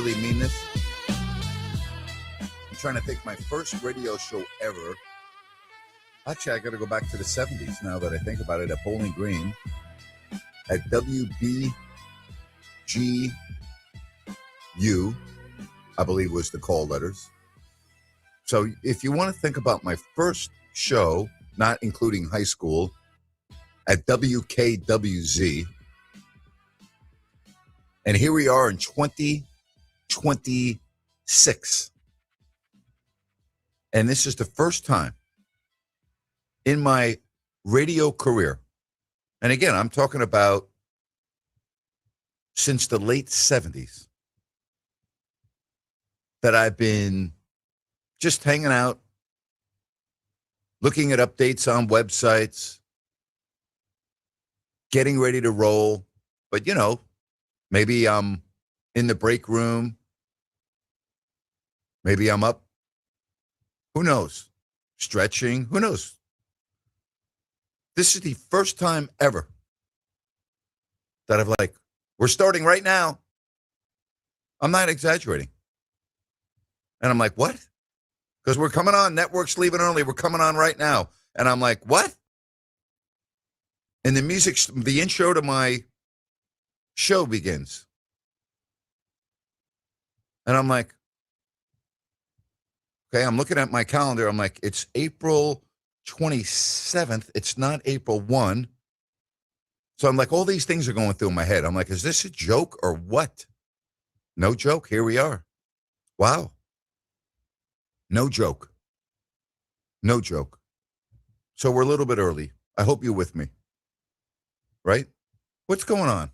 really mean this. I'm trying to think my first radio show ever. Actually, I got to go back to the 70s now that I think about it, at Bowling Green at WBGU, I believe was the call letters. So if you want to think about my first show, not including high school, at WKWZ, and here we are in 2026. And this is the first time in my radio career, and again, I'm talking about since the late 70s, that I've been just hanging out, looking at updates on websites, getting ready to roll. But, you know, maybe I'm in the break room. Maybe I'm up. Who knows? Stretching. Who knows? This is the first time ever that I've like, we're starting right now. I'm not exaggerating. And I'm like, what? Because we're coming on. Network's leaving early. We're coming on right now. And I'm like, what? And the music, the intro to my show begins. And I'm like, okay, I'm looking at my calendar. I'm like, it's April 27th. It's not April 1. So I'm like, all these things are going through my head. I'm like, is this a joke or what? No joke. Here we are. Wow. No joke. No joke. So we're a little bit early. I hope you're with me. Right? What's going on?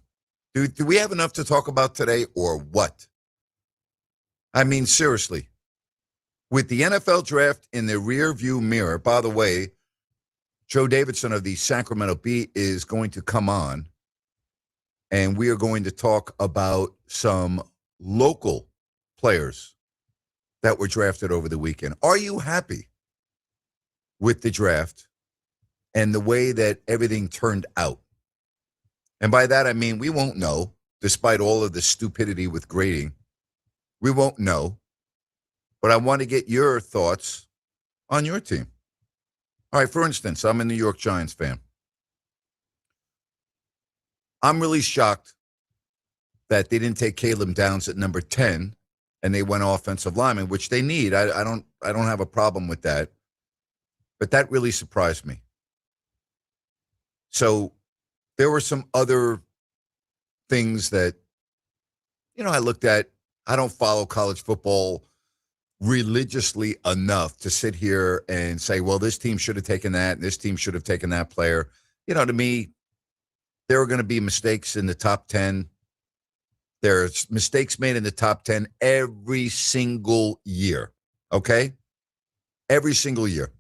Do we have enough to talk about today or what? I mean, seriously. With the NFL draft in the rear view mirror, by the way, Joe Davidson of the Sacramento Bee is going to come on, and we are going to talk about some local players that were drafted over the weekend. Are you happy with the draft and the way that everything turned out? And by that, I mean, we won't know, despite all of the stupidity with grading. We won't know. But I want to get your thoughts on your team. All right, for instance, I'm a New York Giants fan. I'm really shocked that they didn't take Caleb Downs at number 10 and they went offensive lineman, which they need. I don't have a problem with that. But that really surprised me. So there were some other things that, you know, I looked at. I don't follow college football religiously enough to sit here and say, well, this team should have taken that, and this team should have taken that player. You know, to me, there are going to be mistakes in the top 10. There's mistakes made in the top 10 every single year, okay? Every single year.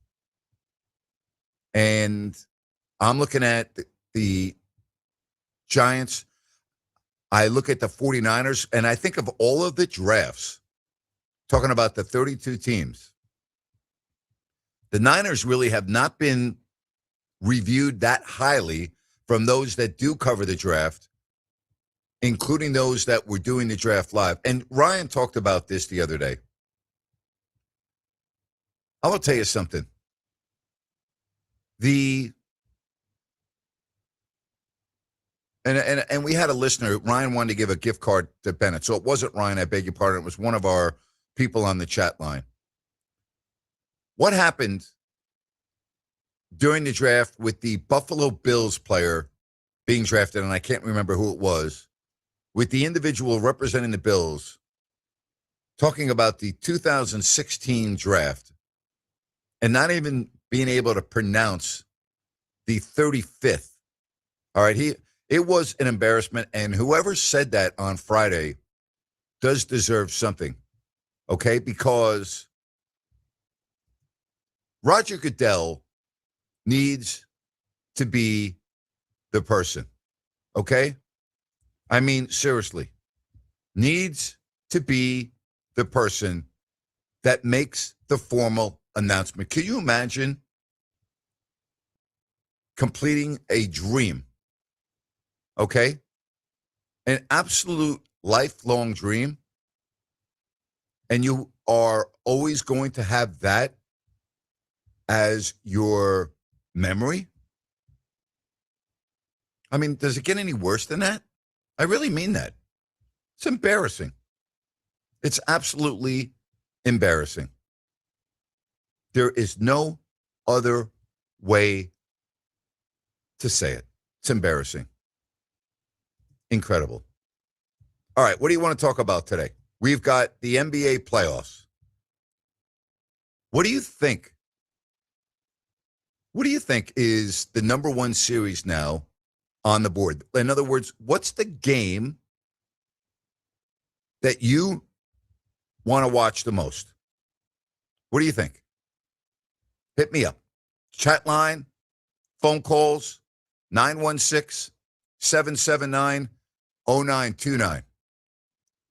And I'm looking at the Giants. I look at the 49ers, and I think of all of the drafts, talking about the 32 teams. The Niners really have not been reviewed that highly from those that do cover the draft, including those that were doing the draft live. And Ryan talked about this the other day. I will tell you something. And we had a listener, Ryan wanted to give a gift card to Bennett. So it wasn't Ryan, I beg your pardon. It was one of our people on the chat line. What happened during the draft with the Buffalo Bills player being drafted, and I can't remember who it was, with the individual representing the Bills talking about the 2016 draft and not even being able to pronounce the 35th. All right, it was an embarrassment, and whoever said that on Friday does deserve something. Okay, because Roger Goodell needs to be the person, okay? I mean, seriously, needs to be the person that makes the formal announcement. Can you imagine completing a dream, okay? An absolute lifelong dream. and you are always going to have that as your memory? I mean, does it get any worse than that? I really mean that. It's embarrassing. It's absolutely embarrassing. There is no other way to say it. It's embarrassing. Incredible. All right, what do you want to talk about today? We've got the NBA playoffs. What do you think? What do you think is the number one series now on the board? In other words, what's the game that you want to watch the most? What do you think? Hit me up. Chat line, phone calls, 916-779-0929.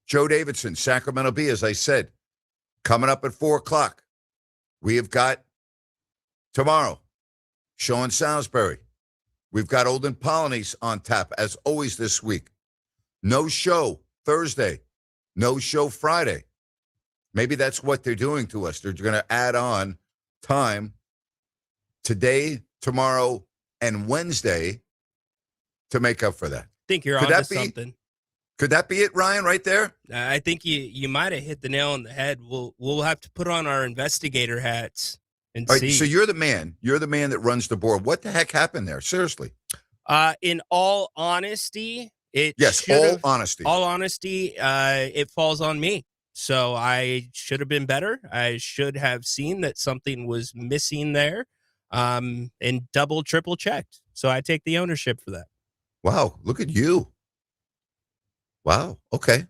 Joe Davidson, Sacramento Bee, as I said, coming up at 4 o'clock. We have got tomorrow, Sean Salisbury. We've got Olden Polynice on tap, as always this week. No show Thursday. No show Friday. Maybe that's what they're doing to us. They're going to add on time today, tomorrow, and Wednesday to make up for that. I think you're onto something. Could that be it, Ryan, right there? I think you might have hit the nail on the head. We'll have to put on our investigator hats and see. Right, so you're the man. You're the man that runs the board. What the heck happened there? Seriously. In all honesty, it falls on me. So I should have been better. I should have seen that something was missing there, and double, triple checked. So I take the ownership for that. Wow, look at you. Wow, okay.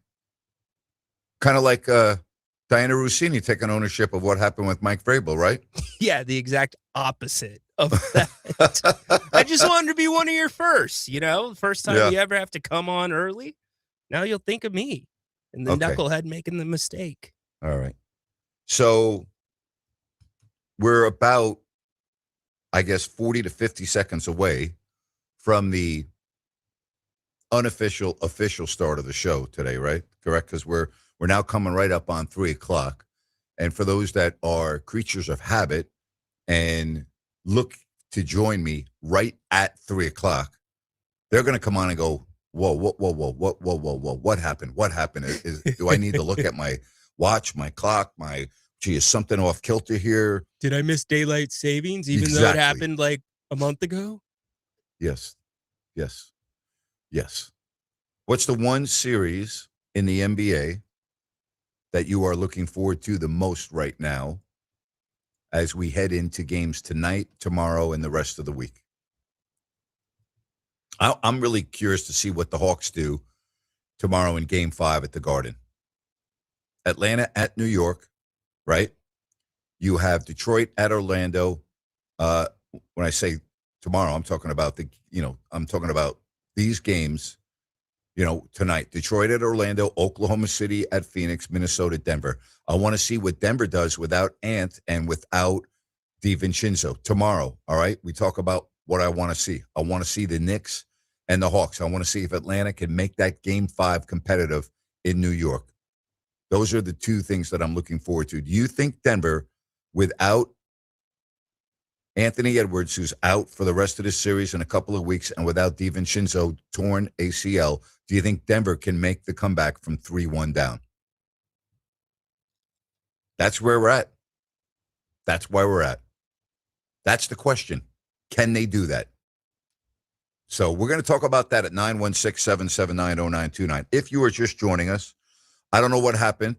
Kind of like Diana Rossini taking ownership of what happened with Mike Vrabel, right? Yeah, the exact opposite of that. I just wanted to be one of your first, first time you ever have to come on early. Now you'll think of me and the knucklehead making the mistake. All right. So we're about, I guess, 40 to 50 seconds away from the official start of the show today, right? Correct? Because we're now coming right up on 3 o'clock. And for those that are creatures of habit and look to join me right at 3 o'clock, they're going to come on and go, whoa, what happened? What happened? Do I need to look at my watch, my clock, is something off kilter here? Did I miss daylight savings even though it happened like a month ago? Yes. What's the one series in the NBA that you are looking forward to the most right now as we head into games tonight, tomorrow, and the rest of the week? I'm really curious to see what the Hawks do tomorrow in Game 5 at the Garden. Atlanta at New York, right? You have Detroit at Orlando. When I say tomorrow, I'm talking about these games, tonight. Detroit at Orlando, Oklahoma City at Phoenix, Minnesota, Denver. I want to see what Denver does without Ant and without DiVincenzo tomorrow, all right? We talk about what I want to see. I want to see the Knicks and the Hawks. I want to see if Atlanta can make that Game 5 competitive in New York. Those are the two things that I'm looking forward to. Do you think Denver, without Anthony Edwards, who's out for the rest of this series in a couple of weeks, and without DiVincenzo, torn ACL, do you think Denver can make the comeback from 3-1 down? That's where we're at. That's why we're at. That's the question. Can they do that? So we're going to talk about that at 916-779-0929. If you are just joining us, I don't know what happened.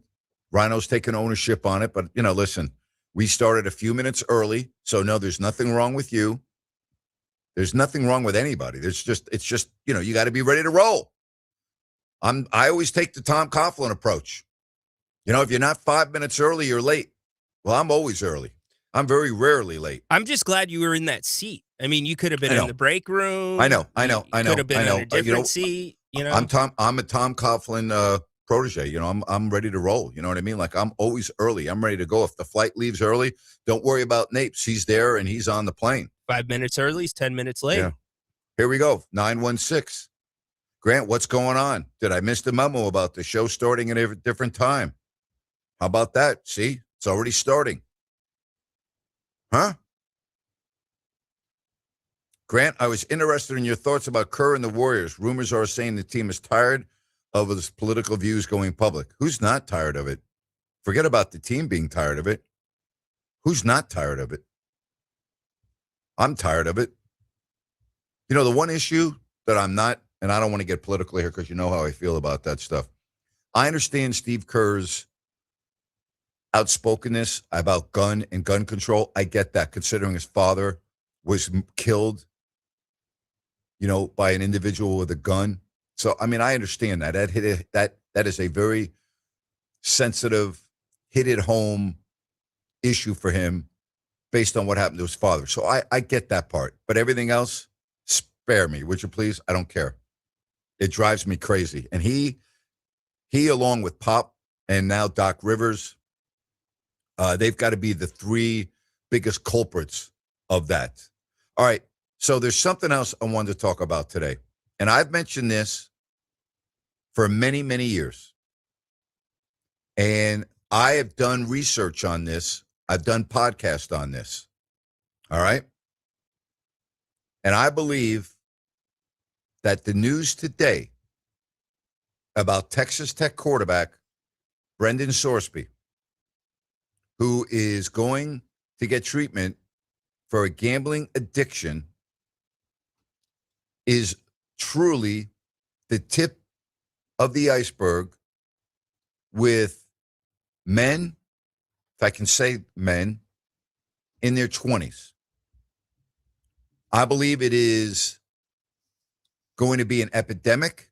Rhino's taking ownership on it, but, listen, we started a few minutes early, so no, there's nothing wrong with you. There's nothing wrong with anybody. It's just, you got to be ready to roll. I always take the Tom Coughlin approach. If you're not 5 minutes early, you're late. Well, I'm always early. I'm very rarely late. I'm just glad you were in that seat. I mean, you could have been in the break room. I know. Could have been in a different seat. I'm a Tom Coughlin protege. I'm ready to roll. You know what I mean? Like, I'm always early. I'm ready to go. If the flight leaves early, don't worry about Napes. He's there and he's on the plane. 5 minutes early is 10 minutes late. Yeah. Here we go. 916. Grant, what's going on? Did I miss the memo about the show starting at a different time? How about that? See, it's already starting. Huh? Grant, I was interested in your thoughts about Kerr and the Warriors. Rumors are saying the team is tired of his political views going public. Who's not tired of it? Forget about the team being tired of it. Who's not tired of it? I'm tired of it. You know, the one issue that I'm not, and I don't want to get political here because you know how I feel about that stuff. I understand Steve Kerr's outspokenness about gun and gun control. I get that, considering his father was killed, by an individual with a gun. So, I mean, I understand that. That is a very sensitive, hit it home issue for him based on what happened to his father. So I get that part. But everything else, spare me, would you please? I don't care. It drives me crazy. And he along with Pop and now Doc Rivers, they've got to be the three biggest culprits of that. All right. So there's something else I wanted to talk about today. And I've mentioned this for many, many years. And I have done research on this. I've done podcasts on this. All right. And I believe that the news today about Texas Tech quarterback Brendan Sorsby, who is going to get treatment for a gambling addiction, is truly the tip of the iceberg with men, if I can say men, in their 20s. I believe it is going to be an epidemic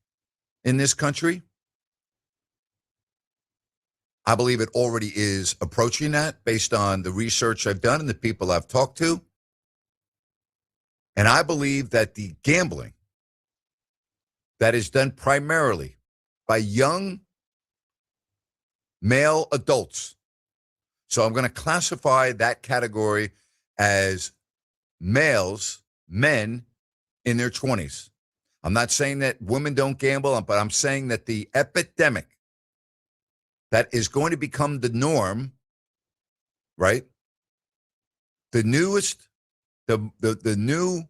in this country. I believe it already is approaching that based on the research I've done and the people I've talked to. And I believe that the gambling that is done primarily by young male adults. So I'm going to classify that category as males, men in their 20s. I'm not saying that women don't gamble, but I'm saying that the epidemic that is going to become the norm, right? The newest, the new,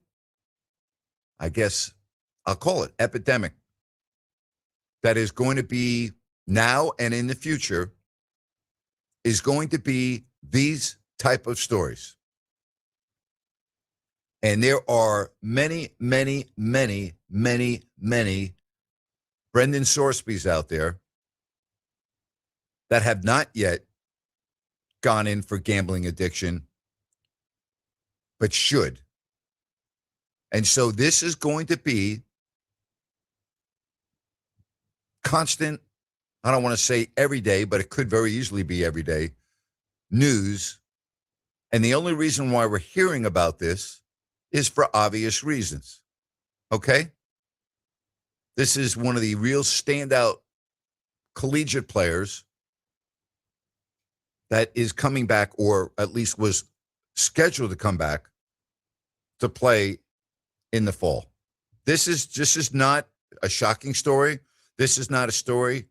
I guess I'll call it epidemic, that is going to be now and in the future is going to be these type of stories. And there are many, many, many, many, many Brendan Sorsbys out there that have not yet gone in for gambling addiction, but should. And so this is going to be constant, I don't want to say every day, but it could very easily be every day, news. And the only reason why we're hearing about this is for obvious reasons. Okay? This is one of the real standout collegiate players that is coming back, or at least was scheduled to come back to play in the fall. This is not a shocking story. This is not a story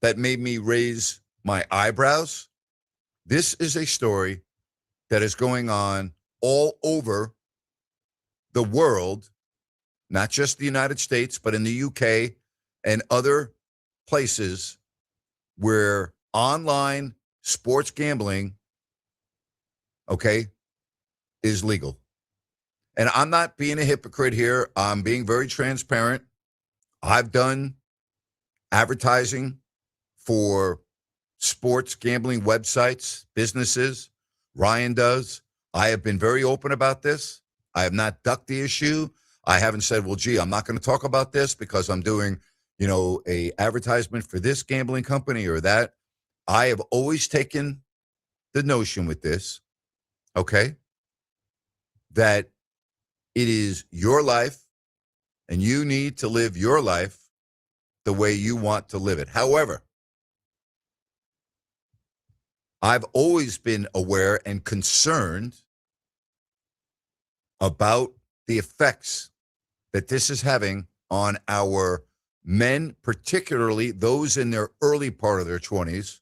that made me raise my eyebrows. This is a story that is going on all over the world, not just the United States, but in the UK and other places where online sports gambling, okay, is legal. And I'm not being a hypocrite here. I'm being very transparent. I've done advertising for sports gambling websites, businesses. Ryan does. I have been very open about this. I have not ducked the issue. I haven't said, well, gee, I'm not going to talk about this because I'm doing, a advertisement for this gambling company or that. I have always taken the notion with this, okay, that it is your life and you need to live your life the way you want to live it. However, I've always been aware and concerned about the effects that this is having on our men, particularly those in their early part of their 20s,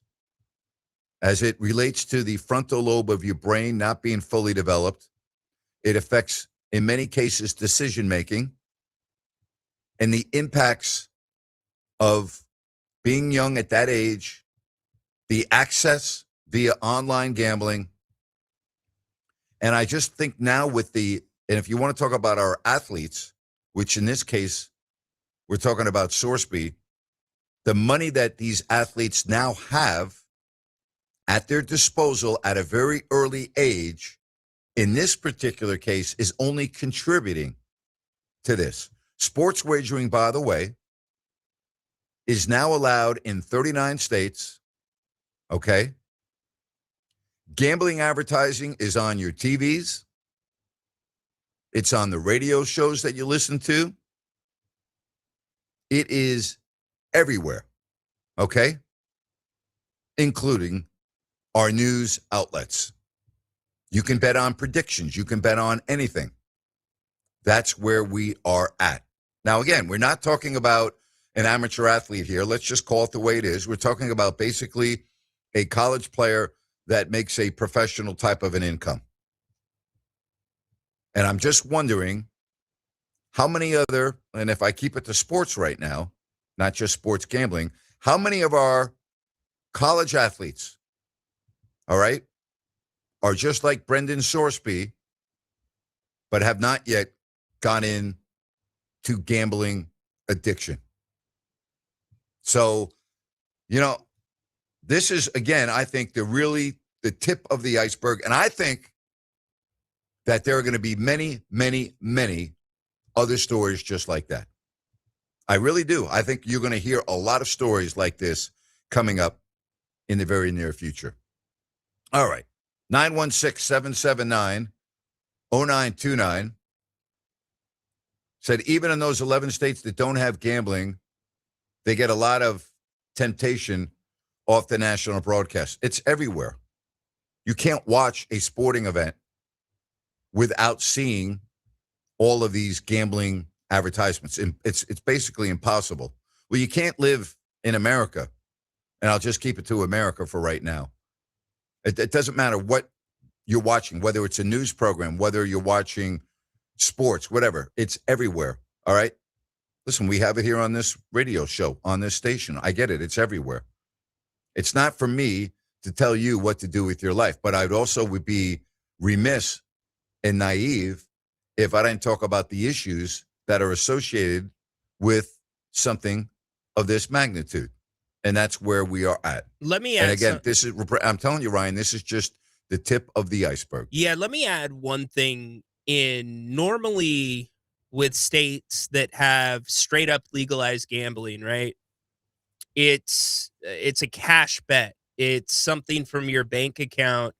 as it relates to the frontal lobe of your brain not being fully developed. It affects, in many cases, decision-making and the impacts of being young at that age, the access via online gambling. And I just think now and if you want to talk about our athletes, which in this case, we're talking about Sourceby, the money that these athletes now have at their disposal at a very early age, in this particular case, is only contributing to this. Sports wagering, by the way, is now allowed in 39 states, okay? Gambling advertising is on your TVs. It's on the radio shows that you listen to. It is everywhere, okay? Including our news outlets. You can bet on predictions. You can bet on anything. That's where we are at. Now, again, we're not talking about an amateur athlete here. Let's just call it the way it is. We're talking about basically a college player that makes a professional type of an income. And I'm just wondering how many other, and if I keep it to sports right now, not just sports gambling, how many of our college athletes, all right, are just like Brendan Sorsby, but have not yet gone in to gambling addiction. So, this is, again, I think the tip of the iceberg. And I think that there are going to be many, many, many other stories just like that. I really do. I think you're going to hear a lot of stories like this coming up in the very near future. All right. 916-779-0929 said even in those 11 states that don't have gambling, they get a lot of temptation off the national broadcast. It's everywhere. You can't watch a sporting event without seeing all of these gambling advertisements. It's basically impossible. Well, you can't live in America, and I'll just keep it to America for right now. It doesn't matter what you're watching, whether it's a news program, whether you're watching sports, whatever. It's everywhere, all right? Listen, we have it here on this radio show, on this station. I get it. It's everywhere. It's not for me to tell you what to do with your life, but I'd also would be remiss and naive if I didn't talk about the issues that are associated with something of this magnitude. And that's where we are at. Let me add, and again, I'm telling you, Ryan, this is just the tip of the iceberg. Yeah, let me add one thing in. Normally with states that have straight up legalized gambling, right? It's a cash bet. It's something from your bank account.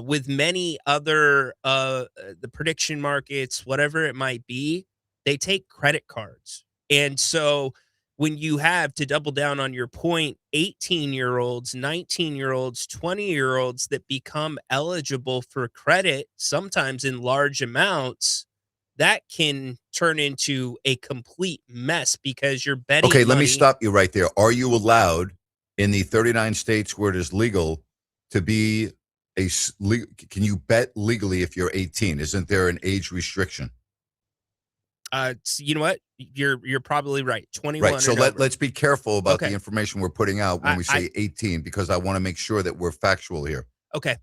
With many other the prediction markets, whatever it might be, they take credit cards. And so when you have, to double down on your point, 18-year-olds, 19-year-olds, 20-year-olds that become eligible for credit, sometimes in large amounts, that can turn into a complete mess because you're betting Okay, money. let me stop you right there. Are you allowed in the 39 states where it is legal to be can you bet legally if you're 18? Isn't there an age restriction? You know what? You're probably right. 21. Right. So let's be careful about the information we're putting out when we say 18, because I want to make sure that we're factual here. Okay.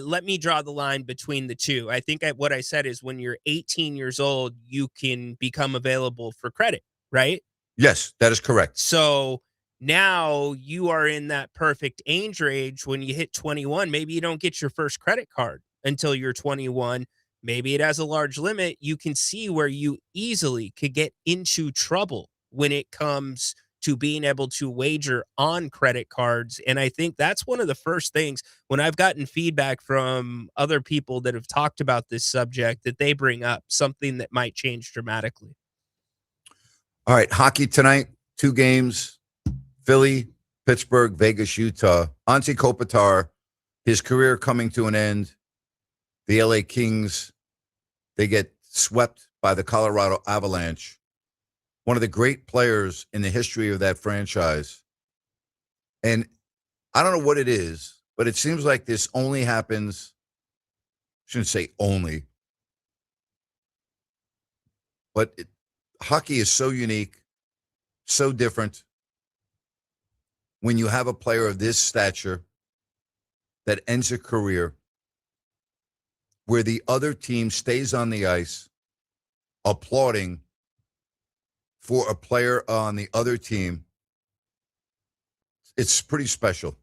Let me draw the line between the two. I think what I said is when you're 18 years old, you can become available for credit, right? Yes, that is correct. So now you are in that perfect age range. When you hit 21, maybe you don't get your first credit card until you're 21. Maybe it has a large limit. You can see where you easily could get into trouble when it comes to being able to wager on credit cards. And I think that's one of the first things when I've gotten feedback from other people that have talked about this subject that they bring up something that might change dramatically. All right. Hockey tonight, 2 games, Philly, Pittsburgh, Vegas, Utah. Anze Kopitar, his career coming to an end. The LA Kings, they get swept by the Colorado Avalanche. One of the great players in the history of that franchise. And I don't know what it is, but it seems like this only happens, shouldn't say only, but hockey is so unique, so different when you have a player of this stature that ends a career where the other team stays on the ice applauding for a player on the other team. It's pretty special.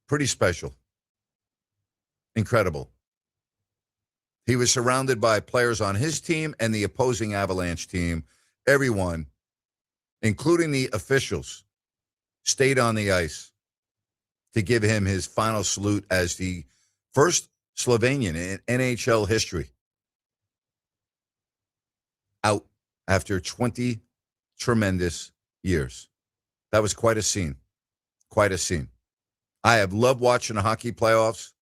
Pretty special. Incredible. He was surrounded by players on his team and the opposing Avalanche team. Everyone, including the officials, stayed on the ice to give him his final salute as the first Slovenian in NHL history out after 20 tremendous years. That was quite a scene. Quite a scene. I have loved watching the hockey playoffs.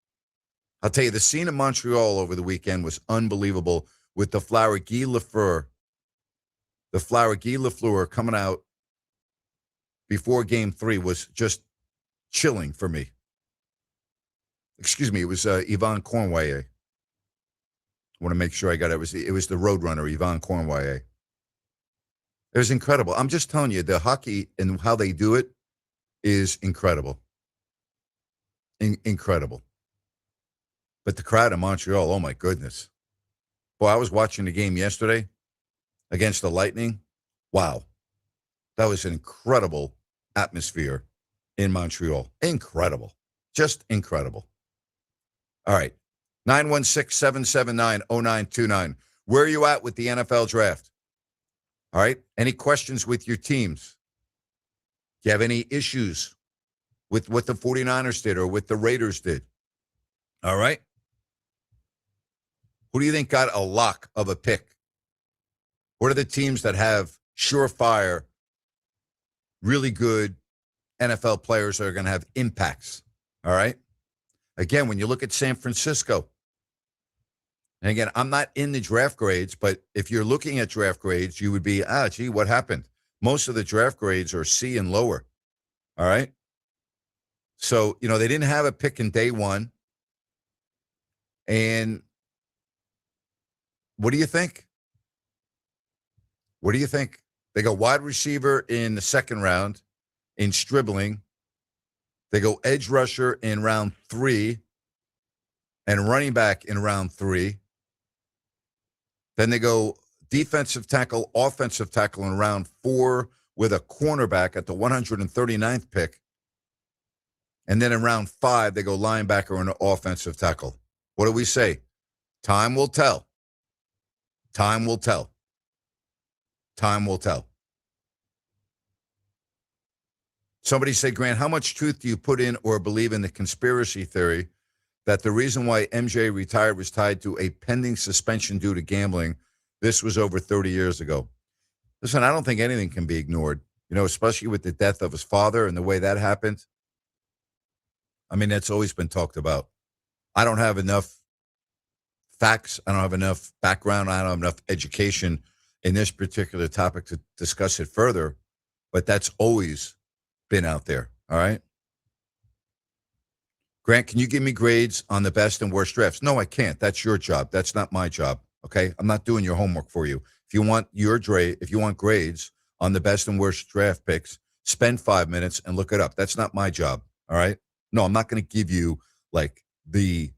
I'll tell you, the scene in Montreal over the weekend was unbelievable with the flower Guy Lafleur. The flower Guy Lafleur coming out before Game 3 was just chilling for me. Excuse me, it was Yvon Cornwallis. I want to make sure I got it. It was the Roadrunner, Yvon Cornwallis. It was incredible. I'm just telling you, the hockey and how they do it is incredible. Incredible. But the crowd in Montreal, oh my goodness. Boy, I was watching the game yesterday against the Lightning. Wow. That was an incredible atmosphere in Montreal. Incredible. Just incredible. All right. 916-779-0929. Where are you at with the NFL draft? All right. Any questions with your teams? Do you have any issues with what the 49ers did or what the Raiders did? All right. Who do you think got a lock of a pick? What are the teams that have surefire, really good NFL players that are going to have impacts? All right. Again, when you look at San Francisco, and again, I'm not in the draft grades, but if you're looking at draft grades, you would be, gee, what happened? Most of the draft grades are C and lower. All right. So, they didn't have a pick in day one. And what do you think? What do you think? They go wide receiver in the second round in Stribling. They go edge rusher in round 3 and running back in round 3. Then they go defensive tackle, offensive tackle in round 4 with a cornerback at the 139th pick. And then in round 5, they go linebacker and offensive tackle. What do we say? Time will tell. Time will tell. Time will tell. Somebody said, Grant, how much truth do you put in or believe in the conspiracy theory that the reason why MJ retired was tied to a pending suspension due to gambling? This was over 30 years ago. Listen, I don't think anything can be ignored, especially with the death of his father and the way that happened. I mean, that's always been talked about. I don't have enough facts. I don't have enough background. I don't have enough education in this particular topic to discuss it further, but that's always been out there. All right. Grant, can you give me grades on the best and worst drafts? No, I can't. That's your job. That's not my job. Okay. I'm not doing your homework for you. If you want grades on the best and worst draft picks, spend 5 minutes and look it up. That's not my job. All right. No, I'm not going to give you like the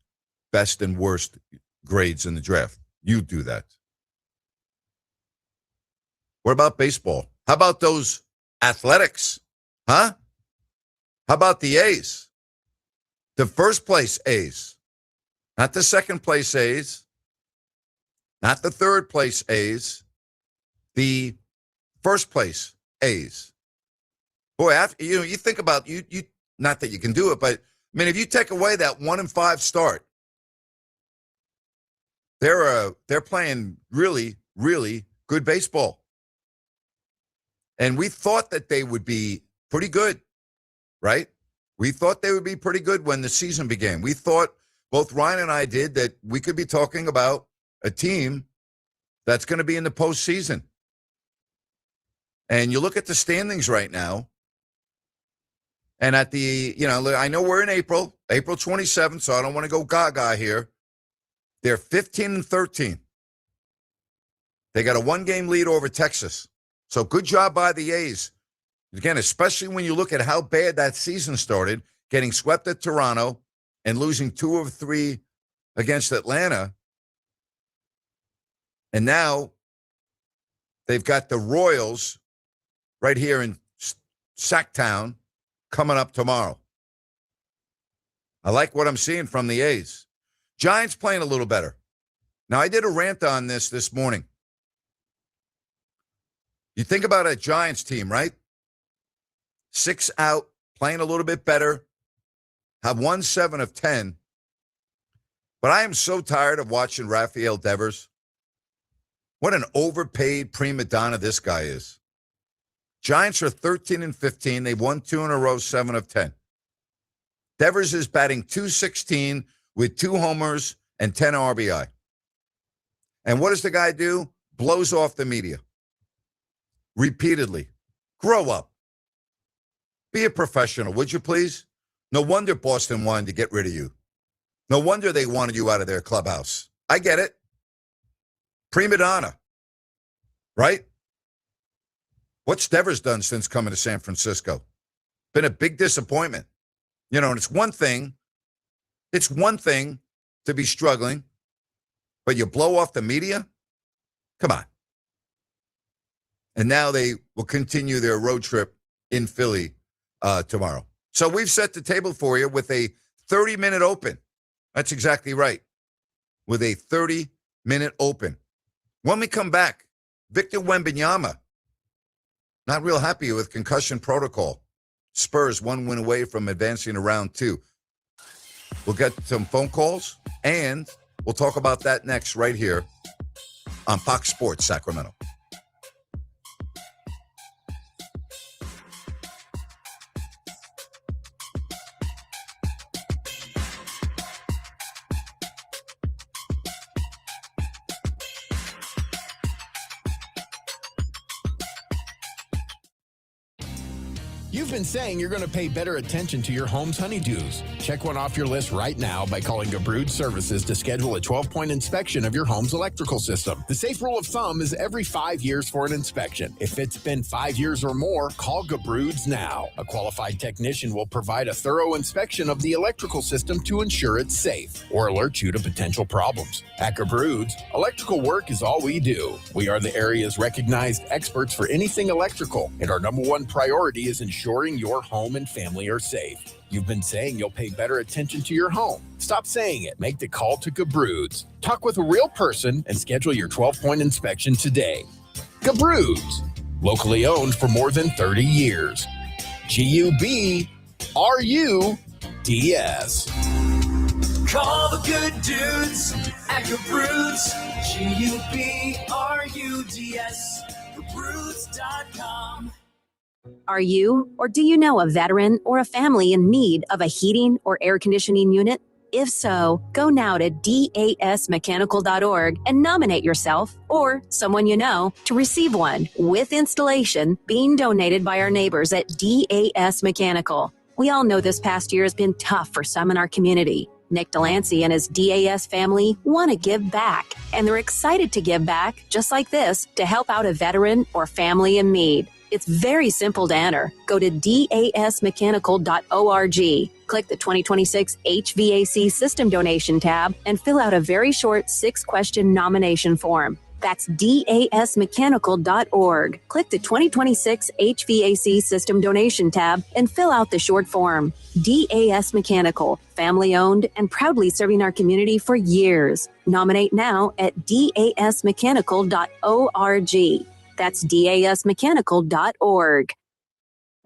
best and worst grades in the draft. You do that. What about baseball? How about those Athletics? Huh? How about the A's? The first place A's. Not the second place A's. Not the third place A's. The first place A's. Boy, after, you think about you not that you can do it, but I mean, if you take away that 1-5 start, they're playing really, really good baseball. And we thought that they would be pretty good, right? We thought they would be pretty good when the season began. We thought, both Ryan and I did, that we could be talking about a team that's going to be in the postseason. And you look at the standings right now, And at the, I know we're in April 27th, so I don't want to go gaga here. They're 15-13. They got a 1-game lead over Texas. So good job by the A's. Again, especially when you look at how bad that season started, getting swept at Toronto and losing 2 of 3 against Atlanta. And now they've got the Royals right here in Sacktown coming up tomorrow. I like what I'm seeing from the A's. Giants playing a little better. Now, I did a rant on this morning. You think about a Giants team, right? 6 out, playing a little bit better, have won 7 of 10. But I am so tired of watching Rafael Devers. What an overpaid prima donna this guy is. Giants are 13-15. They've won 2 in a row, 7 of 10. Devers is batting .216 with 2 homers and 10 RBI. And what does the guy do? Blows off the media. Repeatedly. Grow up. Be a professional, would you please? No wonder Boston wanted to get rid of you. No wonder they wanted you out of their clubhouse. I get it. Prima donna. Right? What's Devers done since coming to San Francisco? Been a big disappointment. And it's one thing to be struggling, but you blow off the media? Come on. And now they will continue their road trip in Philly tomorrow. So we've set the table for you with a 30-minute open. That's exactly right. With a 30-minute open. When we come back, Victor Wembanyama, not real happy with concussion protocol. Spurs 1 win away from advancing to round 2. We'll get some phone calls, and we'll talk about that next right here on Fox Sports Sacramento. You've been saying you're going to pay better attention to your home's honeydews. Check one off your list right now by calling Gabrud Services to schedule a 12-point inspection of your home's electrical system. The safe rule of thumb is every 5 years for an inspection. If it's been 5 years or more, call Gabrud's now. A qualified technician will provide a thorough inspection of the electrical system to ensure it's safe or alert you to potential problems. At Gabrud's, electrical work is all we do. We are the area's recognized experts for anything electrical, and our number one priority is ensuring your home and family are safe. You've been saying you'll pay better attention to your home. Stop saying it. Make the call to Gabrud's. Talk with a real person and schedule your 12-point inspection today. Gabrud's, locally owned for more than 30 years. Gubrud's. Call the good dudes at Gabrud's. Gubrud's. Gabrud's.com. Are you or do you know a veteran or a family in need of a heating or air conditioning unit? If so, go now to dasmechanical.org and nominate yourself or someone you know to receive one with installation being donated by our neighbors at DAS Mechanical. We all know this past year has been tough for some in our community. Nick Delancey and his DAS family want to give back, and they're excited to give back, just like this, to help out a veteran or family in need. It's very simple to enter. Go to dasmechanical.org, click the 2026 HVAC System Donation tab, and fill out a very short 6-question nomination form. That's dasmechanical.org. Click the 2026 HVAC System Donation tab and fill out the short form. DAS Mechanical, family owned and proudly serving our community for years. Nominate now at dasmechanical.org. That's dasmechanical.org.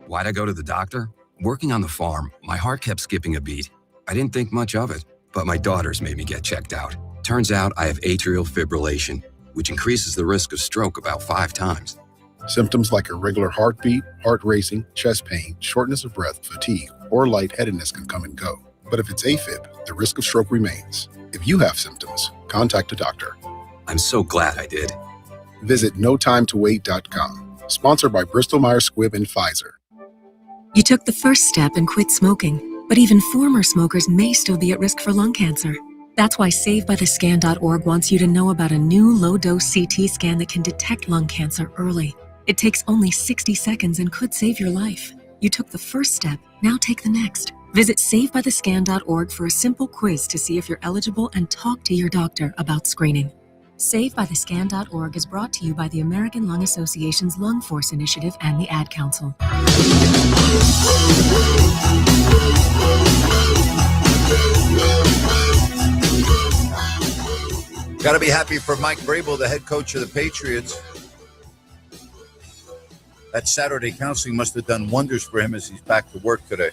Why'd I go to the doctor? Working on the farm, my heart kept skipping a beat. I didn't think much of it, but my daughters made me get checked out. Turns out I have atrial fibrillation, which increases the risk of stroke about 5 times. Symptoms like irregular heartbeat, heart racing, chest pain, shortness of breath, fatigue, or lightheadedness can come and go. But if it's AFib, the risk of stroke remains. If you have symptoms, contact a doctor. I'm so glad I did. Visit notimetowait.com. Sponsored by Bristol Myers Squibb and Pfizer. You took the first step and quit smoking, but even former smokers may still be at risk for lung cancer. That's why SaveByTheScan.org wants you to know about a new low-dose CT scan that can detect lung cancer early. It takes only 60 seconds and could save your life. You took the first step, now take the next. Visit SaveByTheScan.org for a simple quiz to see if you're eligible and talk to your doctor about screening. SaveByTheScan.org is brought to you by the American Lung Association's Lung Force Initiative and the Ad Council. Got to be happy for Mike Vrabel, the head coach of the Patriots. That Saturday counseling must have done wonders for him as he's back to work today.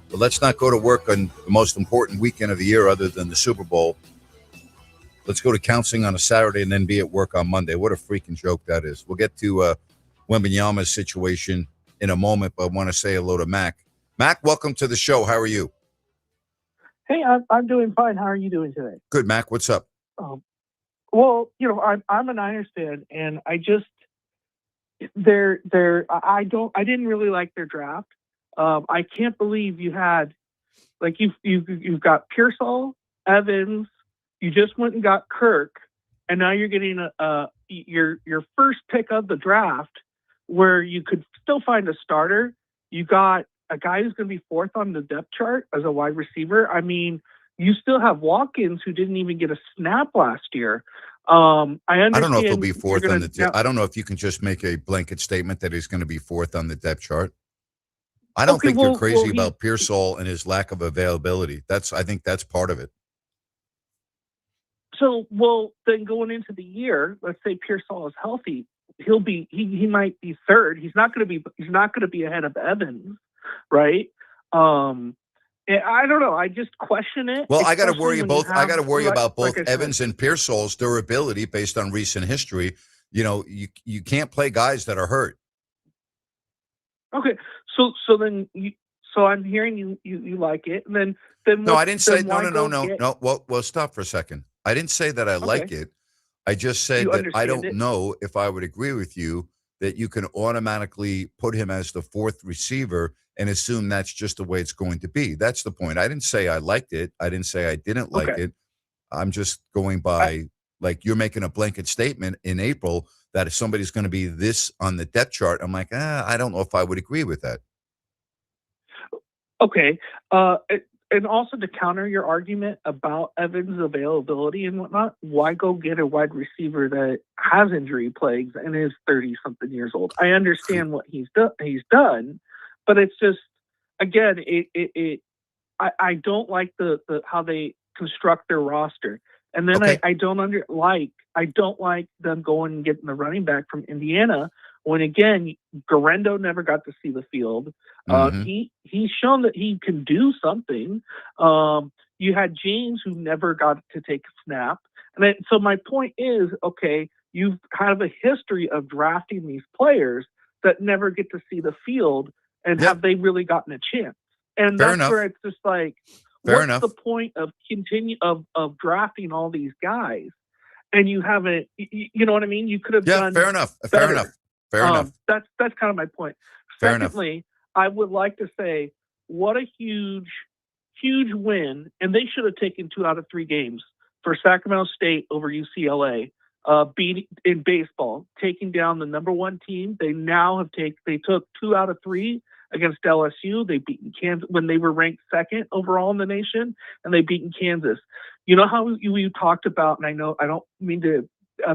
But let's not go to work on the most important weekend of the year other than the Super Bowl. Let's go to counseling on a Saturday and then be at work on Monday. What a freaking joke that is. We'll get to Wembanyama's situation in a moment, but I want to say hello to Mac. Mac, welcome to the show. How are you? Hey, I'm doing fine. How are you doing today? Good, Mac. What's up? Well, I'm a Niners fan, and I just I didn't really like their draft. I can't believe you had you've got Pearsall, Evans. You just went and got Kirk, and now you're getting your first pick of the draft, where you could still find a starter. You got a guy who's going to be fourth on the depth chart as a wide receiver. I mean, you still have Watkins, who didn't even get a snap last year. I understand. I don't know if he'll be fourth on the. I don't know if you can just make a blanket statement that he's going to be fourth on the depth chart. I don't think you're crazy about Pearsall and his lack of availability. I think that's part of it. So, then going into the year, let's say Pearsall is healthy, he might be third. He's not going to be ahead of Evans, right? I don't know. I just question it. Well, I got to worry about both Evans and Pearsall's durability based on recent history. You can't play guys that are hurt. Okay, so I'm hearing you like it, and then no, I didn't say no. Well, stop for a second. I didn't say that I like it. I just said that I don't know if I would agree with you that you can automatically put him as the fourth receiver and assume that's just the way it's going to be. That's the point. I didn't say I liked it. I didn't say I didn't like it. I'm just going by, like, you're making a blanket statement in April that if somebody's going to be this on the depth chart, I'm like, I don't know if I would agree with that. Okay. And also, to counter your argument about Evans' availability and whatnot, why go get a wide receiver that has injury plagues and is 30-something years old? I understand what he's done, but it's just, again, I don't like the how they construct their roster, and then I don't like them going and getting the running back from Indiana when, again, Garendo never got to see the field. He's shown that he can do something. You had James, who never got to take a snap. And so my point is, okay, you have a history of drafting these players that never get to see the field, and have they really gotten a chance? And that's where it's just like, what's the point of of drafting all these guys, and you haven't? You know what I mean? You could have done. Fair enough. That's kind of my point. Secondly, I would like to say, what a huge win, and they should have taken 2 out of 3 games for Sacramento State over UCLA. Beat in baseball, taking down the number 1 team. They now they took 2 out of 3 against LSU. They beaten Kansas when they were ranked 2nd overall in the nation, and they beaten Kansas. You know how you talked about, and I know I don't mean to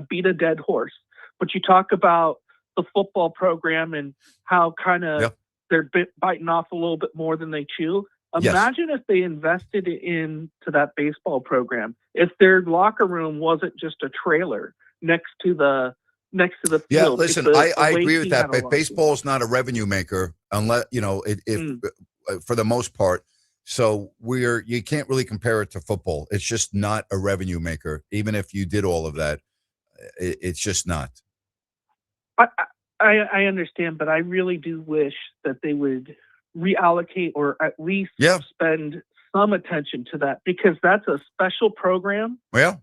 beat a dead horse, but you talk about the football program and how kind of they're biting off a little bit more than they chew. Imagine if they invested into that baseball program. If their locker room wasn't just a trailer next to the field. Yeah, listen, I agree with that. But baseball is not a revenue maker, unless for the most part. So you can't really compare it to football. It's just not a revenue maker. Even if you did all of that, it's just not. I understand, but I really do wish that they would reallocate or at least spend some attention to that, because that's a special program. Well,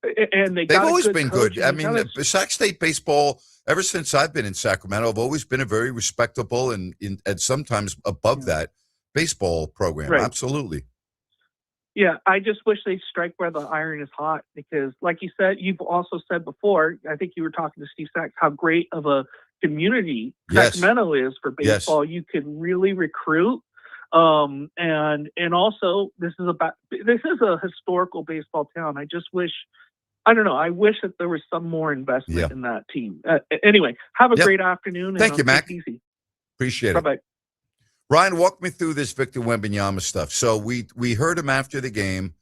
and they've always been good. I mean, Sac State baseball ever since I've been in Sacramento, I've always been a very respectable and sometimes above that baseball program. Right. Absolutely. Yeah, I just wish they'd strike where the iron is hot because, like you said, you've also said before, I think you were talking to Steve Sachs, how great of a community Sacramento is for baseball. You can really recruit. And also this is a historical baseball town. I just wish, I don't know, I wish that there was some more investment in that team. Anyway, have a great afternoon. Thank you, Mac. Easy. Appreciate it. Bye-bye. Ryan, walk me through this Victor Wembanyama stuff. So we heard him after the game,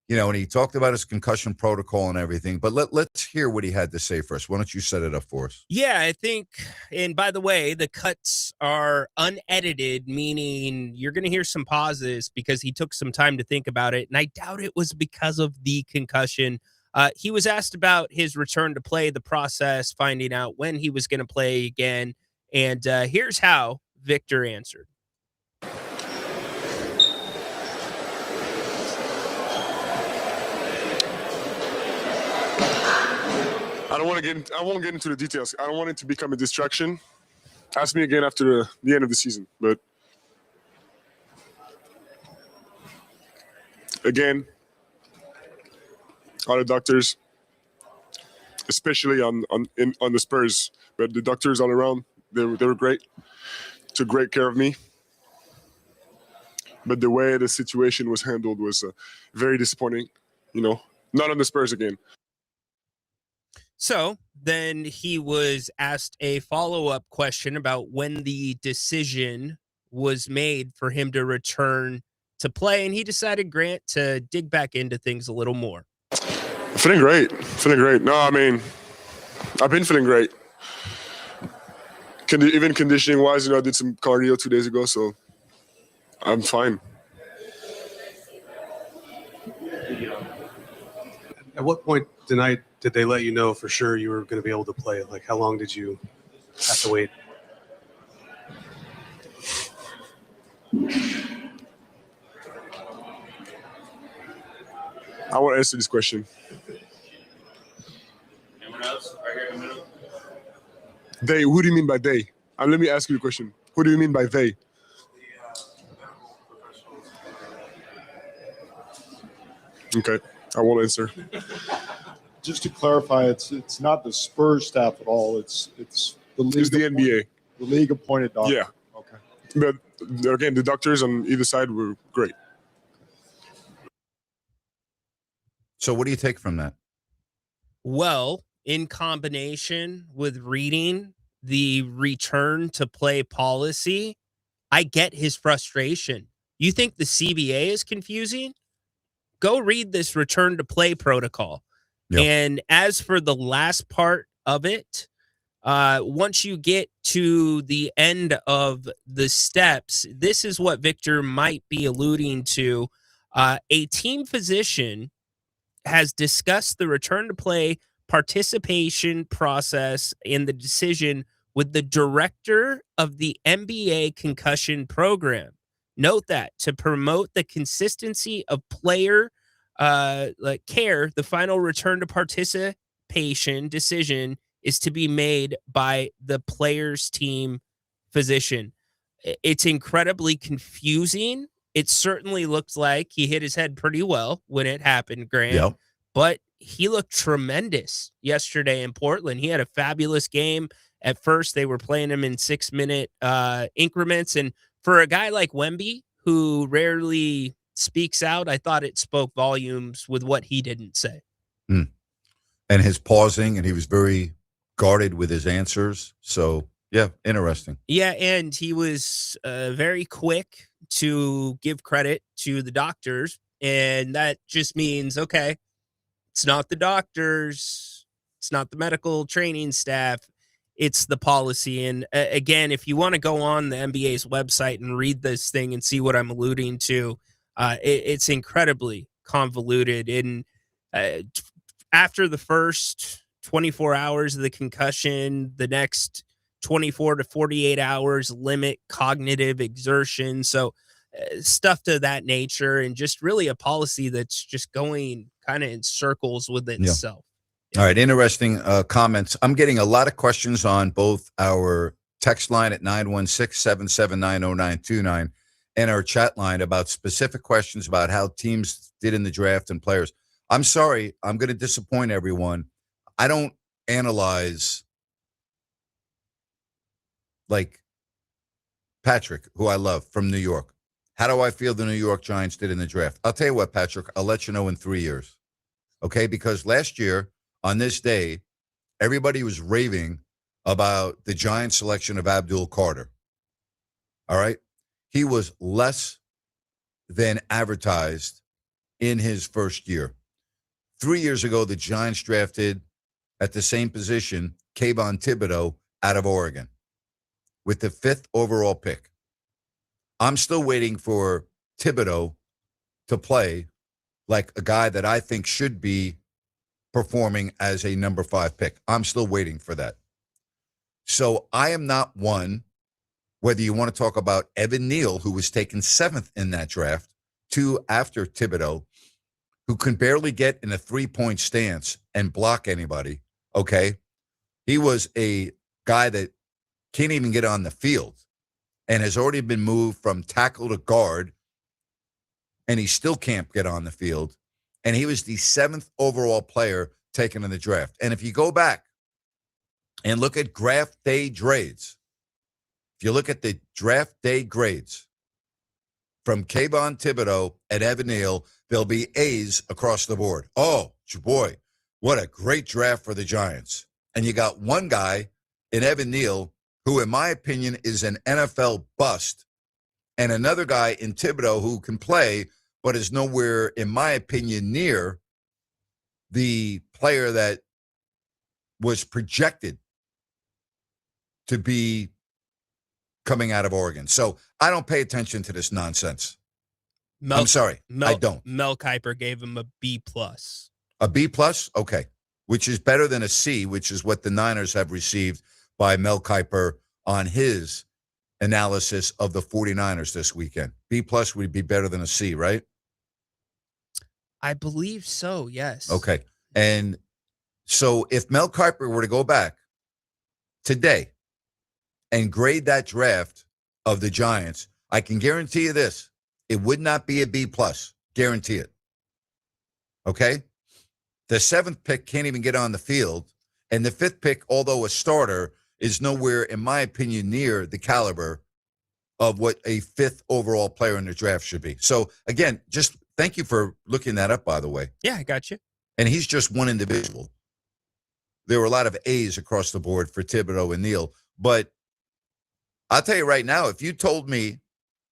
and he talked about his concussion protocol and everything. But let's hear what he had to say first. Why don't you set it up for us? Yeah, I think, and by the way, the cuts are unedited, meaning you're going to hear some pauses because he took some time to think about it. And I doubt it was because of the concussion. He was asked about his return to play, the process, finding out when he was going to play again. And here's how Victor answered. I won't get into the details. I don't want it to become a distraction. Ask me again after the end of the season. But again, all the doctors, especially on the Spurs, but the doctors all around, they were great. Took great care of me. But the way the situation was handled was very disappointing. Not on the Spurs again. So then he was asked a follow-up question about when the decision was made for him to return to play, and he decided, Grant, to dig back into things a little more. Feeling great. No, I mean, I've been feeling great. Even conditioning-wise, I did some cardio 2 days ago, so I'm fine. At what point tonight did they let you know for sure you were going to be able to play? Like, how long did you have to wait? I want to answer this question. Anyone else? Right here in the middle. They, who do you mean by they? Let me ask you the question. Who do you mean by they? Okay, I won't answer. Just to clarify, it's not the Spurs staff at all. It's the league. It's the NBA. The league appointed doctor. Yeah. Okay. But again, the doctors on either side were great. So what do you take from that? Well, in combination with reading the return to play policy, I get his frustration. You think the CBA is confusing? Go read this return to play protocol. Yep. And as for the last part of it, once you get to the end of the steps, this is what Victor might be alluding to. A team physician has discussed the return to play participation process in the decision with the director of the NBA concussion program. Note that to promote the consistency of player care, the final return to participation decision is to be made by the player's team physician. It's incredibly confusing. It certainly looked like he hit his head pretty well when it happened, Grant. Yep. But he looked tremendous yesterday in Portland. He had a fabulous game. At first, they were playing him in 6-minute increments. And for a guy like Wemby, who rarely speaks out, I thought it spoke volumes with what he didn't say. And his pausing, and he was very guarded with his answers. So, yeah, interesting. Yeah, and he was very quick to give credit to the doctors. And that just means, okay, it's not the doctors, it's not the medical training staff, it's the policy. And again, if you want to go on the NBA's website and read this thing and see what I'm alluding to, it's incredibly convoluted. And after the first 24 hours of the concussion, the next 24 to 48 hours limit cognitive exertion. So stuff to that nature, and just really a policy that's just going kind of in circles with itself. All right, interesting comments. I'm getting a lot of questions on both our text line at 916-779-0929 and our chat line about specific questions about how teams did in the draft and players. I'm sorry, I'm going to disappoint everyone. I don't analyze like Patrick, who I love from New York. How do I feel the New York Giants did in the draft? I'll tell you what, Patrick, I'll let you know in 3 years. Okay, because last year on this day, everybody was raving about the Giants selection of Abdul Carter. All right. He was less than advertised in his first year. 3 years ago, the Giants drafted at the same position, Kayvon Thibodeau out of Oregon with the 5th overall pick. I'm still waiting for Thibodeau to play like a guy that I think should be performing as a number 5 pick. I'm still waiting for that. So I am not one, whether you want to talk about Evan Neal, who was taken 7th in that draft, 2 after Thibodeau, who can barely get in a 3-point stance and block anybody, okay? He was a guy that can't even get on the field and has already been moved from tackle to guard, and he still can't get on the field. And he was the 7th overall player taken in the draft. And if you go back and look at draft day grades, if you look at the draft day grades from Kayvon Thibodeau and Evan Neal, there'll be A's across the board. Oh, boy, what a great draft for the Giants. And you got one guy in Evan Neal who, in my opinion, is an NFL bust, and another guy in Thibodeau who can play but is nowhere, in my opinion, near the player that was projected to be coming out of Oregon. So I don't pay attention to this nonsense. I'm sorry, I don't. Mel Kiper gave him a B+. A B+? Okay. Which is better than a C, which is what the Niners have received by Mel Kiper on his analysis of the 49ers this weekend. B+ would be better than a C, right? I believe so, yes. Okay. And so if Mel Kiper were to go back today and grade that draft of the Giants, I can guarantee you this. It would not be a B+. Guarantee it. Okay? The 7th pick can't even get on the field. And the 5th pick, although a starter, is nowhere, in my opinion, near the caliber of what a 5th overall player in the draft should be. So, again, just thank you for looking that up, by the way. Yeah, I got you. And he's just one individual. There were a lot of A's across the board for Thibodeau and Neal. But I'll tell you right now, if you told me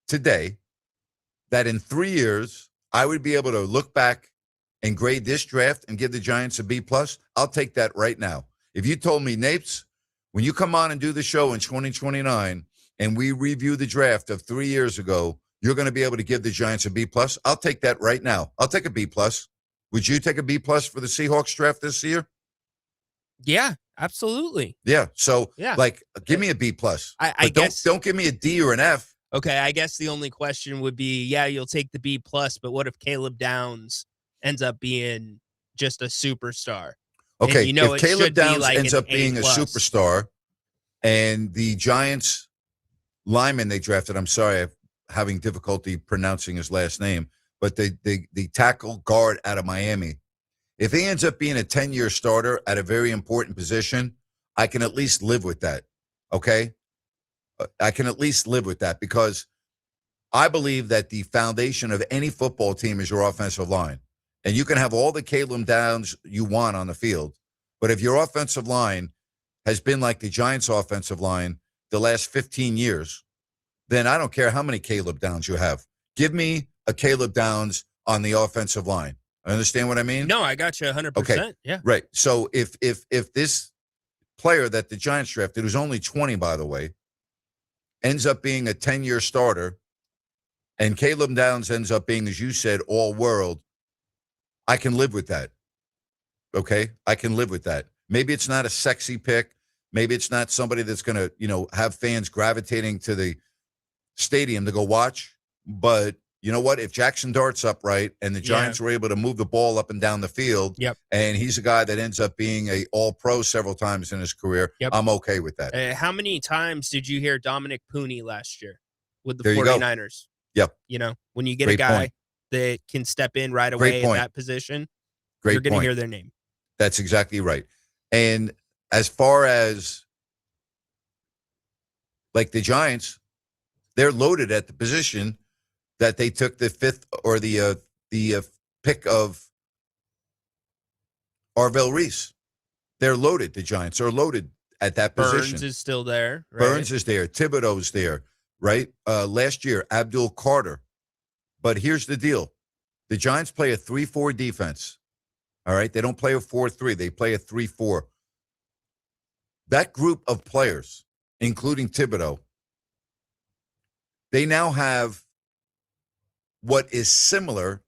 today that in 3 years I would be able to look back and grade this draft and give the Giants a B+, I'll take that right now. If you told me, Napes, when you come on and do the show in 2029 and we review the draft of 3 years ago, you're going to be able to give the Giants a B+, I'll take that right now. I'll take a B+. Would you take a B+ for the Seahawks draft this year? Yeah, absolutely. Yeah. So, yeah. Like, give me a B+. I guess. Don't give me a D or an F. Okay, I guess the only question would be, yeah, you'll take the B+, but what if Caleb Downs ends up being just a superstar? Okay, and, you know, if Caleb Downs like ends up being a superstar and the Giants lineman they drafted, I'm sorry, I'm having difficulty pronouncing his last name, but the tackle guard out of Miami, if he ends up being a 10-year starter at a very important position, I can at least live with that, okay? I can at least live with that because I believe that the foundation of any football team is your offensive line. And you can have all the Caleb Downs you want on the field, but if your offensive line has been like the Giants' offensive line the last 15 years, then I don't care how many Caleb Downs you have. Give me a Caleb Downs on the offensive line. Understand what I mean? No, I got you 100%. Okay. Yeah. Right. So if this player that the Giants drafted, who's only 20, by the way, ends up being a 10-year starter, and Caleb Downs ends up being, as you said, all-world, I can live with that. Okay? I can live with that. Maybe it's not a sexy pick. Maybe it's not somebody that's going to, have fans gravitating to the stadium to go watch. But, you know what? If Jackson Dart's upright and the Giants were able to move the ball up and down the field, and he's a guy that ends up being a All-Pro several times in his career, I'm okay with that. How many times did you hear Dominic Pooney last year with the There you go. 49ers? Yep. You know, when you get Great a guy point. that can step in right Great away in point. that position, Great you're going to point. hear their name. That's exactly right. And as far as like the Giants, they're loaded at the position that they took the fifth or the pick of Arvell Reese. They're loaded. The Giants are loaded at that position. Burns is still there. Right? Burns is there. Thibodeau's there, right? Last year, Abdul Carter. But here's the deal. The Giants play a 3-4 defense. All right? They don't play a 4-3. They play a 3-4. That group of players, including Thibodeau, they now have what is similar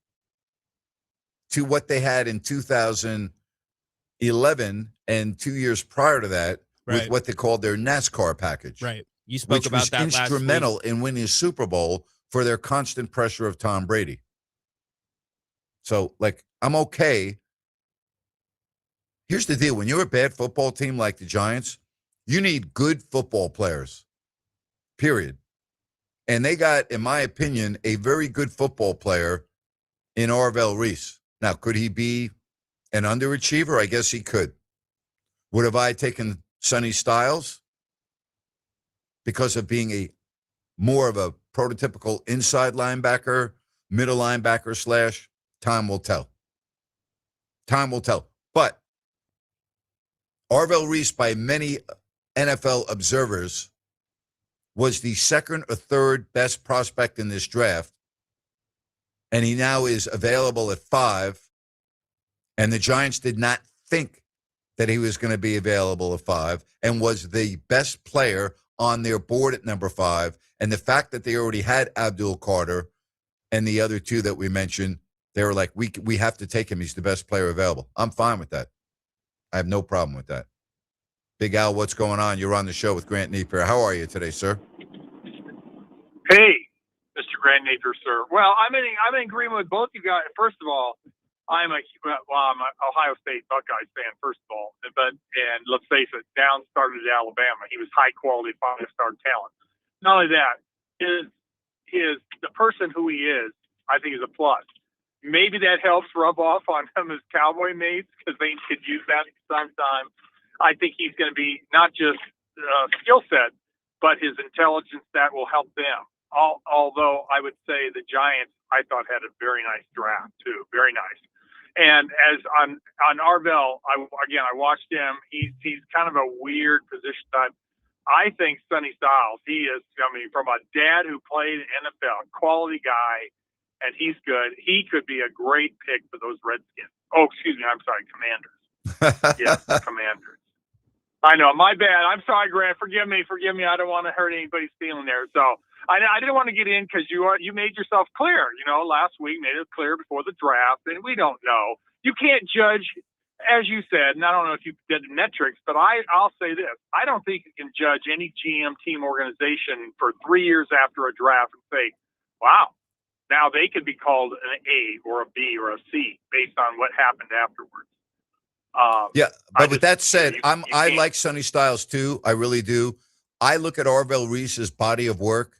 to what they had in 2011 and 2 years prior to that with what they called their NASCAR package. Right. You spoke about was that instrumental last week. in winning a Super Bowl for their constant pressure of Tom Brady. So, like, I'm okay. Here's the deal. When you're a bad football team like the Giants, you need good football players, period. And they got, in my opinion, a very good football player in Arvell Reese. Now, could he be an underachiever? I guess he could. Would have I taken Sonny Styles because of being a more of a prototypical inside linebacker, middle linebacker / time will tell. Time will tell. But Arvell Reese, by many NFL observers, was the second or third best prospect in this draft. And he now is available at 5. And the Giants did not think that he was going to be available at 5 and was the best player on their board at number 5. And the fact that they already had Abdul Carter and the other two that we mentioned, they were like, we have to take him. He's the best player available. I'm fine with that. I have no problem with that. Big Al, what's going on? You're on the show with Grant Napear. How are you today, sir? Hey, Mr. Grant Napear, sir. Well, I'm in agreement with both you guys. First of all, I'm an Ohio State Buckeyes fan, first of all. And let's face it, Downs started at Alabama. He was high quality, 5-star talent. Not only that, is the person who he is, I think, is a plus. Maybe that helps rub off on him as Cowboy mates because they could use that sometime. I think he's going to be not just skill set, but his intelligence that will help them. Although I would say the Giants, I thought, had a very nice draft too, very nice. And as on Arvell, I watched him. He's kind of a weird position type. I think Sonny Styles, he is, from a dad who played NFL, quality guy, and he's good. He could be a great pick for those Redskins. Oh, excuse me. I'm sorry, Commanders. Yes, Commanders. I know, my bad. I'm sorry, Grant. Forgive me. I don't want to hurt anybody's feeling there. So I didn't want to get in because you made yourself clear. Last week made it clear before the draft, and we don't know. You can't judge, as you said, and I don't know if you did the metrics, but I'll say this: I don't think you can judge any GM team organization for 3 years after a draft and say, "Wow, now they could be called an A or a B or a C based on what happened afterwards." But with that said, I like Sonny Styles too. I really do. I look at Arvell Reese's body of work,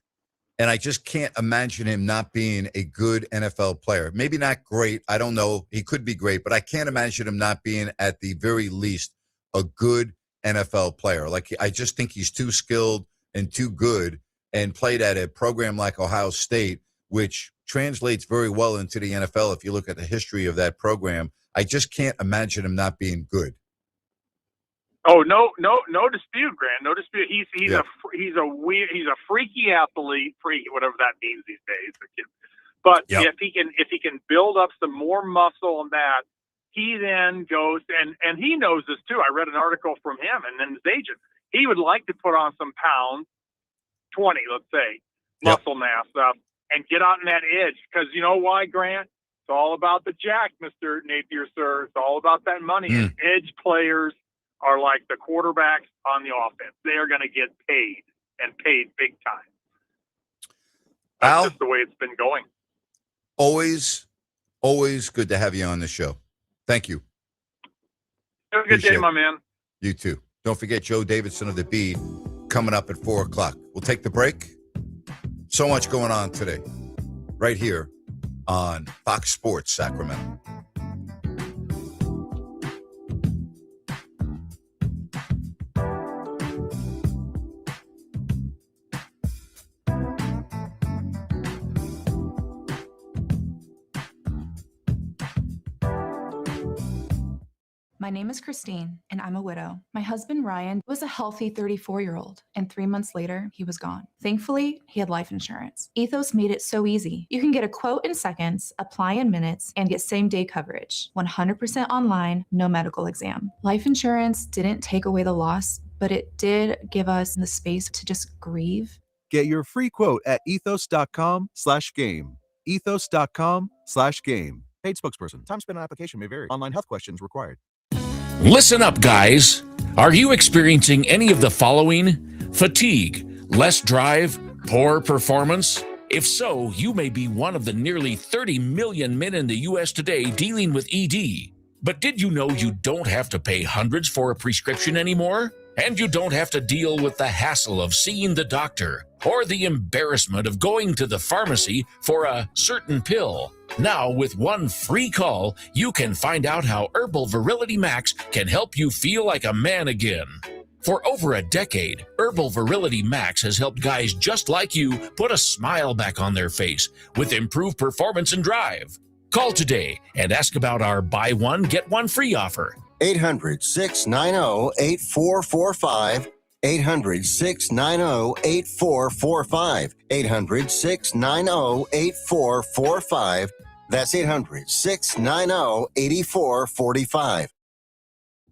and I just can't imagine him not being a good NFL player. Maybe not great. I don't know. He could be great, but I can't imagine him not being, at the very least, a good NFL player. Like, I just think he's too skilled and too good, and played at a program like Ohio State, which translates very well into the NFL if you look at the history of that program. I just can't imagine him not being good. Oh, no dispute, Grant. No dispute. He's a freaky athlete, whatever that means these days. But if he can build up some more muscle and that, he then goes and he knows this too. I read an article from him and then his agent. He would like to put on some pounds, 20, let's say, muscle mass up, and get out in that edge. Because you know why, Grant? It's all about the jack, Mr. Napear, sir. It's all about that money. And edge players are like the quarterbacks on the offense. They are going to get paid, and paid big time. That's just the way it's been going. always good to have you on the show. Thank you. Have a good day, my man. You too. Don't forget Joe Davidson of the Bee coming up at 4 o'clock. We'll take the break. So much going on today, right here on Fox Sports Sacramento. My name is Christine, and I'm a widow. My husband, Ryan, was a healthy 34-year-old, and 3 months later, he was gone. Thankfully, he had life insurance. Ethos made it so easy. You can get a quote in seconds, apply in minutes, and get same-day coverage. 100% online, no medical exam. Life insurance didn't take away the loss, but it did give us the space to just grieve. Get your free quote at ethos.com/game. Ethos.com/game. Paid spokesperson. Time spent on application may vary. Online health questions required. Listen up, guys. Are you experiencing any of the following? Fatigue, less drive, poor performance? If so, you may be one of the nearly 30 million men in the U.S. today dealing with ED. But did you know you don't have to pay hundreds for a prescription anymore? And you don't have to deal with the hassle of seeing the doctor or the embarrassment of going to the pharmacy for a certain pill. Now, with one free call, you can find out how Herbal Virility Max can help you feel like a man again. For over a decade, Herbal Virility Max has helped guys just like you put a smile back on their face with improved performance and drive. Call today and ask about our buy one, get one free offer. 800-690-8445. 800-690-8445. 800-690-8445. That's 800-690-8445.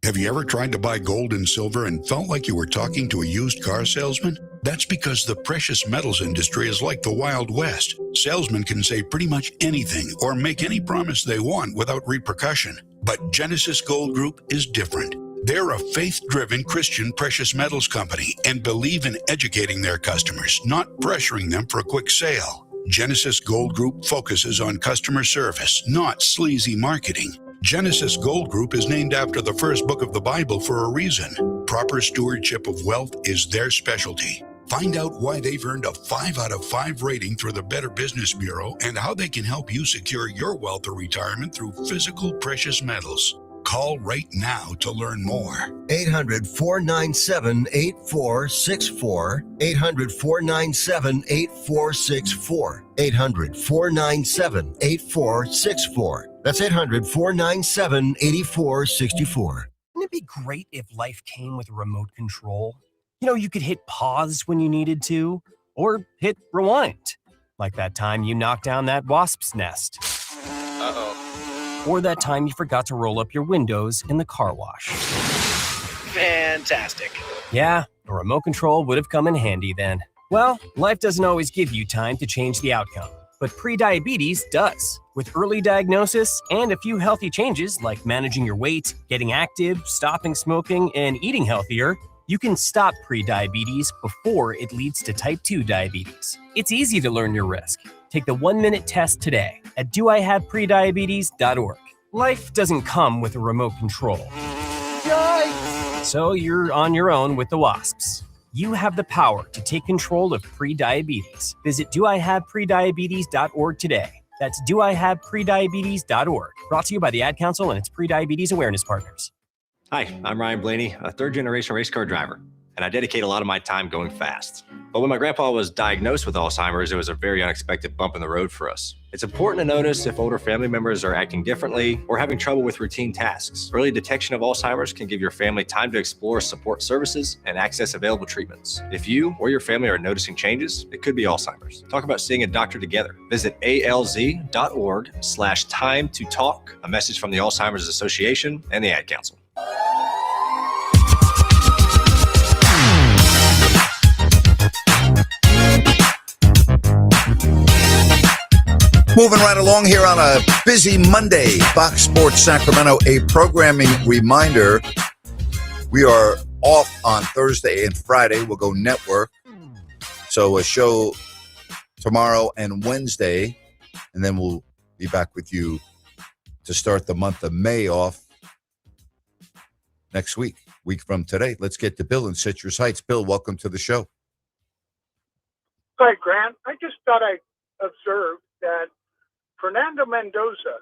Have you ever tried to buy gold and silver and felt like you were talking to a used car salesman? That's because the precious metals industry is like the Wild West. Salesmen can say pretty much anything or make any promise they want without repercussion. But Genesis Gold Group is different. They're a faith-driven Christian precious metals company and believe in educating their customers, not pressuring them for a quick sale. Genesis Gold Group focuses on customer service, not sleazy marketing. Genesis Gold Group is named after the first book of the Bible for a reason. Proper stewardship of wealth is their specialty. Find out why they've earned a 5 out of 5 rating through the Better Business Bureau and how they can help you secure your wealth or retirement through physical precious metals. Call right now to learn more. 800-497-8464. 800-497-8464. 800-497-8464. That's 800-497-8464. Wouldn't it be great if life came with a remote control? You know, you could hit pause when you needed to, or hit rewind. Like that time you knocked down that wasp's nest. Uh-oh. Or that time you forgot to roll up your windows in the car wash. Fantastic. Yeah, a remote control would have come in handy then. Well, life doesn't always give you time to change the outcome, but prediabetes does. With early diagnosis and a few healthy changes like managing your weight, getting active, stopping smoking, and eating healthier, you can stop prediabetes before it leads to type 2 diabetes. It's easy to learn your risk. Take the 1-minute test today at doihaveprediabetes.org. Life doesn't come with a remote control. Yikes! So you're on your own with the wasps. You have the power to take control of prediabetes. Visit doihaveprediabetes.org today. That's doihaveprediabetes.org. Brought to you by the Ad Council and its Prediabetes Awareness Partners. Hi, I'm Ryan Blaney, a third-generation race car driver, and I dedicate a lot of my time going fast. But when my grandpa was diagnosed with Alzheimer's, it was a very unexpected bump in the road for us. It's important to notice if older family members are acting differently or having trouble with routine tasks. Early detection of Alzheimer's can give your family time to explore support services and access available treatments. If you or your family are noticing changes, it could be Alzheimer's. Talk about seeing a doctor together. Visit alz.org/time to talk. A message from the Alzheimer's Association and the Ad Council. Moving right along here on a busy Monday, Fox Sports Sacramento, a programming reminder. We are off on Thursday and Friday. We'll go network. So a show tomorrow and Wednesday, and then we'll Be back with you to start the month of May off next week from today. Let's get to Bill in Citrus Heights. Bill, welcome to the show. Hi, Grant. I just thought I observed that Fernando Mendoza,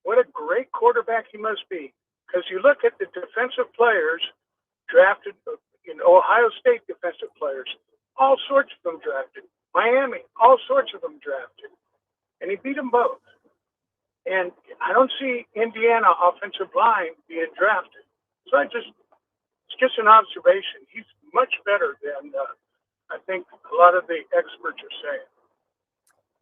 what a great quarterback he must be. Because you look at the defensive players drafted in Ohio State, defensive players, all sorts of them drafted. Miami, all sorts of them drafted. And he beat them both. And I don't see Indiana offensive line being drafted. So it's just an observation. He's much better than I think a lot of the experts are saying.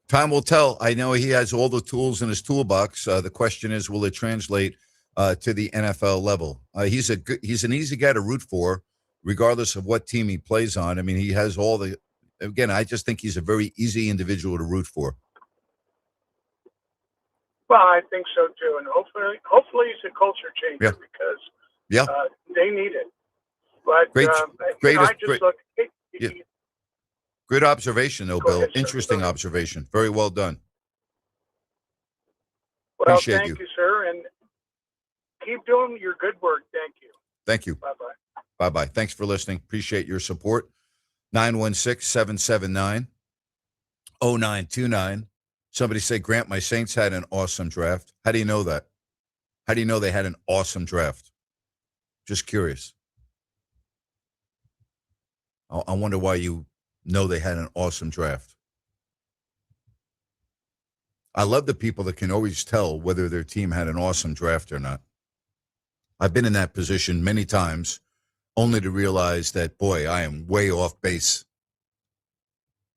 Time will tell. I know he has all the tools in his toolbox. The question is, will it translate to the NFL level? He's an easy guy to root for, regardless of what team he plays on. I mean, he has all the. Again, I just think he's a very easy individual to root for. Well, I think so too, and hopefully he's a culture changer because they need it. But Good observation, though, Bill. Ahead, Interesting observation. Very well done. Well, Appreciate thank you, sir, and keep doing your good work. Thank you. Thank you. Bye-bye. Bye-bye. Thanks for listening. Appreciate your support. 916-779-0929. Somebody said, Grant, my Saints had an awesome draft. How do you know that? How do you know they had an awesome draft? Just curious. I wonder why you know they had an awesome draft. I love the people that can always tell whether their team had an awesome draft or not. I've been in that position many times, only to realize that, boy, I am way off base.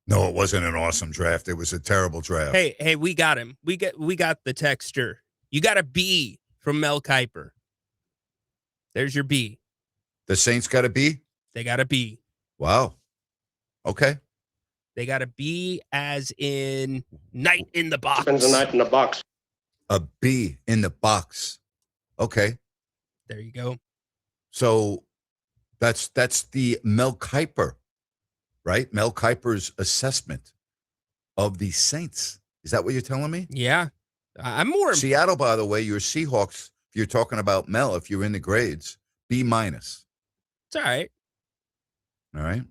No, it wasn't an awesome draft. It was a terrible draft. Hey, we got him. We got the texture. You got a B from Mel Kiper. There's your B. The Saints got a B? They got a B. Wow. Okay. They got a B as in night in the box. Spends a night in the box. A B in the box. Okay. There you go. So that's the Mel Kiper, right? Mel Kiper's assessment of the Saints. Is that what you're telling me? Yeah. I'm more Seattle, by the way, your Seahawks, if you're talking about Mel, if you're in the grades, B-. It's all right. All right.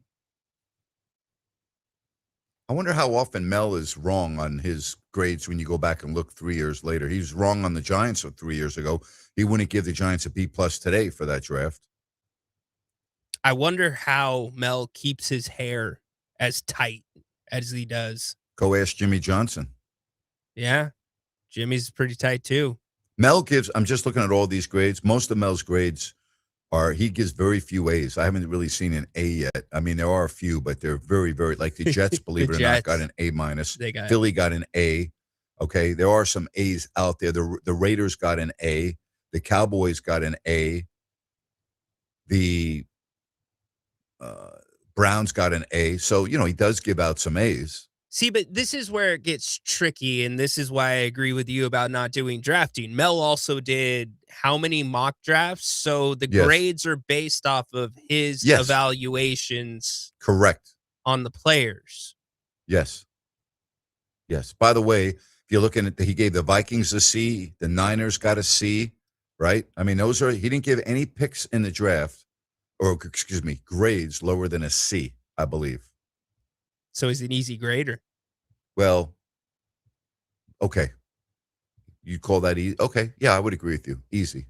I wonder how often Mel is wrong on his grades when you go back and look 3 years later. He was wrong on the Giants 3 years ago. He wouldn't give the Giants a B+ today for that draft. I wonder how Mel keeps his hair as tight as he does. Go ask Jimmy Johnson. Yeah. Jimmy's pretty tight too. Mel gives, I'm just looking at all these grades. Most of Mel's grades he gives very few A's. I haven't really seen an A yet. I mean, there are a few, but they're very, very, like the Jets, believe it or not, got an A-. Philly got an A. Okay. There are some A's out there. The Raiders got an A. The Cowboys got an A. The Browns got an A. So, he does give out some A's. See, but this is where it gets tricky, and this is why I agree with you about not doing drafting. Mel also did how many mock drafts? So the grades are based off of his evaluations. Correct. On the players. Yes. Yes. By the way, if you're looking at he gave the Vikings a C, the Niners got a C, right? I mean, he didn't give any picks in the draft, or excuse me, grades lower than a C, I believe. So he's an easy grader. Well, okay. You call that easy? Okay. Yeah, I would agree with you. Easy.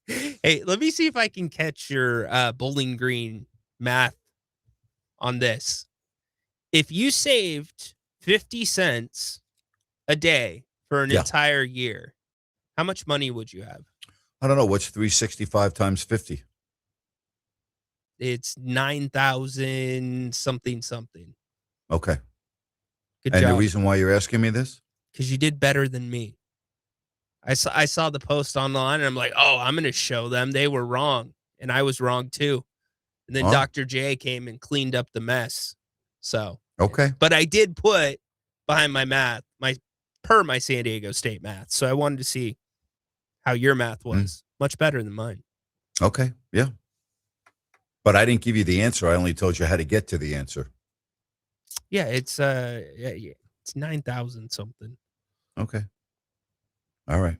Hey, let me see if I can catch your Bowling Green math on this. If you saved 50 cents a day for an entire year, how much money would you have? I don't know. What's 365 times 50? It's 9,000 something. Okay. Good and job. The reason why you're asking me this? Because you did better than me. I saw the post online, and I'm like, oh, I'm going to show them they were wrong. And I was wrong, too. And then Dr. J came and cleaned up the mess. So. Okay. But I did put behind my math, per my San Diego State math. So I wanted to see how your math was. Much better than mine. Okay. Yeah. But I didn't give you the answer. I only told you how to get to the answer. Yeah, it's 9,000 something. Okay. All right.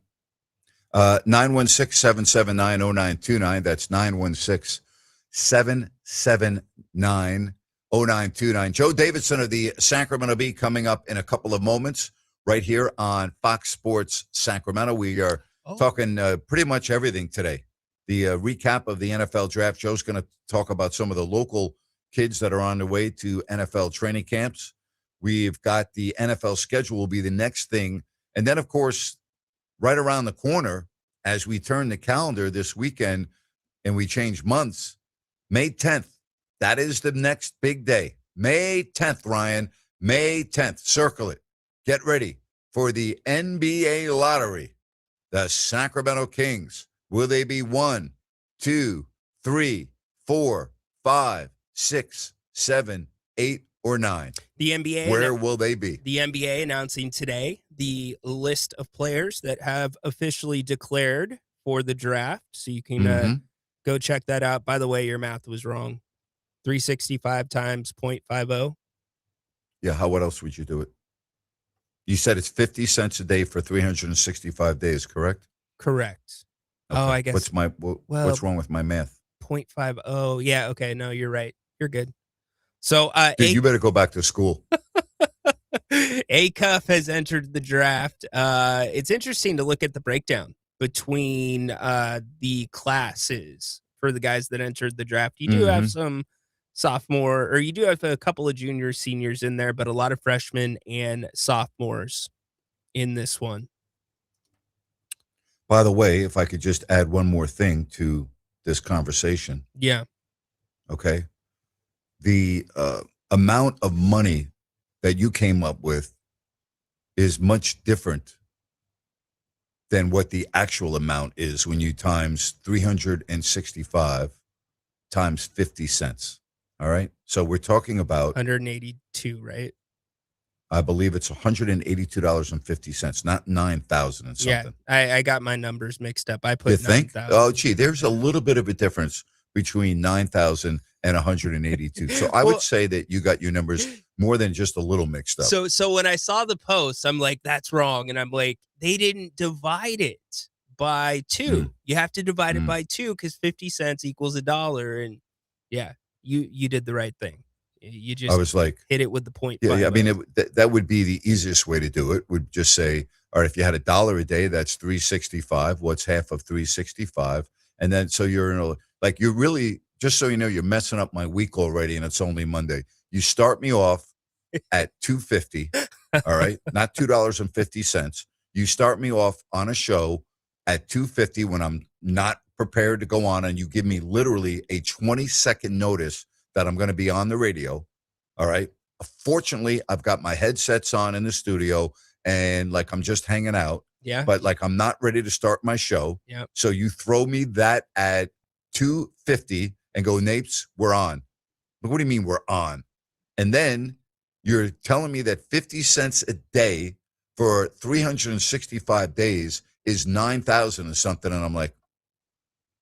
916-779-0929. That's 916-779-0929. Joe Davidson of the Sacramento Bee coming up in a couple of moments right here on Fox Sports Sacramento. We are talking pretty much everything today. The recap of the NFL draft. Joe's going to talk about some of the local kids that are on the way to NFL training camps. We've got the NFL schedule will be the next thing. And then, of course, right around the corner, as we turn the calendar this weekend and we change months, May 10th, that is the next big day. May 10th, Ryan, May 10th. Circle it. Get ready for the NBA lottery. The Sacramento Kings. Will they be 1, 2, 3, 4, 5, 6, 7, 8, or 9? The NBA. Where will they be? The NBA announcing today the list of players that have officially declared for the draft. So you can go check that out. By the way, your math was wrong. 365 times 0.50. Yeah, what else would you do it? You said it's 50 cents a day for 365 days, correct? Correct. Okay. Oh, I guess. What's wrong with my math? 0.50. Yeah, okay. No, you're right. You're good. So, dude, you better go back to school. ACUF has entered the draft. It's interesting to look at the breakdown between the classes for the guys that entered the draft. You do have some sophomore, or you do have a couple of juniors, seniors in there, but a lot of freshmen and sophomores in this one. By the way, if I could just add one more thing to this conversation. Yeah. Okay. The amount of money that you came up with is much different than what the actual amount is when you times 365 times 50 cents. All right. So we're talking about 182, right? I believe it's $182.50, not 9,000 and something. Yeah, I got my numbers mixed up. I put you think? 9,000. Oh, gee, there's a little bit of a difference between 9,000 and 182. So I would say that you got your numbers more than just a little mixed up. So when I saw the post, I'm like, that's wrong. And I'm like, they didn't divide it by 2. You have to divide it by 2 because 50 cents equals $1. And yeah, you did the right thing. You just I was like, hit it with the point. Yeah, I mean, that would be the easiest way to do it. Would just say, all right, if you had $1 a day, that's 365. What's half of 365? And then so you're in you're really, just so you know, you're messing up my week already, and it's only Monday. You start me off at $2.50, all right, not $2.50. You start me off on a show at $2.50 when I'm not prepared to go on, and you give me literally a 20-second notice that I'm going to be on the radio. All right. Fortunately, I've got my headsets on in the studio and I'm just hanging out. Yeah. But I'm not ready to start my show. Yeah. So you throw me that at $2.50 and go, Napes, we're on. But what do you mean we're on? And then you're telling me that 50 cents a day for 365 days is 9,000 or something. And I'm like,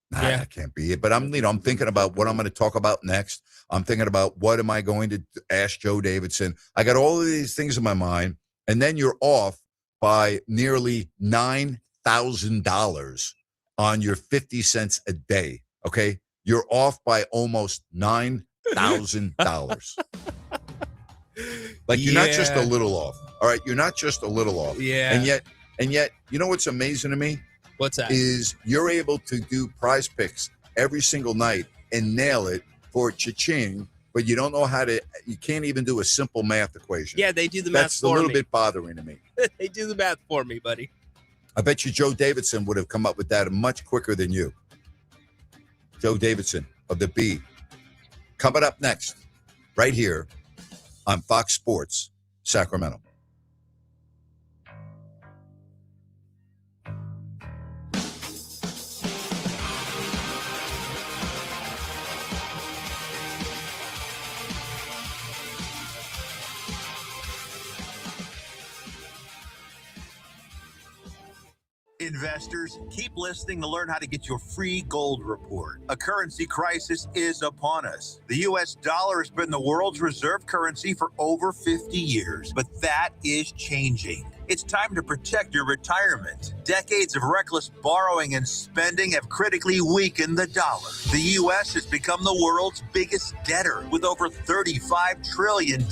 nah, that can't be it. But I'm thinking about what I'm going to talk about next. I'm thinking about what am I going to ask Joe Davidson. I got all of these things in my mind. And then you're off by nearly $9,000 on your 50 cents a day. Okay. You're off by almost $9,000. You're not just a little off. All right. You're not just a little off. Yeah. And yet, you know what's amazing to me? What's that? Is you're able to do prize picks every single night and nail it for cha-ching, but you don't know you can't even do a simple math equation. Yeah, they do the math That's for me. That's a little bit bothering to me. They do the math for me, buddy. I bet you Joe Davidson would have come up with that much quicker than you. Joe Davidson of the Bee. Coming up next, right here on Fox Sports Sacramento. Investors, keep listening to learn how to get your free gold report. A currency crisis is upon us. The U.S. dollar has been the world's reserve currency for over 50 years, but that is changing. It's time to protect your retirement. Decades of reckless borrowing and spending have critically weakened the dollar. The U.S. has become the world's biggest debtor with over $35 trillion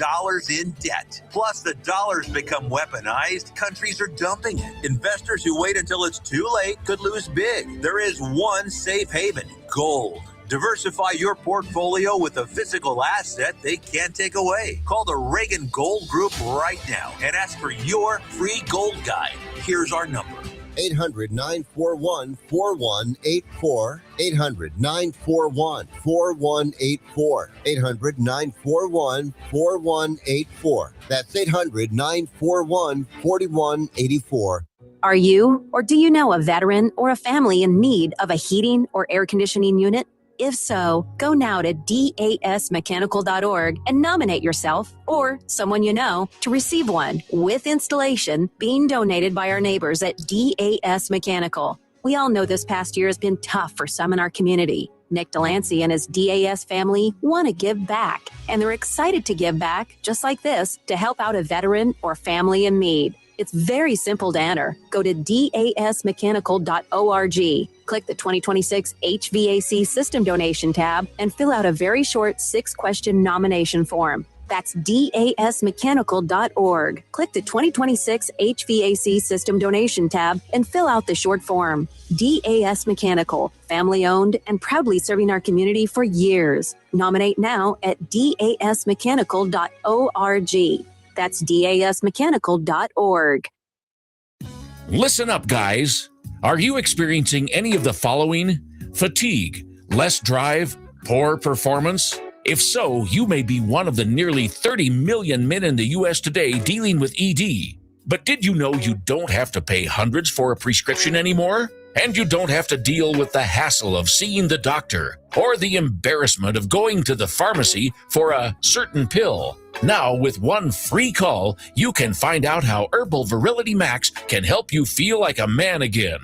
in debt. Plus, the dollar's become weaponized. Countries are dumping it. Investors who wait until it's too late could lose big. There is one safe haven: gold. Diversify your portfolio with a physical asset they can't take away. Call the Reagan Gold Group right now and ask for your free gold guide. Here's our number: 800-941-4184. 800-941-4184. 800-941-4184. That's 800-941-4184. Are you or do you know a veteran or a family in need of a heating or air conditioning unit? If so, go now to dasmechanical.org and nominate yourself or someone you know to receive one with installation being donated by our neighbors at DAS Mechanical. We all know this past year has been tough for some in our community. Nick Delancey and his DAS family want to give back, and they're excited to give back, just like this, to help out a veteran or family in need. It's very simple to enter. Go to dasmechanical.org. Click the 2026 HVAC System Donation tab and fill out a very short 6-question nomination form. That's dasmechanical.org. Click the 2026 HVAC System Donation tab and fill out the short form. DAS Mechanical, family owned and proudly serving our community for years. Nominate now at dasmechanical.org. That's dasmechanical.org. Listen up, guys. Are you experiencing any of the following? Fatigue, less drive, poor performance? If so, you may be one of the nearly 30 million men in the U.S. today dealing with ED. But did you know you don't have to pay hundreds for a prescription anymore? And you don't have to deal with the hassle of seeing the doctor or the embarrassment of going to the pharmacy for a certain pill. Now, with one free call, you can find out how Herbal Virility Max can help you feel like a man again.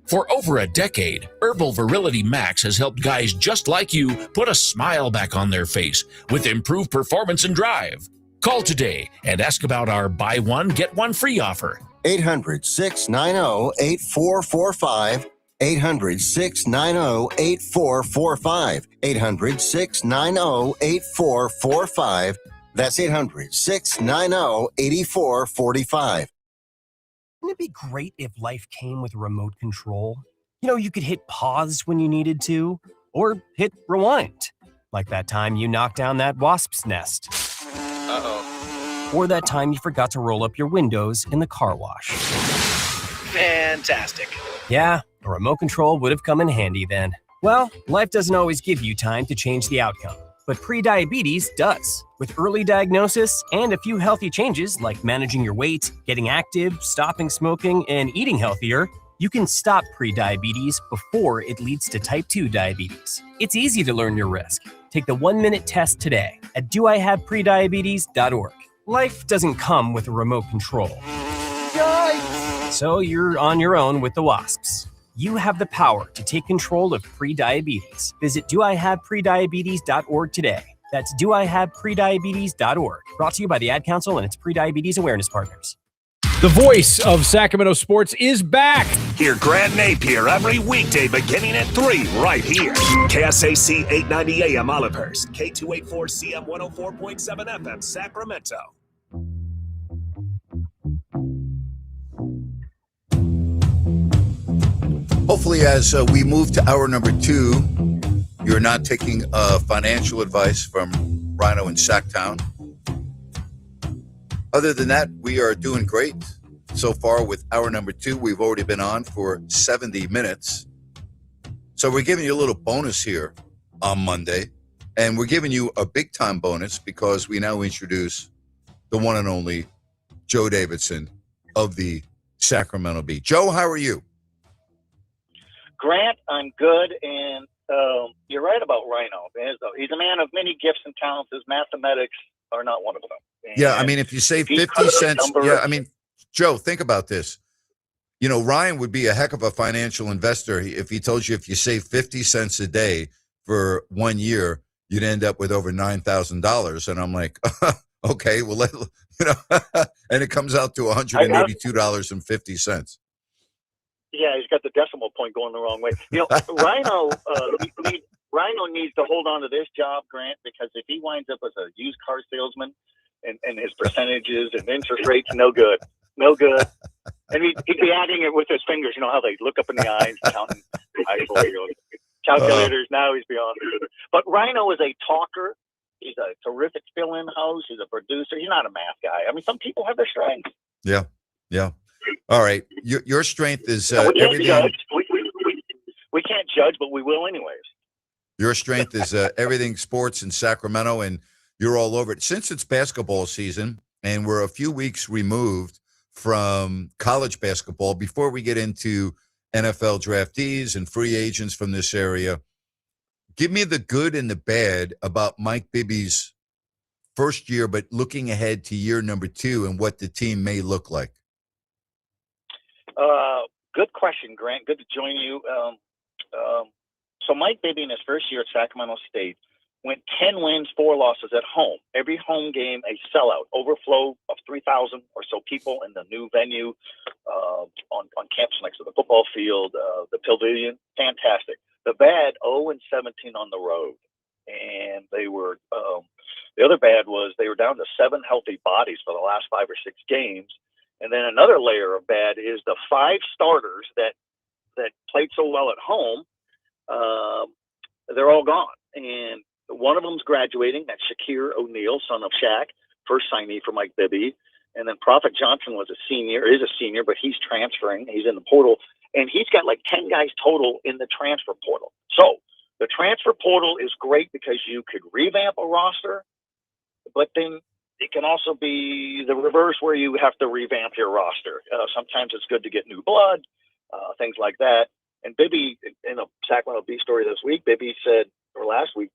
For over a decade, Herbal Virility Max has helped guys just like you put a smile back on their face with improved performance and drive. Call today and ask about our buy one, get one free offer. 800-690-8445. 800-690-8445. 800-690-8445. That's 800-690-8445. Wouldn't it be great if life came with a remote control? You know, you could hit pause when you needed to, or hit rewind. Like that time you knocked down that wasp's nest. Uh-oh. Or that time you forgot to roll up your windows in the car wash. Fantastic. Yeah, a remote control would have come in handy then. Well, life doesn't always give you time to change the outcome, but prediabetes does. With early diagnosis and a few healthy changes like managing your weight, getting active, stopping smoking, and eating healthier, you can stop prediabetes before it leads to type 2 diabetes. It's easy to learn your risk. Take the 1-minute test today at doihaveprediabetes.org. Life doesn't come with a remote control. Yikes! So you're on your own with the wasps. You have the power to take control of prediabetes. Visit doihaveprediabetes.org today. That's doihaveprediabetes.org. Brought to you by the Ad Council and its prediabetes awareness partners. The voice of Sacramento sports is back. Hear Grant Napear every weekday beginning at 3 right here. KSAC 890 AM Olivehurst, K284 CM 104.7 FM Sacramento. Hopefully, as we move to hour number 2, you're not taking financial advice from Rhino in Sacktown. Other than that, we are doing great so far with hour number 2. We've already been on for 70 minutes. So we're giving you a little bonus here on Monday. And we're giving you a big-time bonus because we now introduce the one and only Joe Davidson of the Sacramento Bee. Joe, how are you? Grant, I'm good, and you're right about Rhino. He's a man of many gifts and talents. His mathematics are not one of them. And yeah, I mean, if you save 50 cents, yeah, I mean, Joe, think about this. You know, Ryan would be a heck of a financial investor if he told you if you save 50 cents a day for 1 year, you'd end up with over $9,000. And I'm like, okay, well, and it comes out to $182.50. Yeah, he's got the decimal point going the wrong way. Rhino needs to hold on to this job, Grant, because if he winds up as a used car salesman and his percentages and interest rates, no good. And he'd be adding it with his fingers. You know how they look up in the eyes, counting calculators. Now he's beyond it. But Rhino is a talker. He's a terrific fill-in host. He's a producer. He's not a math guy. I mean, some people have their strengths. Yeah. All right. Your strength is we can't everything. Judge. We can't judge, but we will anyways. Your strength is everything sports in Sacramento, and you're all over it. Since it's basketball season, and we're a few weeks removed from college basketball, before we get into NFL draftees and free agents from this area, give me the good and the bad about Mike Bibby's first year, but looking ahead to year number 2 and what the team may look like. Good question, Grant. Good to join you. So Mike Bibby in his first year at Sacramento State went 10 wins, 4 losses at home. Every home game, a sellout, overflow of 3,000 or so people in the new venue on campus next to the football field, the Pavilion. Fantastic. The bad, 0-17 on the road. And they were the other bad was they were down to 7 healthy bodies for the last 5 or 6 games. And then another layer of bad is the 5 starters that played so well at home. They're all gone. And one of them's graduating. That's Shakir O'Neal, son of Shaq, first signee for Mike Bibby. And then Prophet Johnson is a senior, but he's transferring. He's in the portal. And he's got like 10 guys total in the transfer portal. So the transfer portal is great because you could revamp a roster, but then it can also be the reverse where you have to revamp your roster. Sometimes it's good to get new blood, things like that. And Bibby, in a Sacramento Bee story this week, Bibby said, or last week,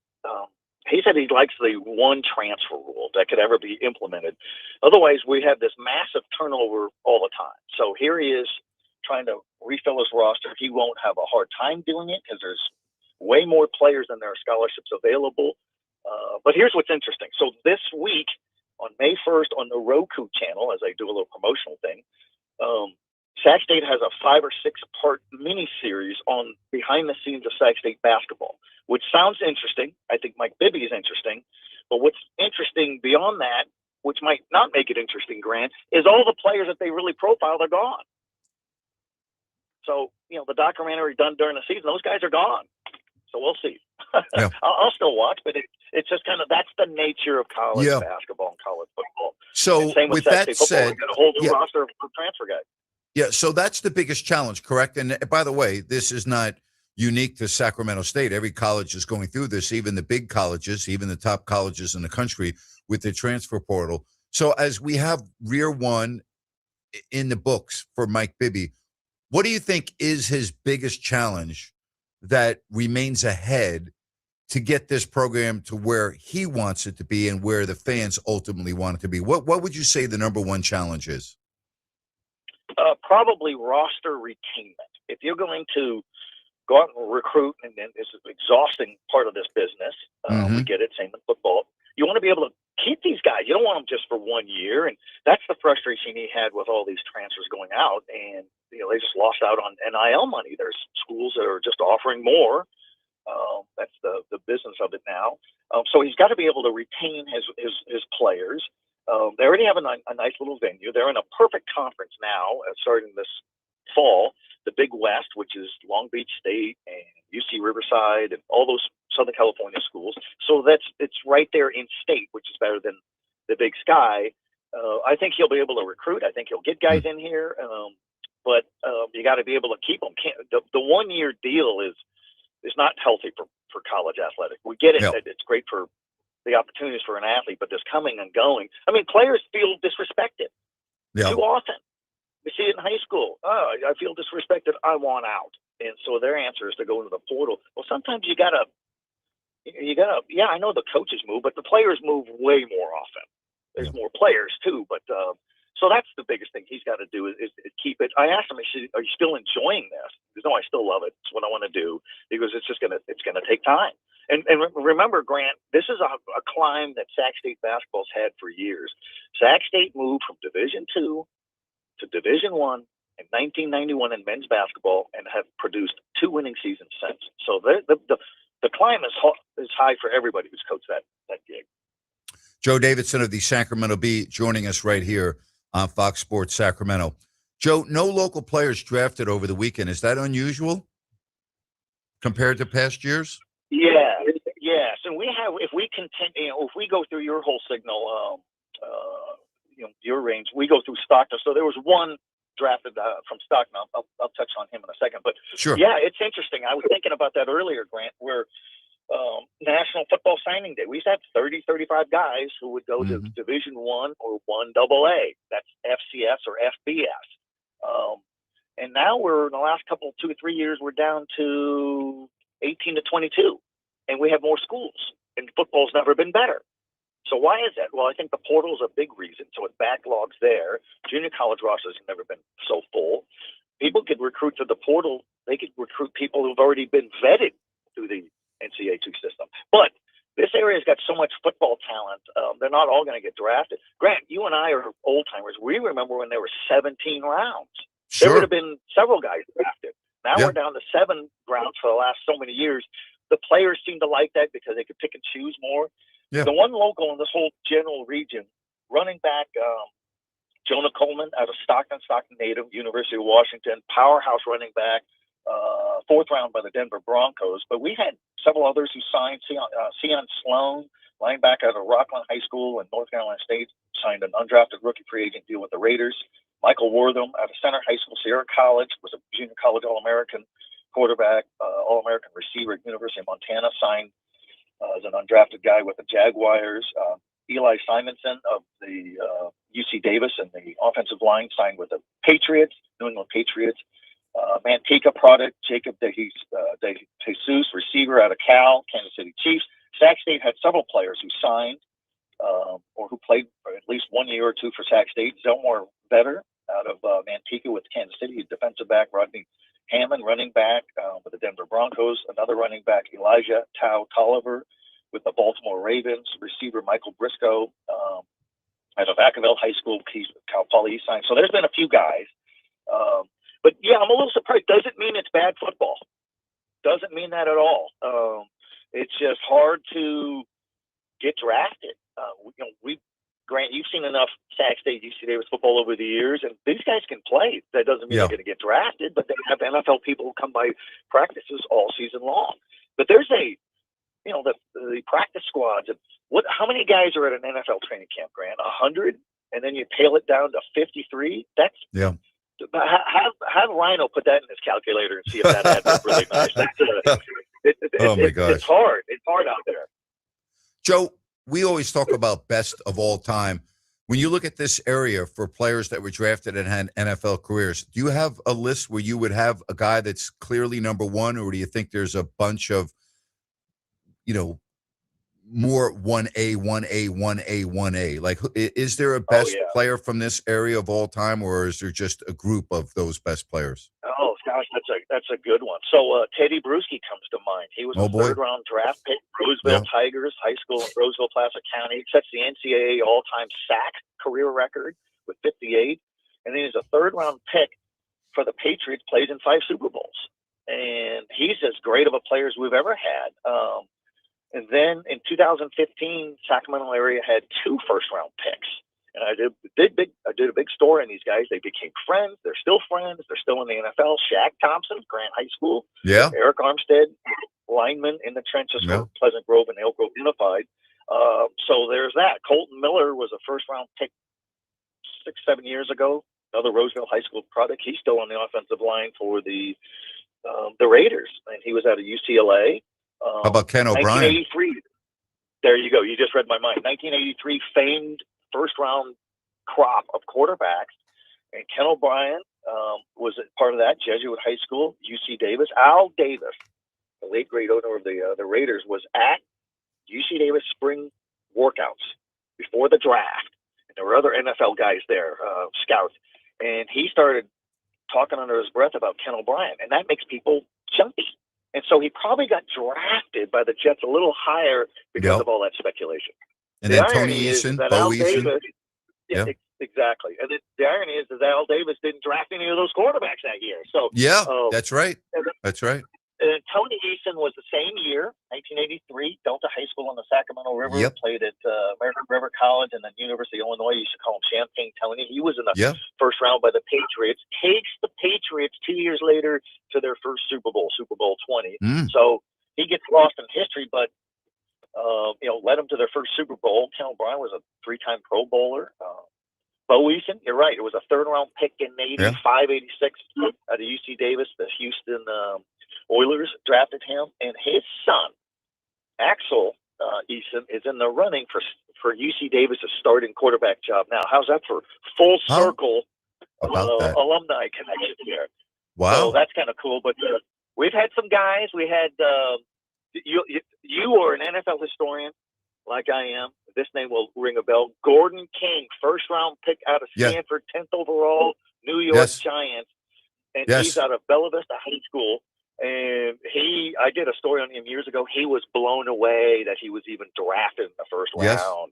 he said he likes the one transfer rule that could ever be implemented. Otherwise, we have this massive turnover all the time. So here he is trying to refill his roster. He won't have a hard time doing it because there's way more players than there are scholarships available. But here's what's interesting. So this week, on May 1st, on the Roku channel, as I do a little promotional thing, Sac State has a 5 or 6 part mini series on behind the scenes of Sac State basketball, which sounds interesting. I think Mike Bibby is interesting. But what's interesting beyond that, which might not make it interesting, Grant, is all the players that they really profiled are gone. So, the documentary done during the season, those guys are gone. So we'll see. Yeah. I'll still watch, but it's just kind of, that's the nature of college basketball and college football. So with that said, got a whole new roster of transfer guys. Yeah, so that's the biggest challenge, correct? And by the way, this is not unique to Sacramento State. Every college is going through this, even the big colleges, even the top colleges in the country with the transfer portal. So as we have year 1 in the books for Mike Bibby, what do you think is his biggest challenge that remains ahead to get this program to where he wants it to be and where the fans ultimately want it to be? What would you say the number 1 challenge is? Probably roster retainment. If you're going to go out and recruit, and it's an exhausting part of this business, we get it, same with football. You want to be able to keep these guys. You don't want them just for 1 year, and that's the frustration he had with all these transfers going out. And they just lost out on NIL money. There's schools that are just offering more. That's the business of it now. So he's got to be able to retain his players. They already have a nice little venue. They're in a perfect conference now, starting this fall. The Big West, which is Long Beach State and UC Riverside and all those Southern California schools. So it's right there in state, which is better than the Big Sky. I think he'll be able to recruit. I think he'll get guys in here, but you got to be able to keep them. The 1 year deal is not healthy for college athletics. We get it. That it's great for the opportunities for an athlete, but this coming and going. I mean, players feel disrespected too often. We see it in high school. Oh, I feel disrespected. I want out. And so their answer is to go into the portal. Well, sometimes you gotta, I know the coaches move, but the players move way more often. There's more players too, but so that's the biggest thing he's got to do is keep it. I asked him, are you still enjoying this? He goes, no, I still love it. It's what I want to do. He goes, it's gonna take time. remember, Grant, this is a climb that Sac State basketball's had for years. Sac State moved from Division II to Division I in 1991 in men's basketball and have produced 2 winning seasons since. So the climb is high for everybody who's coached that gig. Joe Davidson of the Sacramento Bee joining us right here on Fox Sports Sacramento. Joe, no local players drafted over the weekend. Is that unusual compared to past years? Yeah, yes. And we have, if we continue, if we go through your whole signal, your range, we go through Stockton. So there was one drafted from Stockton. I'll touch on him in a second. But sure. Yeah, it's interesting. I was thinking about that earlier, Grant, where National Football Signing Day, we used to have 30, 35 guys who would go to Division I or 1AA. That's FCS or FBS. And now we're, in the last 2 to 3 years, we're down to 18 to 22. And we have more schools. And football's never been better. So why is that? Well, I think the portal's a big reason. So it backlogs there. Junior college rosters have never been so full. People could recruit through the portal. They could recruit people who've already been vetted through the NCAA 2 system. But this area's got so much football talent. They're not all going to get drafted. Grant, you and I are old timers. We remember when there were 17 rounds. Sure. There would have been several guys drafted. Now we're down to 7 rounds for the last so many years. The players seem to like that because they could pick and choose more. Yeah. The one local in this whole general region, running back Jonah Coleman out of Stockton native, University of Washington, powerhouse running back, 4th round by the Denver Broncos. But we had several others who signed. Sion Sloan, linebacker out of Rockland High School in North Carolina State, signed an undrafted rookie free agent deal with the Raiders. Michael Wortham out of Center High School, Sierra College, was a junior college All-American quarterback, All-American receiver at University of Montana, signed as an undrafted guy with the Jaguars. Eli Simonson of the UC Davis and the offensive line signed with the Patriots, New England Patriots. Manteca product, Jacob De Jesus, receiver out of Cal, Kansas City Chiefs. Sac State had several players who signed or who played for at least 1 year or 2 for Sac State. Zelmore Vetter out of Manteca with Kansas City, defensive back Rodney Hammond, running back with the Denver Broncos. Another running back, Elijah Tau Tolliver with the Baltimore Ravens. Receiver Michael Briscoe out of Vacaville High School, Cal Poly signed. So there's been a few guys. But yeah, I'm a little surprised. Doesn't mean it's bad football. Doesn't mean that at all. It's just hard to get drafted. Grant, you've seen enough Sac State, UC Davis football over the years, and these guys can play. That doesn't mean they're going to get drafted, but they have NFL people who come by practices all season long. But there's the practice squads. How many guys are at an NFL training camp, Grant? 100, and then you pale it down to 53. That's Have Rhino put that in his calculator and see if that adds up really nice. Oh my gosh, it's hard. It's hard out there. Joe, we always talk about best of all time. When you look at this area for players that were drafted and had NFL careers, do you have a list where you would have a guy that's clearly number one, or do you think there's a bunch of, more 1A, 1A, 1A, 1A? Like, is there a best player from this area of all time, or is there just a group of those best players? Oh gosh, that's a good one. So Teddy Bruschi comes to mind. He was a 3rd round draft pick, Roseville Tigers High School in Roseville, Placer County. He sets the NCAA all-time sack career record with 58, and then he's a 3rd round pick for the Patriots. Plays in 5 Super Bowls, and he's as great of a player as we've ever had. And then in 2015, Sacramento area had 2 first-round picks. And I did a big story on these guys. They became friends. They're still friends. They're still in the NFL. Shaq Thompson, Grant High School. Yeah. Eric Armstead, lineman in the trenches for Pleasant Grove and Elk Grove Unified. So there's that. Colton Miller was a first-round pick 6-7 years ago. Another Roseville High School product. He's still on the offensive line for the Raiders, and he was out of UCLA. How about Ken O'Brien? 1983. There you go. You just read my mind. 1983 famed first-round crop of quarterbacks, and Ken O'Brien was part of that. Jesuit High School, UC Davis. Al Davis, the late great owner of the Raiders, was at UC Davis spring workouts before the draft, and there were other NFL guys there, scouts, and he started talking under his breath about Ken O'Brien, and that makes people jumpy. And so he probably got drafted by the Jets a little higher because of all that speculation. And the then irony Tony is Eason, that Bo Al Eason. Davis, Yeah. Exactly. And the irony is that Al Davis didn't draft any of those quarterbacks that year. So that's right. That's right. And Tony Eason was the same year, 1983, Delta High School on the Sacramento River, played at American River College and then University of Illinois. You used to call him Champagne Tony. He was in the first round by the Patriots. Takes the Patriots 2 years later to their first Super Bowl, Super Bowl 20. So he gets lost in history, but led them to their first Super Bowl. Ken O'Brien was a 3-time Pro Bowler. Bo Eason, you're right. It was a 3rd-round pick in 86 out of UC Davis. The Houston Oilers drafted him, and his son, Axel Eason, is in the running for UC Davis' starting quarterback job now. How's that for full circle alumni connection there? Wow. So that's kind of cool. But we've had some guys. We had you are an NFL historian, like I am. This name will ring a bell. Gordon King, 1st-round pick out of Stanford, 10th overall, New York Giants. And he's out of Bella Vista High School. And I did a story on him years ago. He was blown away that he was even drafted in the first round.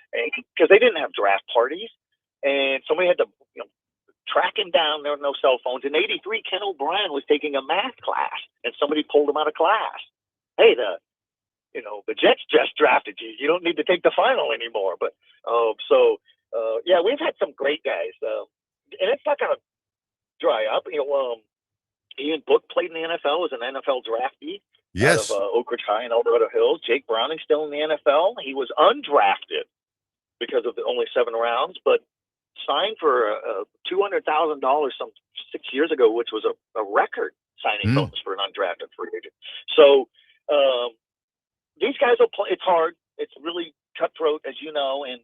Because they didn't have draft parties. And somebody had to track him down. There were no cell phones. In 83, Ken O'Brien was taking a math class, and somebody pulled him out of class. Hey, the Jets just drafted you. You don't need to take the final anymore. But we've had some great guys, and it's not going to dry up. Ian Book played in the NFL as an NFL draftee out of Oak Ridge High in El Dorado Hills. Jake Browning still in the NFL. He was undrafted because of the only 7 rounds, but signed for $200,000 some 6 years ago, which was a record signing bonus for an undrafted free agent. So these guys will play. It's hard. It's really cutthroat, as you know, and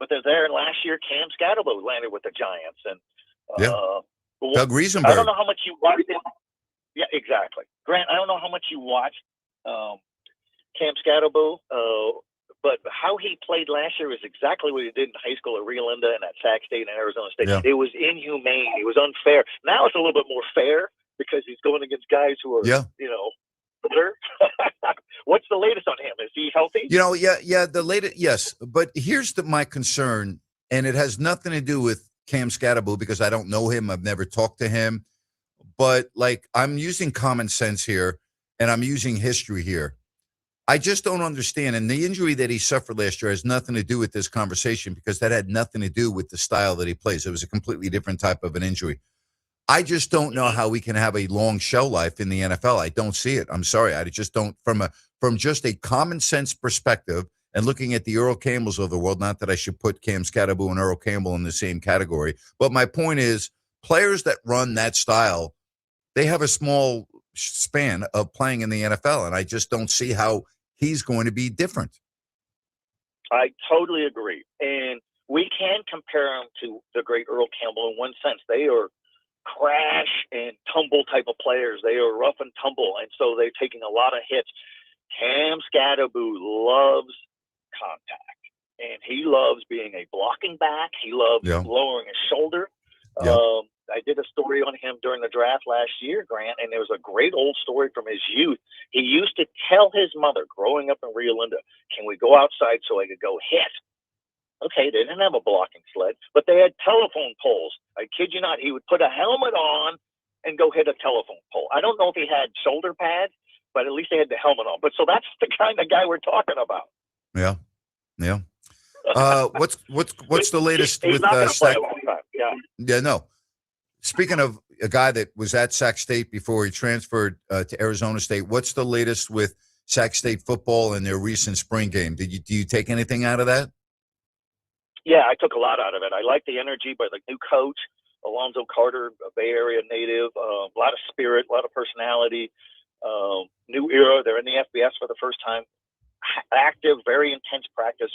but they're there. And last year, Cam Scatterbo landed with the Giants, and Doug Riesenberg. I don't know how much you watched him. Yeah, exactly. Grant, I don't know how much you watched Cam Scatterbo, but how he played last year is exactly what he did in high school at Rio Linda and at Sac State and Arizona State. It was inhumane. It was unfair. Now it's a little bit more fair because he's going against guys who are, better. What's the latest on him? Is he healthy? The latest, yes. But here's my concern, and it has nothing to do with Cam Scatterbo because I don't know him. I've never talked to him. But, I'm using common sense here, and I'm using history here. I just don't understand. And the injury that he suffered last year has nothing to do with this conversation because that had nothing to do with the style that he plays. It was a completely different type of an injury. I just don't know how we can have a long shelf life in the NFL. I don't see it. I'm sorry. I just don't, from just a common sense perspective and looking at the Earl Campbells of the world, not that I should put Cam Scatterbo and Earl Campbell in the same category, but my point is players that run that style, they have a small span of playing in the NFL, and I just don't see how he's going to be different. I totally agree. And we can compare him to the great Earl Campbell in one sense. They are crash and tumble type of players. They are rough and tumble, and so they're taking a lot of hits. Cam Scatterbo loves contact, and he loves being a blocking back. He loves lowering his shoulder. I did a story on him during the draft last year, Grant, and there was a great old story from his youth. He used to tell his mother, growing up in Rio Linda, can we go outside so I could go hit? Okay, they didn't have a blocking sled, but they had telephone poles. I kid you not, he would put a helmet on and go hit a telephone pole. I don't know if he had shoulder pads, but at least they had the helmet on. But so that's the kind of guy we're talking about. Yeah. What's the latest He's with not gonna play Sac? a long time. Yeah, no. Speaking of a guy that was at Sac State before he transferred to Arizona State, what's the latest with Sac State football and their recent spring game? Do you take anything out of that? Yeah, I took a lot out of it. I like the energy by the new coach, Alonzo Carter, a Bay Area native, a lot of spirit, a lot of personality, new era. They're in the FBS for the first time. Active, very intense practice.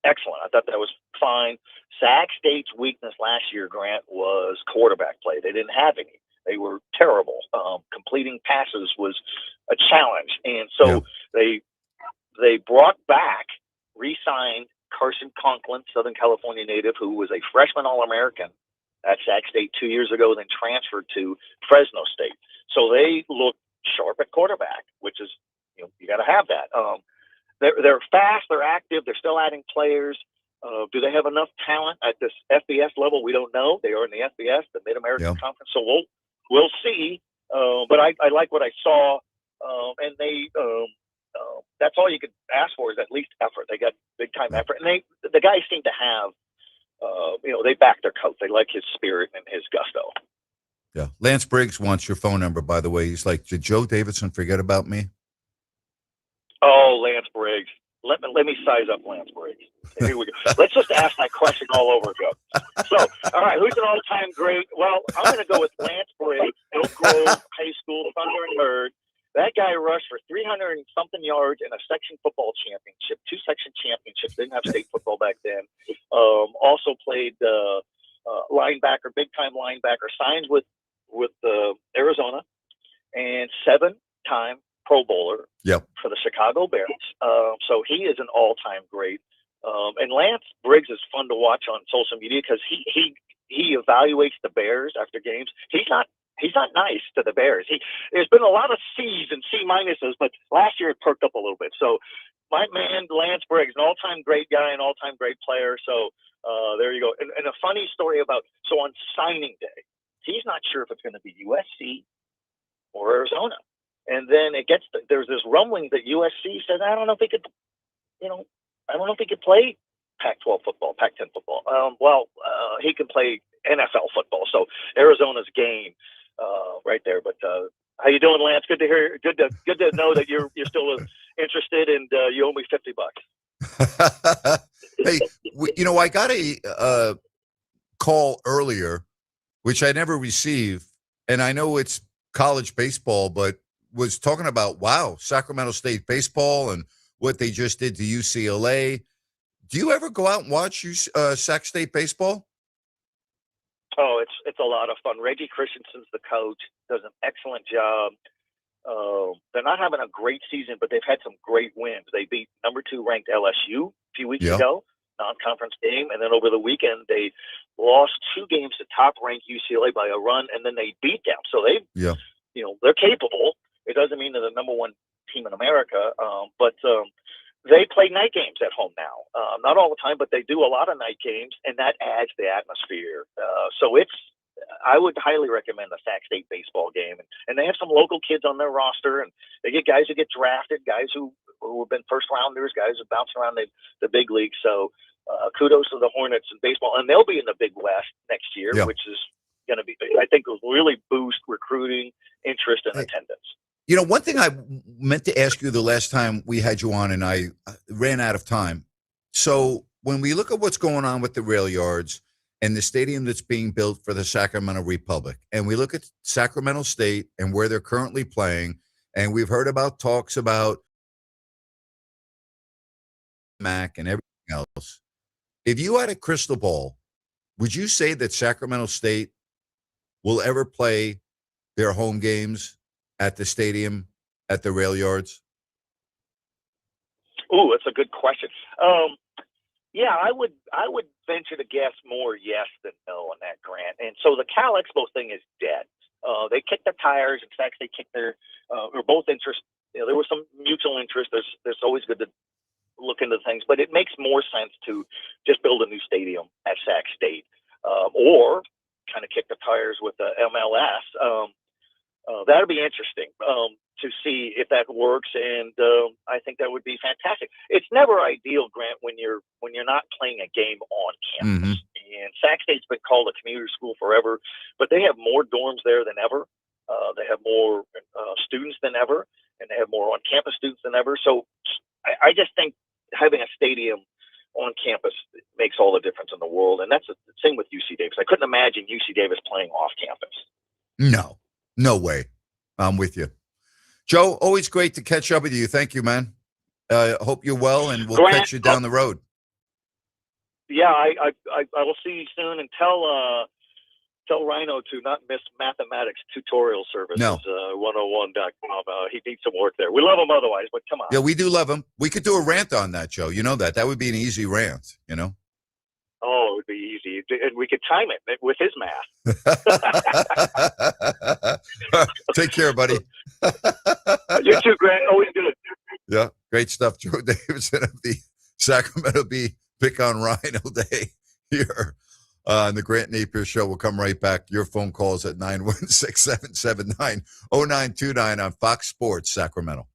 Excellent. I thought that was fine. Sac State's weakness last year, Grant, was quarterback play. They didn't have any. They were terrible. Completing passes was a challenge. And so they brought back, re-signed Carson Conklin, Southern California native, who was a freshman All-American at Sac State 2 years ago, then transferred to Fresno State. So they look sharp at quarterback, which is, you got to have that. They're fast, they're active, they're still adding players. Do they have enough talent at this FBS level? We don't know. They are in the FBS, the Mid-American Conference, so we'll see. But I like what I saw, and that's all you could ask for is at least effort. They got big time effort, and the guys seem to have, they back their coach. They like his spirit and his gusto. Yeah. Lance Briggs wants your phone number, by the way. He's like, did Joe Davidson forget about me? Oh, Lance Briggs. Let me size up Lance Briggs. Here we go. Let's just ask that question all over again. So, all right, who's an all-time great? Well, I'm going to go with Lance Briggs, Elk Grove High School, Thunder and Herd. That guy rushed for 300 and something yards in a section football championship, 2 section championships. Didn't have state football back then. Also played linebacker, big-time linebacker. Signed with Arizona, and 7-time Pro Bowler for the Chicago Bears. So he is an all-time great. And Lance Briggs is fun to watch on social media because he evaluates the Bears after games. He's not nice to the Bears. There's been a lot of C's and C minuses, but last year it perked up a little bit. So my man Lance Briggs, an all-time great guy, an all-time great player. So there you go. And a funny story on signing day, he's not sure if it's going to be USC or Arizona. And then there's this rumbling that USC says, I don't know if he could play Pac-12 football, Pac-10 football. He can play NFL football. So Arizona's game right there. But how you doing, Lance? Good to hear. Good to know that you're still interested, and you owe me $50. Hey, I got a call earlier, which I never received, and I know it's college baseball, but was talking about, Sacramento State baseball and what they just did to UCLA. Do you ever go out and watch Sac State baseball? Oh, it's a lot of fun. Reggie Christensen's the coach, does an excellent job. They're not having a great season, but they've had some great wins. They beat number 2 ranked LSU a few weeks ago, non-conference game, and then over the weekend they lost 2 games to top-ranked UCLA by a run, and then they beat them. So they're capable. It doesn't mean they're the number 1 team in America, but they play night games at home now. Not all the time, but they do a lot of night games, and that adds the atmosphere. I would highly recommend the Sac State baseball game. And they have some local kids on their roster, and they get guys who get drafted, guys who have been first-rounders, guys who bounce around the big league. So kudos to the Hornets in baseball. And they'll be in the Big West next year, which is going to be, I think, will really boost recruiting, interest, and attendance. One thing I meant to ask you the last time we had you on, and I ran out of time. So when we look at what's going on with the rail yards and the stadium that's being built for the Sacramento Republic, and we look at Sacramento State and where they're currently playing, and we've heard about talks about MAC and everything else. If you had a crystal ball, would you say that Sacramento State will ever play their home games at the stadium, at the rail yards? Oh, that's a good question. I would venture to guess more yes than no on that, Grant. And so the Cal Expo thing is dead. They kicked their tires. In fact, they kicked their or both interest. There was some mutual interest. There's always good to look into things, but it makes more sense to just build a new stadium at Sac State, or kind of kick the tires with the MLS. That'll be interesting to see if that works, and I think that would be fantastic. It's never ideal, Grant, when you're not playing a game on campus. And Sac State's been called a commuter school forever, but they have more dorms there than ever. They have more students than ever, and they have more on-campus students than ever. So I just think having a stadium on campus makes all the difference in the world, and that's the same with UC Davis. I couldn't imagine UC Davis playing off campus. No way. I'm with you. Joe, always great to catch up with you. Thank you, man. Hope you're well, and we'll catch you down the road. Yeah, I will see you soon, and tell Rhino to not miss mathematics tutorial services. No. 101.com. He needs some work there. We love him otherwise, but come on. Yeah, we do love him. We could do a rant on that, Joe. You know that. That would be an easy rant, Oh, it would be easy. And we could time it with his math. Take care, buddy. You too, Grant. Always good. Yeah, great stuff. Joe Davidson of the Sacramento Bee Pick on Rhino Day here on the Grant Napear Show. We'll come right back. Your phone calls at 916-779-0929 on Fox Sports Sacramento.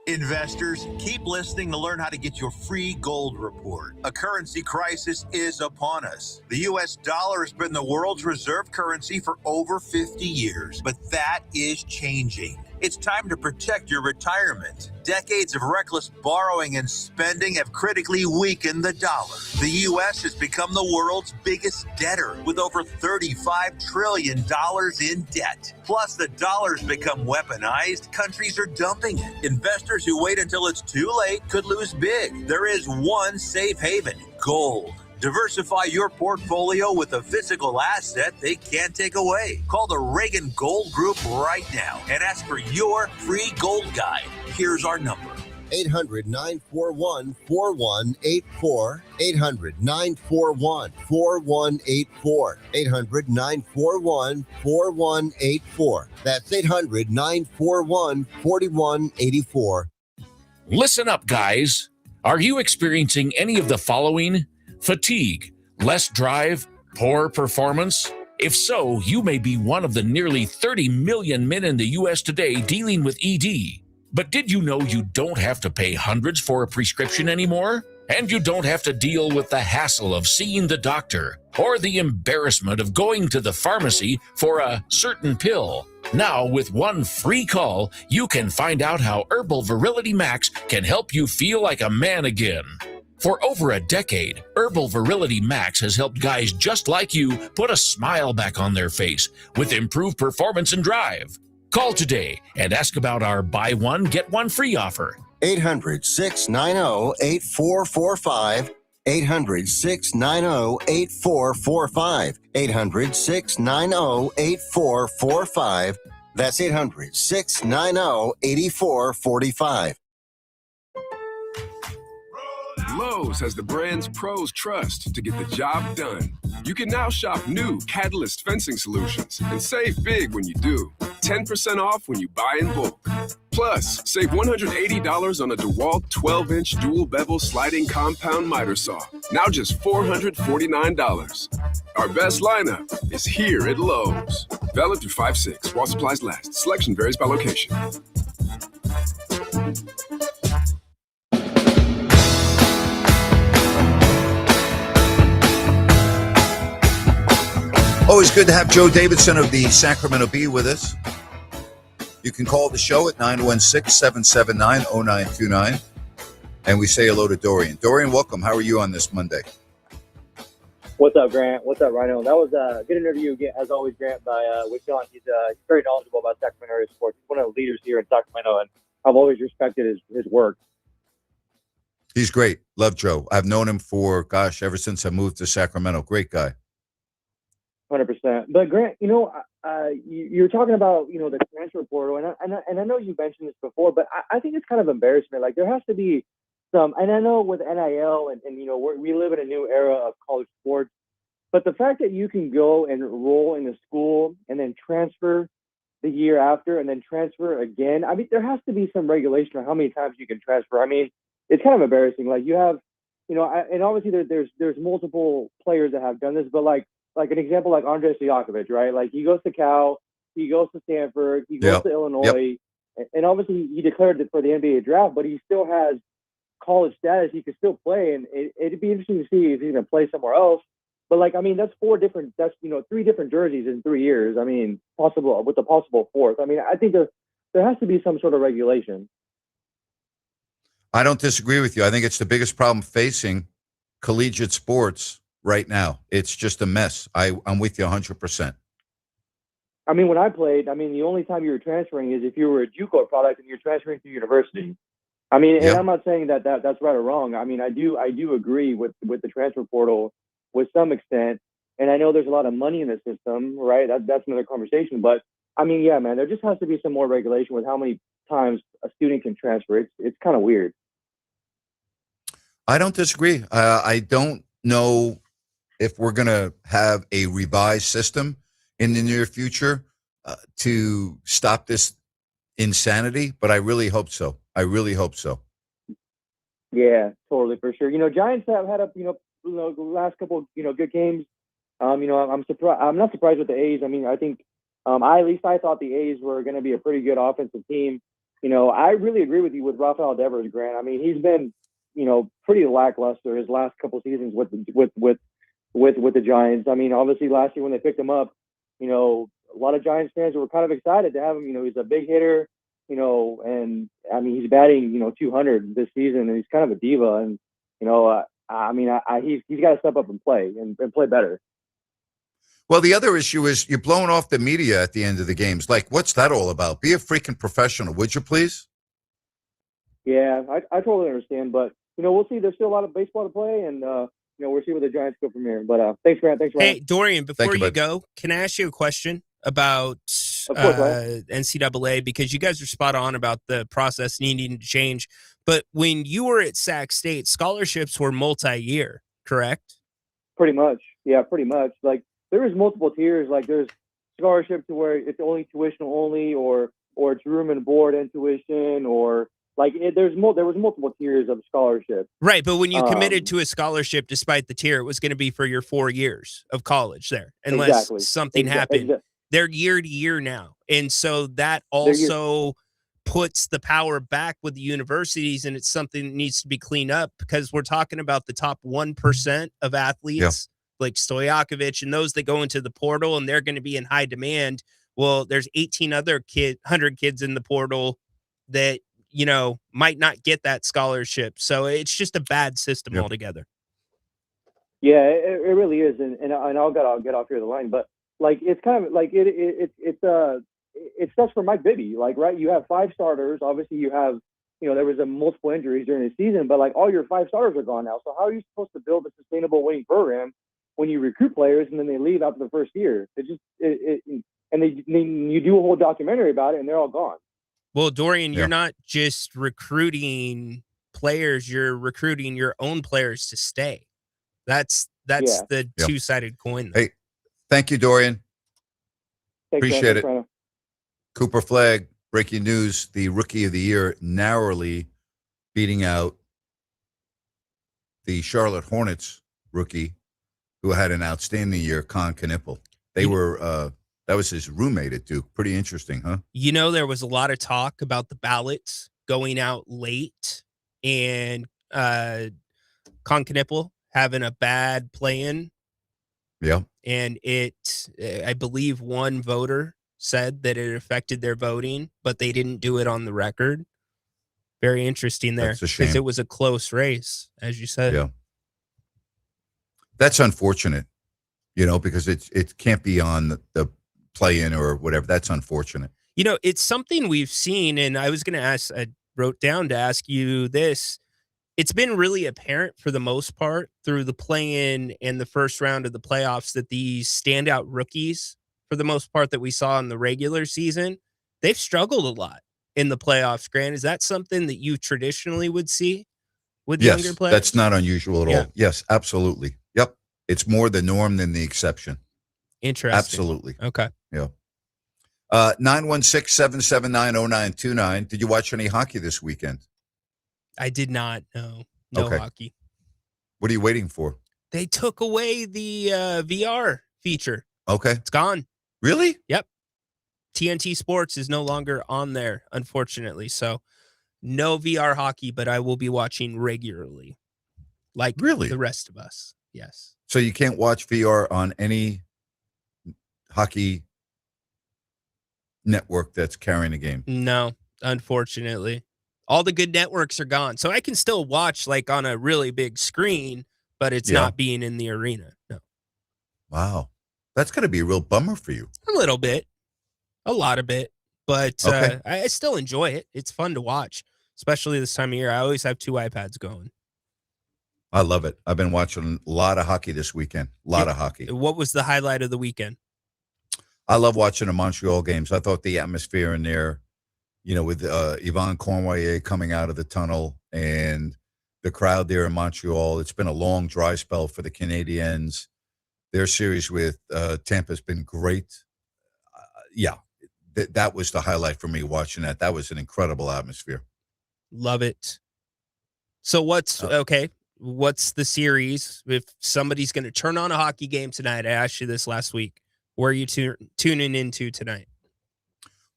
Investors, keep listening to learn how to get your free gold report. A currency crisis is upon us. The U.S. dollar has been the world's reserve currency for over 50 years, but that is changing. It's time to protect your retirement. Decades of reckless borrowing and spending have critically weakened the dollar. The U.S. has become the world's biggest debtor with over $35 trillion in debt. Plus, the dollar's become weaponized. Countries are dumping it. Investors who wait until it's too late could lose big. There is one safe haven: gold. Diversify your portfolio with a physical asset they can't take away. Call the Reagan Gold Group right now and ask for your free gold guide. Here's our number. 800-941-4184. 800-941-4184. 800-941-4184. That's 800-941-4184. Listen up, guys. Are you experiencing any of the following? Fatigue, less drive, poor performance? If so, you may be one of the nearly 30 million men in the U.S. today dealing with ED. But did you know you don't have to pay hundreds for a prescription anymore? And you don't have to deal with the hassle of seeing the doctor or the embarrassment of going to the pharmacy for a certain pill. Now, with one free call, you can find out how Herbal Virility Max can help you feel like a man again. For over a decade, Herbal Virility Max has helped guys just like you put a smile back on their face with improved performance and drive. Call today and ask about our buy one, get one free offer. 800-690-8445. 800-690-8445. 800-690-8445. That's 800-690-8445. Lowe's has the brands pros trust to get the job done. You can now shop new Catalyst fencing solutions and save big when you do. 10% off when you buy in bulk. Plus, save $180 on a DeWalt 12-inch dual bevel sliding compound miter saw. Now just $449. Our best lineup is here at Lowe's. Valid through 5/6 while supplies last. Selection varies by location. Always good to have Joe Davidson of the Sacramento Bee with us. You can call the show at 916-779-0929. And we say hello to Dorian. Dorian, welcome. How are you on this Monday? What's up, Grant? What's up, Rhino? That was a good interview, as always, Grant, with John. He's very knowledgeable about Sacramento area sports. He's one of the leaders here in Sacramento, and I've always respected his work. He's great. Love Joe. I've known him for, ever since I moved to Sacramento. Great guy. 100%. But Grant, you're talking about the transfer portal, and I know you mentioned this before, but I think it's kind of embarrassment. Like there has to be some, and I know with NIL and we live in a new era of college sports, but the fact that you can go and enroll in a school and then transfer the year after and then transfer again, I mean there has to be some regulation on how many times you can transfer. I mean it's kind of embarrassing. Like you have, and obviously there's multiple players that have done this, but like an example, like Andrei Stojakovic, right? Like he goes to Cal, he goes to Stanford, he goes to Illinois, and obviously he declared it for the NBA draft, but he still has college status. He could still play, and it'd be interesting to see if he's going to play somewhere else. But like, I mean, that's three different jerseys in 3 years. I mean, possible with the possible fourth. I mean, I think there has to be some sort of regulation. I don't disagree with you. I think it's the biggest problem facing collegiate sports right now. It's just a mess. I'm with you 100%. I mean, when I played, the only time you were transferring is if you were a JUCO product and you're transferring to university. I mean, and I'm not saying that's right or wrong. I mean, I do agree with the transfer portal with some extent, and I know there's a lot of money in the system, right? That's another conversation. But I mean, yeah, man, there just has to be some more regulation with how many times a student can transfer. It's kind of weird. I don't disagree. I don't know if we're going to have a revised system in the near future. to stop this insanity, but I really hope so. I really hope so. Yeah, totally, for sure. Giants have had the last couple good games. I'm surprised. I'm not surprised with the A's. I mean, I think I thought the A's were going to be a pretty good offensive team. I really agree with you with Rafael Devers, Grant. I mean, he's been pretty lackluster his last couple seasons with the Giants. I mean, obviously last year when they picked him up, a lot of Giants fans were kind of excited to have him. He's a big hitter, and I mean he's batting 200 this season, and he's kind of a diva. And he's got to step up and play and play better. Well, the other issue is you're blowing off the media at the end of the games. Like, what's that all about? Be a freaking professional, would you please? Yeah, I totally understand, but we'll see. There's still a lot of baseball to play, and we'll see where the Giants go from here. But thanks, Grant. Thanks, Ryan. Hey, Dorian, before you go, can I ask you a question about NCAA? Because you guys are spot on about the process needing to change. But when you were at Sac State, scholarships were multi-year, correct? Pretty much. Yeah, pretty much. Like, there is multiple tiers. Like, there's scholarship to where it's only tuition only, or it's room and board and tuition, or there was multiple tiers of scholarship. Right, but when you committed to a scholarship, despite the tier, it was going to be for your 4 years of college there, unless something happened. They're year to year now, and so that also puts the power back with the universities, and it's something that needs to be cleaned up, because we're talking about the top 1% of athletes, like Stojakovic, and those that go into the portal, and they're going to be in high demand. Well, there's 100 kids in the portal that might not get that scholarship. So it's just a bad system altogether. Yeah, it really is. And I'll get off here the line, but it's kind of like it sucks for Mike Bibby. Right, you have 5 starters. Obviously, you have there was multiple injuries during the season, but all your 5 starters are gone now. So how are you supposed to build a sustainable winning program when you recruit players and then they leave after the first year? And you do a whole documentary about it, and they're all gone. Well, Dorian, you're not just recruiting players, you're recruiting your own players to stay. That's the two-sided coin, though. Hey, thank you, Dorian. Thanks, appreciate man. it. Cooper Flagg, breaking news, the Rookie of the Year, narrowly beating out the Charlotte Hornets rookie, who had an outstanding year, Con Knippel. They were that was his roommate at Duke. Pretty interesting, huh? There was a lot of talk about the ballots going out late, and Con Knippel having a bad play-in. Yeah. And I believe one voter said that it affected their voting, but they didn't do it on the record. Very interesting there. That's a shame. Because it was a close race, as you said. Yeah. That's unfortunate, because it can't be on the play-in or whatever. That's unfortunate. It's something we've seen, and I was going to ask, I wrote down to ask you this. It's been really apparent for the most part through the play-in and the first round of the playoffs that these standout rookies, for the most part, that we saw in the regular season, they've struggled a lot in the playoffs. Grant, is that something that you traditionally would see with younger players? That's not unusual at all. Yes, absolutely. Yep. It's more the norm than the exception. Interesting. Absolutely. Okay. Yeah. 916-779-0929. Did you watch any hockey this weekend? I did not. No hockey. What are you waiting for? They took away the VR feature. Okay. It's gone. Really? Yep. TNT Sports is no longer on there, unfortunately. So no VR hockey, but I will be watching regularly. Like the rest of us. Yes. So you can't watch VR on any hockey network that's carrying a game? No, unfortunately. All the good networks are gone. So I can still watch on a really big screen, but it's not being in the arena. No. Wow. That's going to be a real bummer for you. A little bit. A lot of it. But I still enjoy it. It's fun to watch, especially this time of year. I always have 2 iPads going. I love it. I've been watching a lot of hockey this weekend. A lot of hockey. What was the highlight of the weekend? I love watching the Montreal games. I thought the atmosphere in there, with Yvonne Cornwallier coming out of the tunnel and the crowd there in Montreal. It's been a long dry spell for the Canadiens. Their series with Tampa has been great. that was the highlight for me watching that. That was an incredible atmosphere. Love it. So what's the series? If somebody's going to turn on a hockey game tonight, I asked you this last week. Where are you tuning into tonight?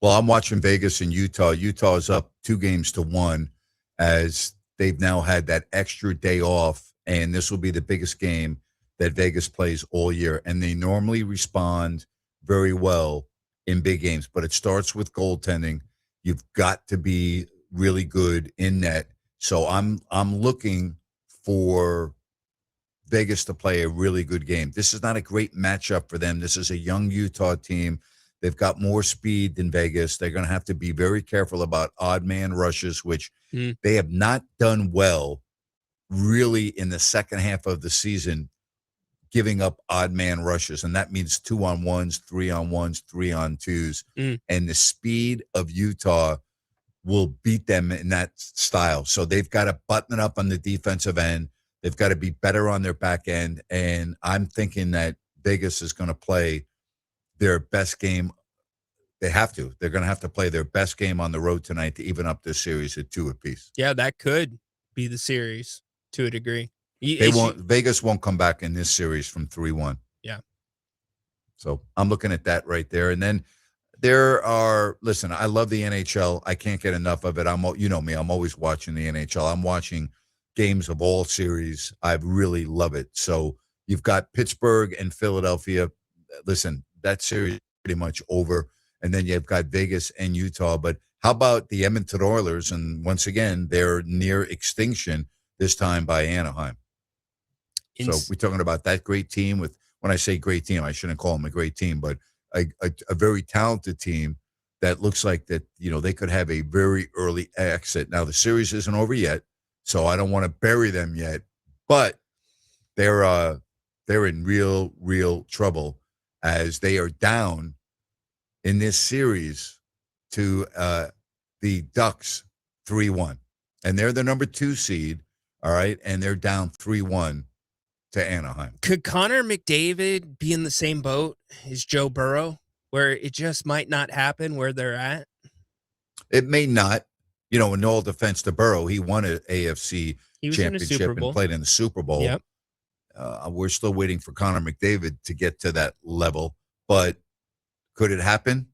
Well, I'm watching Vegas and Utah. Utah is up 2-1 as they've now had that extra day off, and this will be the biggest game that Vegas plays all year. And they normally respond very well in big games, but it starts with goaltending. You've got to be really good in net. So I'm looking for Vegas to play a really good game. This is not a great matchup for them. This is a young Utah team. They've got more speed than Vegas. They're going to have to be very careful about odd man rushes, which they have not done well really in the second half of the season, giving up odd man rushes. And that means 2-on-1s, 3-on-1s, 3-on-2s. And the speed of Utah will beat them in that style. So they've got to button it up on the defensive end. They've got to be better on their back end. And I'm thinking that Vegas is going to play their best game. They have to. They're going to have to play their best game on the road tonight to even up this series at 2 apiece. Yeah, that could be the series to a degree. Vegas won't come back in this series from 3-1. Yeah. So I'm looking at that right there. And then listen, I love the NHL. I can't get enough of it. You know me, I'm always watching the NHL. I'm watching games of all series. I really love it. So you've got Pittsburgh and Philadelphia. Listen, that series is pretty much over. And then you've got Vegas and Utah. But how about the Edmonton Oilers? And once again, they're near extinction, this time by Anaheim. So we're talking about that great team when I say great team, I shouldn't call them a great team, but a very talented team that looks like that, they could have a very early exit. Now, the series isn't over yet, so I don't want to bury them yet, but they're in real trouble as they are down in this series to the Ducks 3-1. And they're the number 2 seed, all right, and they're down 3-1 to Anaheim. Could Connor McDavid be in the same boat as Joe Burrow, where it just might not happen where they're at? It may not. In all defense to Burrow, he won an AFC championship and played in the Super Bowl. Yep. We're still waiting for Connor McDavid to get to that level. But could it happen?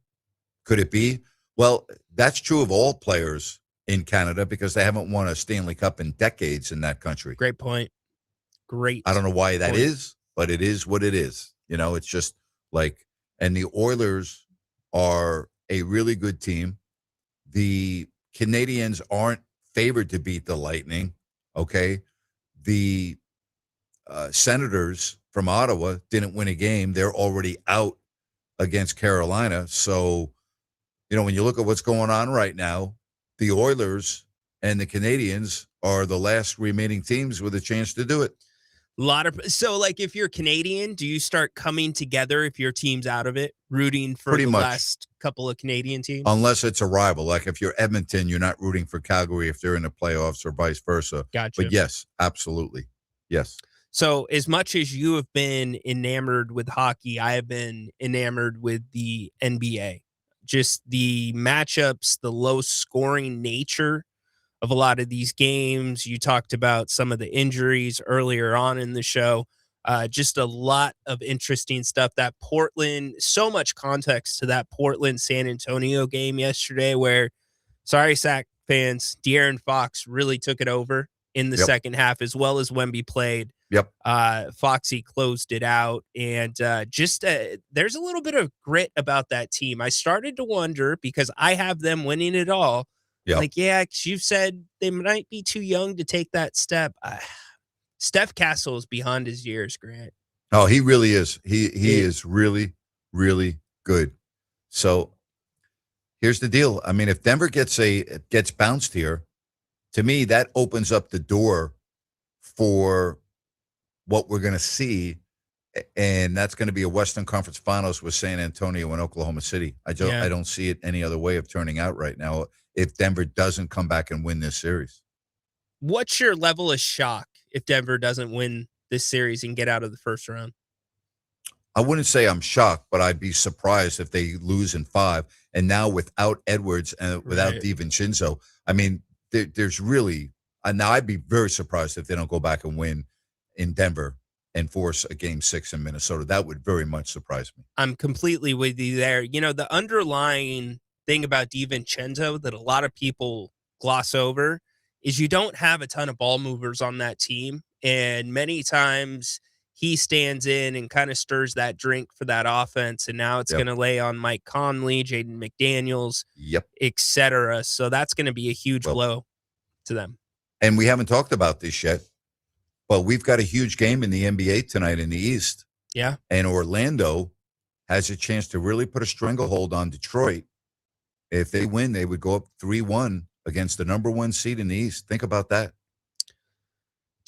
Could it be? Well, that's true of all players in Canada because they haven't won a Stanley Cup in decades in that country. Great point. Great. I don't know why that is, but it is what it is. It's just and the Oilers are a really good team. The Canadians aren't favored to beat the Lightning. Okay. The Senators from Ottawa didn't win a game. They're already out against Carolina. So, when you look at what's going on right now, the Oilers and the Canadians are the last remaining teams with a chance to do it. So if you're Canadian, do you start coming together if your team's out of it, rooting for Pretty the much. last couple of Canadian teams? Unless it's a rival. Like if you're Edmonton, you're not rooting for Calgary if they're in the playoffs or vice versa. Gotcha. But yes, absolutely. Yes. So as much as you have been enamored with hockey, I have been enamored with the NBA. Just the matchups, the low scoring nature of a lot of these games. You talked about some of the injuries earlier on in the show. Just a lot of interesting stuff. That Portland, so much context to that Portland-San Antonio game yesterday where, sorry, Sac fans, De'Aaron Fox really took it over in the second half as well as Wemby played. Yep. Foxy closed it out. And there's a little bit of grit about that team. I started to wonder because I have them winning it all. Yep. You've said they might be too young to take that step. Steph Castle is beyond his years, Grant. Oh, he really is. He is really, really good. So here's the deal. I mean, if Denver gets bounced here, to me, that opens up the door for what we're going to see. And that's going to be a Western Conference Finals with San Antonio and Oklahoma City. I don't see it any other way of turning out right now if Denver doesn't come back and win this series. What's your level of shock if Denver doesn't win this series and get out of the first round? I wouldn't say I'm shocked, but I'd be surprised if they lose in 5. And now without Edwards and without DiVincenzo, I mean, there's really now I'd be very surprised if they don't go back and win in Denver and force a game 6 in Minnesota. That would very much surprise me. I'm completely with you there. You know, the underlying thing about DiVincenzo that a lot of people gloss over is you don't have a ton of ball movers on that team. And many times he stands in and kind of stirs that drink for that offense. And now it's going to lay on Mike Conley, Jaden McDaniels, et cetera. So that's going to be a huge blow to them. And we haven't talked about this yet, but we've got a huge game in the NBA tonight in the East. Yeah. And Orlando has a chance to really put a stranglehold on Detroit. If they win, they would go up 3-1 against the number 1 seed in the East. Think about that.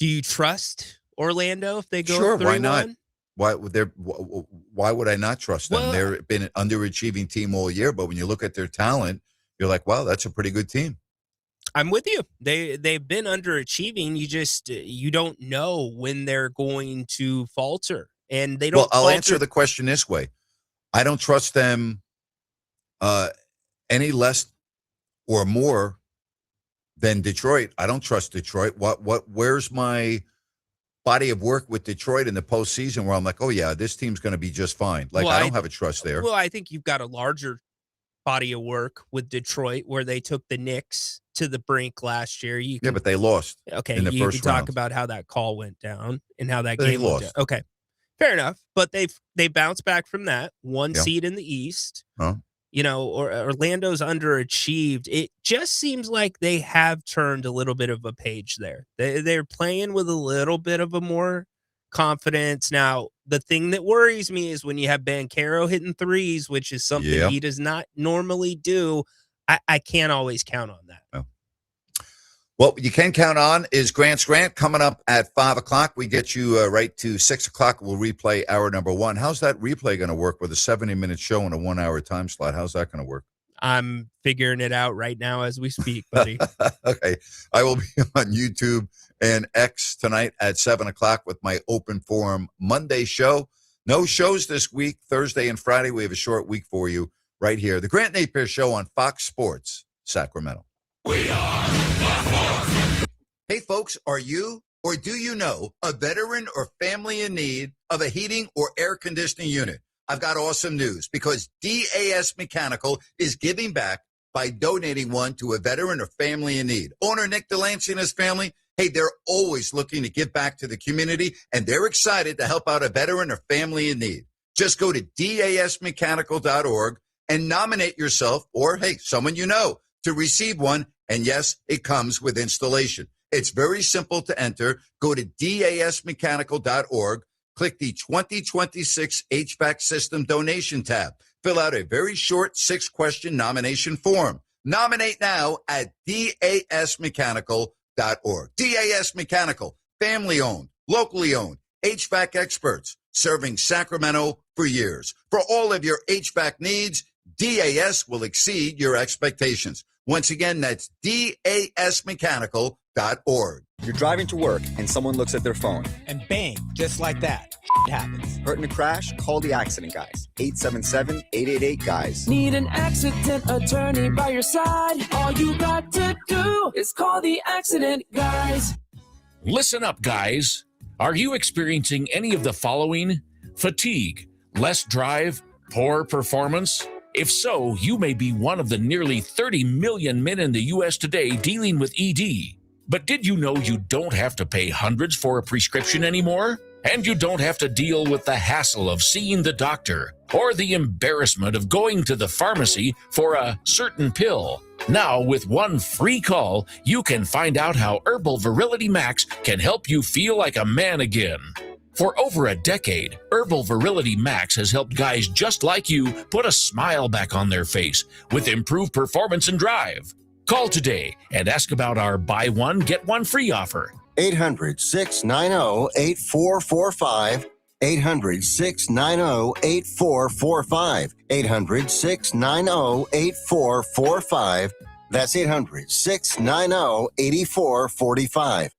Do you trust Orlando if they go Sure, 3-1? why not? Why would I not trust them? Well, They've been an underachieving team all year, but when you look at their talent, you're like, wow, that's a pretty good team. I'm with you. They've been underachieving. You don't know when they're going to falter, and they don't. Well, I'll falter. answer the question this way: I don't trust them any less or more than Detroit. I don't trust Detroit. Where's my body of work with Detroit in the postseason where I'm like, oh yeah, this team's going to be just fine? Like, Well, I don't have a trust there. Well, I think you've got a larger body of work with Detroit where they took the Knicks to the brink last year. But they lost. Okay, in the you first can talk round. about how that call went down and how that They game went lost. down. Okay, fair enough. But they bounced back from that one Yeah. seed in the East. Huh? You know, Orlando's underachieved. It just seems like they have turned a little bit of a page there. They're playing with a little bit of a more confidence. Now, the thing that worries me is when you have Banchero hitting threes, which is something he does not normally do. I can't always count on that. Oh. What you can count on is Grant's Grant coming up at 5 o'clock. We get you right to 6 o'clock. We'll replay hour number 1. How's that replay going to work with a 70-minute show and a 1-hour time slot? How's that going to work? I'm figuring it out right now as we speak, buddy. Okay. I will be on YouTube and X tonight at 7 o'clock with my Open Forum Monday show. No shows this week. Thursday and Friday, we have a short week for you right here. The Grant Napear Show on Fox Sports, Sacramento. Hey, folks, are you or do you know a veteran or family in need of a heating or air conditioning unit? I've got awesome news because DAS Mechanical is giving back by donating one to a veteran or family in need. Owner Nick Delancey and his family, hey, they're always looking to give back to the community, and they're excited to help out a veteran or family in need. Just go to dasmechanical.org and nominate yourself or, hey, someone you know to receive one. And yes, it comes with installation. It's very simple to enter. Go to dasmechanical.org, click the 2026 HVAC system donation tab. Fill out a very short 6-question nomination form. Nominate now at dasmechanical.org. DAS Mechanical, family-owned, locally owned, HVAC experts, serving Sacramento for years. For all of your HVAC needs, DAS will exceed your expectations. Once again, that's dasmechanical.org. You're driving to work and someone looks at their phone. And bang, just like that, happens. Hurt in a crash? Call the accident guys. 877-888-GUYS. Need an accident attorney by your side? All you got to do is call the accident guys. Listen up, guys. Are you experiencing any of the following? Fatigue, less drive, poor performance? If so, you may be one of the nearly 30 million men in the U.S. today dealing with ED. But did you know you don't have to pay hundreds for a prescription anymore? And you don't have to deal with the hassle of seeing the doctor or the embarrassment of going to the pharmacy for a certain pill. Now, with one free call, you can find out how Herbal Virility Max can help you feel like a man again. For over a decade, Herbal Virility Max has helped guys just like you put a smile back on their face with improved performance and drive. Call today and ask about our buy one, get one free offer. 800-690-8445. 800-690-8445. 800-690-8445. That's 800-690-8445.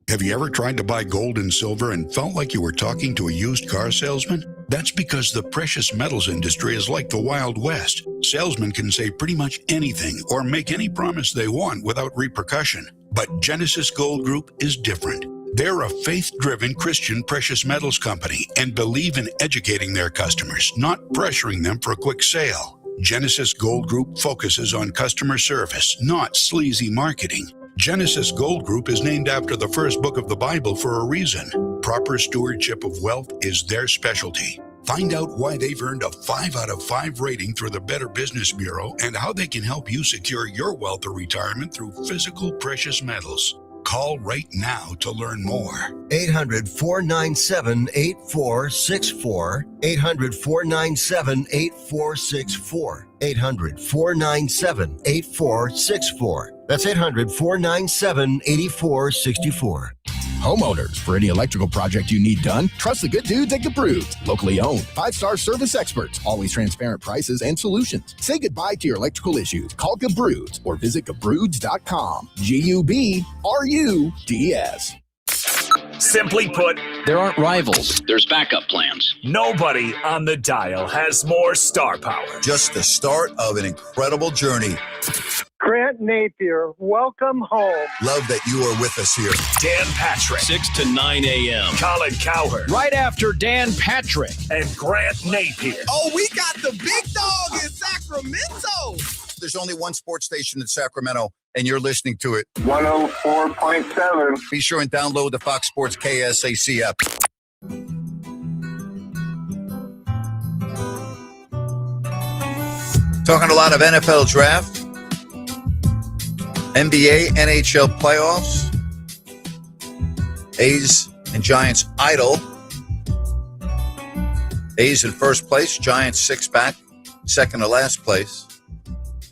Have you ever tried to buy gold and silver and felt like you were talking to a used car salesman? That's because the precious metals industry is like the Wild West. Salesmen can say pretty much anything or make any promise they want without repercussion. But Genesis Gold Group is different. They're a faith-driven Christian precious metals company and believe in educating their customers, not pressuring them for a quick sale. Genesis Gold Group focuses on customer service, not sleazy marketing. Genesis Gold Group is named after the first book of the Bible for a reason. Proper stewardship of wealth is their specialty. Find out why they've earned a 5 out of 5 rating through the Better Business Bureau and how they can help you secure your wealth or retirement through physical precious metals. Call right now to learn more. 800-497-8464. 800-497-8464. 800-497-8464. That's 800-497-8464. Homeowners, for any electrical project you need done, trust the good dudes at Gabroods. Locally owned, 5-star service experts, always transparent prices and solutions. Say goodbye to your electrical issues. Call Gabroods or visit Gabroods.com. G-U-B-R-U-D-S. Simply put, there aren't rivals. There's backup plans. Nobody on the dial has more star power. Just the start of an incredible journey. Grant Napear, welcome home. Love that you are with us here. Dan Patrick. 6 to 9 a.m. Colin Cowherd. Right after Dan Patrick. And Grant Napear. Oh, we got the big dog in Sacramento. There's only one sports station in Sacramento, and you're listening to it. 104.7. Be sure and download the Fox Sports KSAC app. Talking a lot of NFL draft, NBA, NHL playoffs, A's and Giants idle. A's in first place, Giants 6 back, second to last place.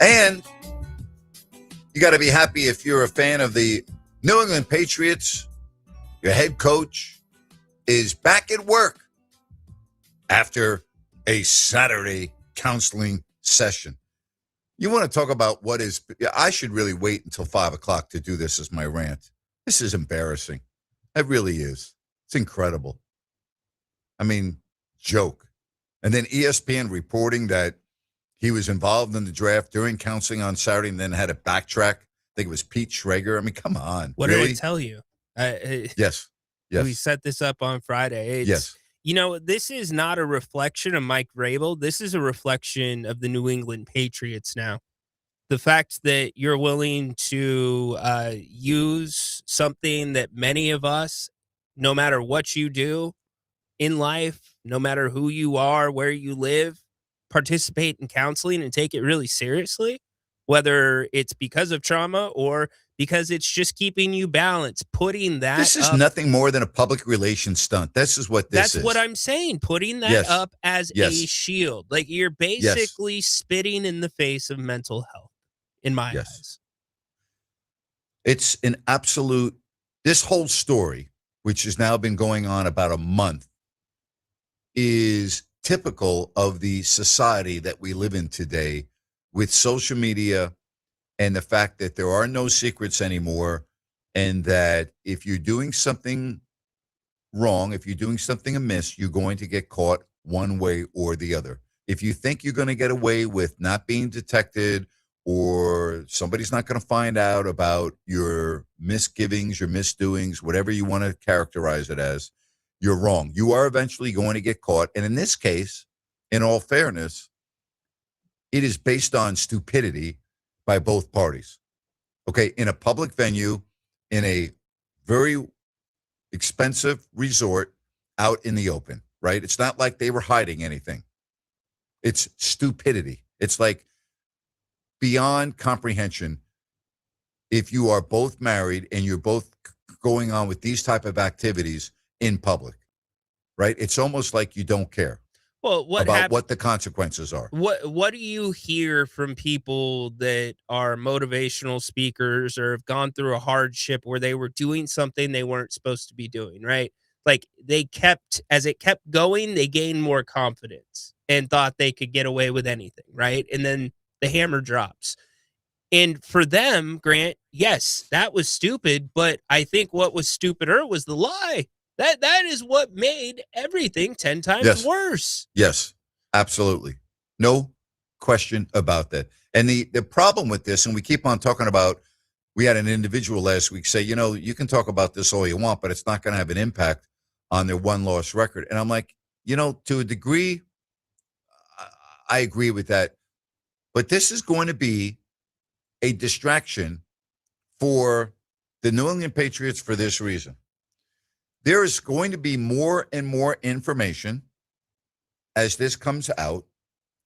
And you got to be happy if you're a fan of the New England Patriots. Your head coach is back at work after a Saturday counseling session. You want to talk about what is, I should really wait until 5 o'clock to do this as my rant. This is embarrassing. It really is. It's incredible. I mean, joke. And then ESPN reporting that he was involved in the draft during counseling on Saturday and then had to backtrack. I think it was Pete Schrager. I mean, come on. What really? did I tell you? Yes. We set this up on Friday. Yes. You know, this is not a reflection of Mike Vrabel. This is a reflection of the New England Patriots now. The fact that you're willing to use something that many of us, no matter what you do in life, no matter who you are, where you live, participate in counseling and take it really seriously, whether it's because of trauma or because it's just keeping you balanced, putting that This is up, nothing more than a public relations stunt. This is what this is. That's what I'm saying, putting that up as a Yes. shield. Like you're basically spitting in the face of mental health, in my eyes. It's an absolute, this whole story, which has now been going on about a month, is typical of the society that we live in today with social media and the fact that there are no secrets anymore, and that if you're doing something wrong, if you're doing something amiss, you're going to get caught one way or the other. If you think you're going to get away with not being detected or somebody's not going to find out about your misgivings, your misdoings, whatever you want to characterize it as, you're wrong. You are eventually going to get caught. And in this case, in all fairness, it is based on stupidity by both parties. Okay, in a public venue, in a very expensive resort out in the open, right? It's not like they were hiding anything. It's stupidity. It's like beyond comprehension. If you are both married and you're both going on with these type of activities in public, right? It's almost like you don't care. Well, what the consequences are. What do you hear from people that are motivational speakers or have gone through a hardship where they were doing something they weren't supposed to be doing, right? Like as it kept going, they gained more confidence and thought they could get away with anything, right? And then the hammer drops. And for them, Grant, yes, that was stupid, but I think what was stupider was the lie. That is what made everything 10 times worse. Yes, absolutely. No question about that. And the problem with this, and we keep on talking about, we had an individual last week say, you can talk about this all you want, but it's not going to have an impact on their one-loss record. And I'm like, to a degree, I agree with that. But this is going to be a distraction for the New England Patriots for this reason. There is going to be more and more information as this comes out.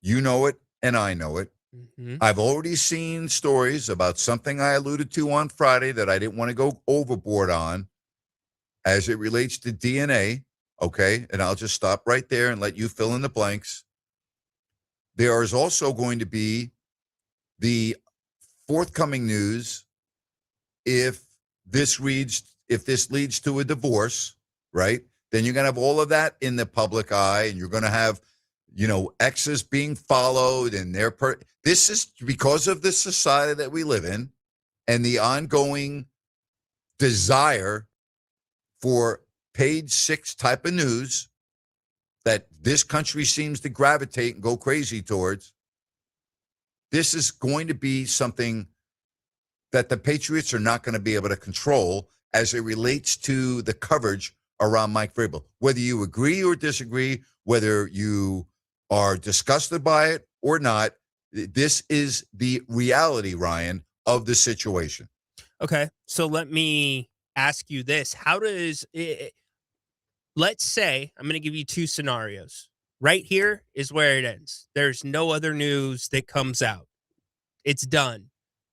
You know it, and I know it. Mm-hmm. I've already seen stories about something I alluded to on Friday that I didn't want to go overboard on as it relates to DNA, okay? And I'll just stop right there and let you fill in the blanks. There is also going to be the forthcoming news if this leads to a divorce, right? Then you're going to have all of that in the public eye, and you're going to have, exes being followed, and this is because of the society that we live in and the ongoing desire for page 6 type of news that this country seems to gravitate and go crazy towards. This is going to be something that the Patriots are not going to be able to control as it relates to the coverage around Mike Vrabel. Whether you agree or disagree, whether you are disgusted by it or not, this is the reality, Ryan, of the situation. Okay, so let me ask you this. How does let's say, I'm going to give you 2 scenarios. Right here is where it ends. There's no other news that comes out. It's done.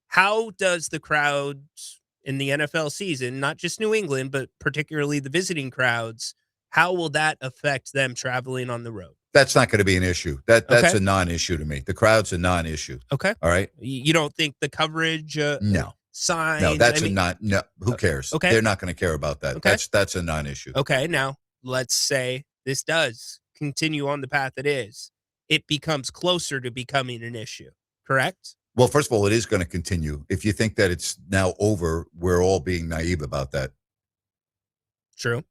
How does the crowds in the NFL season, not just New England, but particularly the visiting crowds, how will that affect them traveling on the road? That's not going to be an issue. That's a non-issue to me. The crowd's a non-issue. Okay. All right. You don't think the coverage no. Signs? No, that's no. Who cares? Okay. They're not going to care about that. Okay. That's a non-issue. Okay. Now, let's say this does continue on the path it is. It becomes closer to becoming an issue, correct? Well, first of all, it is going to continue. If you think that it's now over, we're all being naive about that. True.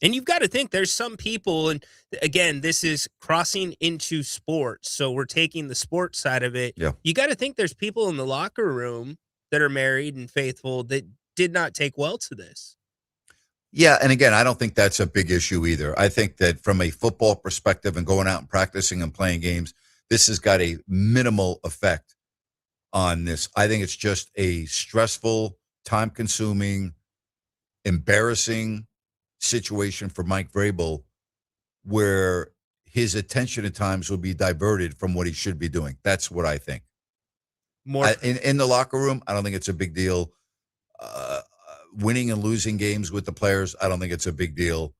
And you've got to think there's some people, and again, this is crossing into sports, so we're taking the sports side of it. Yeah. You got to think there's people in the locker room that are married and faithful that did not take well to this. Yeah, and again, I don't think that's a big issue either. I think that from a football perspective and going out and practicing and playing games, this has got a minimal effect on this. I think it's just a stressful, time-consuming, embarrassing situation for Mike Vrabel where his attention at times will be diverted from what he should be doing. That's what I think. In the locker room, I don't think it's a big deal. Winning and losing games with the players, I don't think it's a big deal.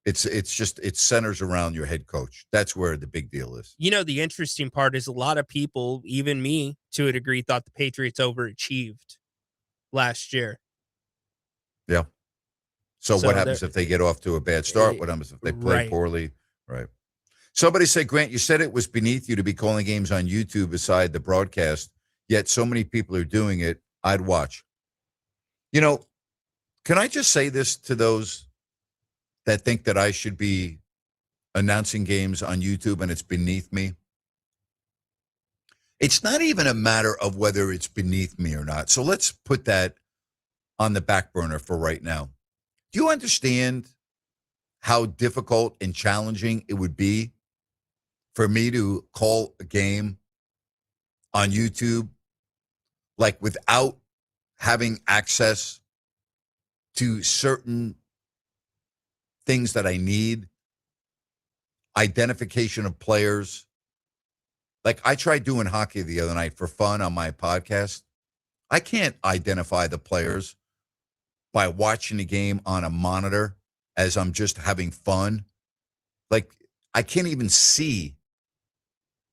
It's just, it centers around your head coach. That's where the big deal is. You know, the interesting part is a lot of people, even me to a degree, thought the Patriots overachieved last year. Yeah. So what happens if they get off to a bad start? What happens if they play poorly? Right. Somebody said, Grant, you said it was beneath you to be calling games on YouTube beside the broadcast, yet so many people are doing it. I'd watch. Can I just say this to those that think that I should be announcing games on YouTube and it's beneath me? It's not even a matter of whether it's beneath me or not. So let's put that on the back burner for right now. Do you understand how difficult and challenging it would be for me to call a game on YouTube, like without having access to certain things that I need, identification of players? Like I tried doing hockey the other night for fun on my podcast. I can't identify the players by watching the game on a monitor as I'm just having fun. Like I can't even see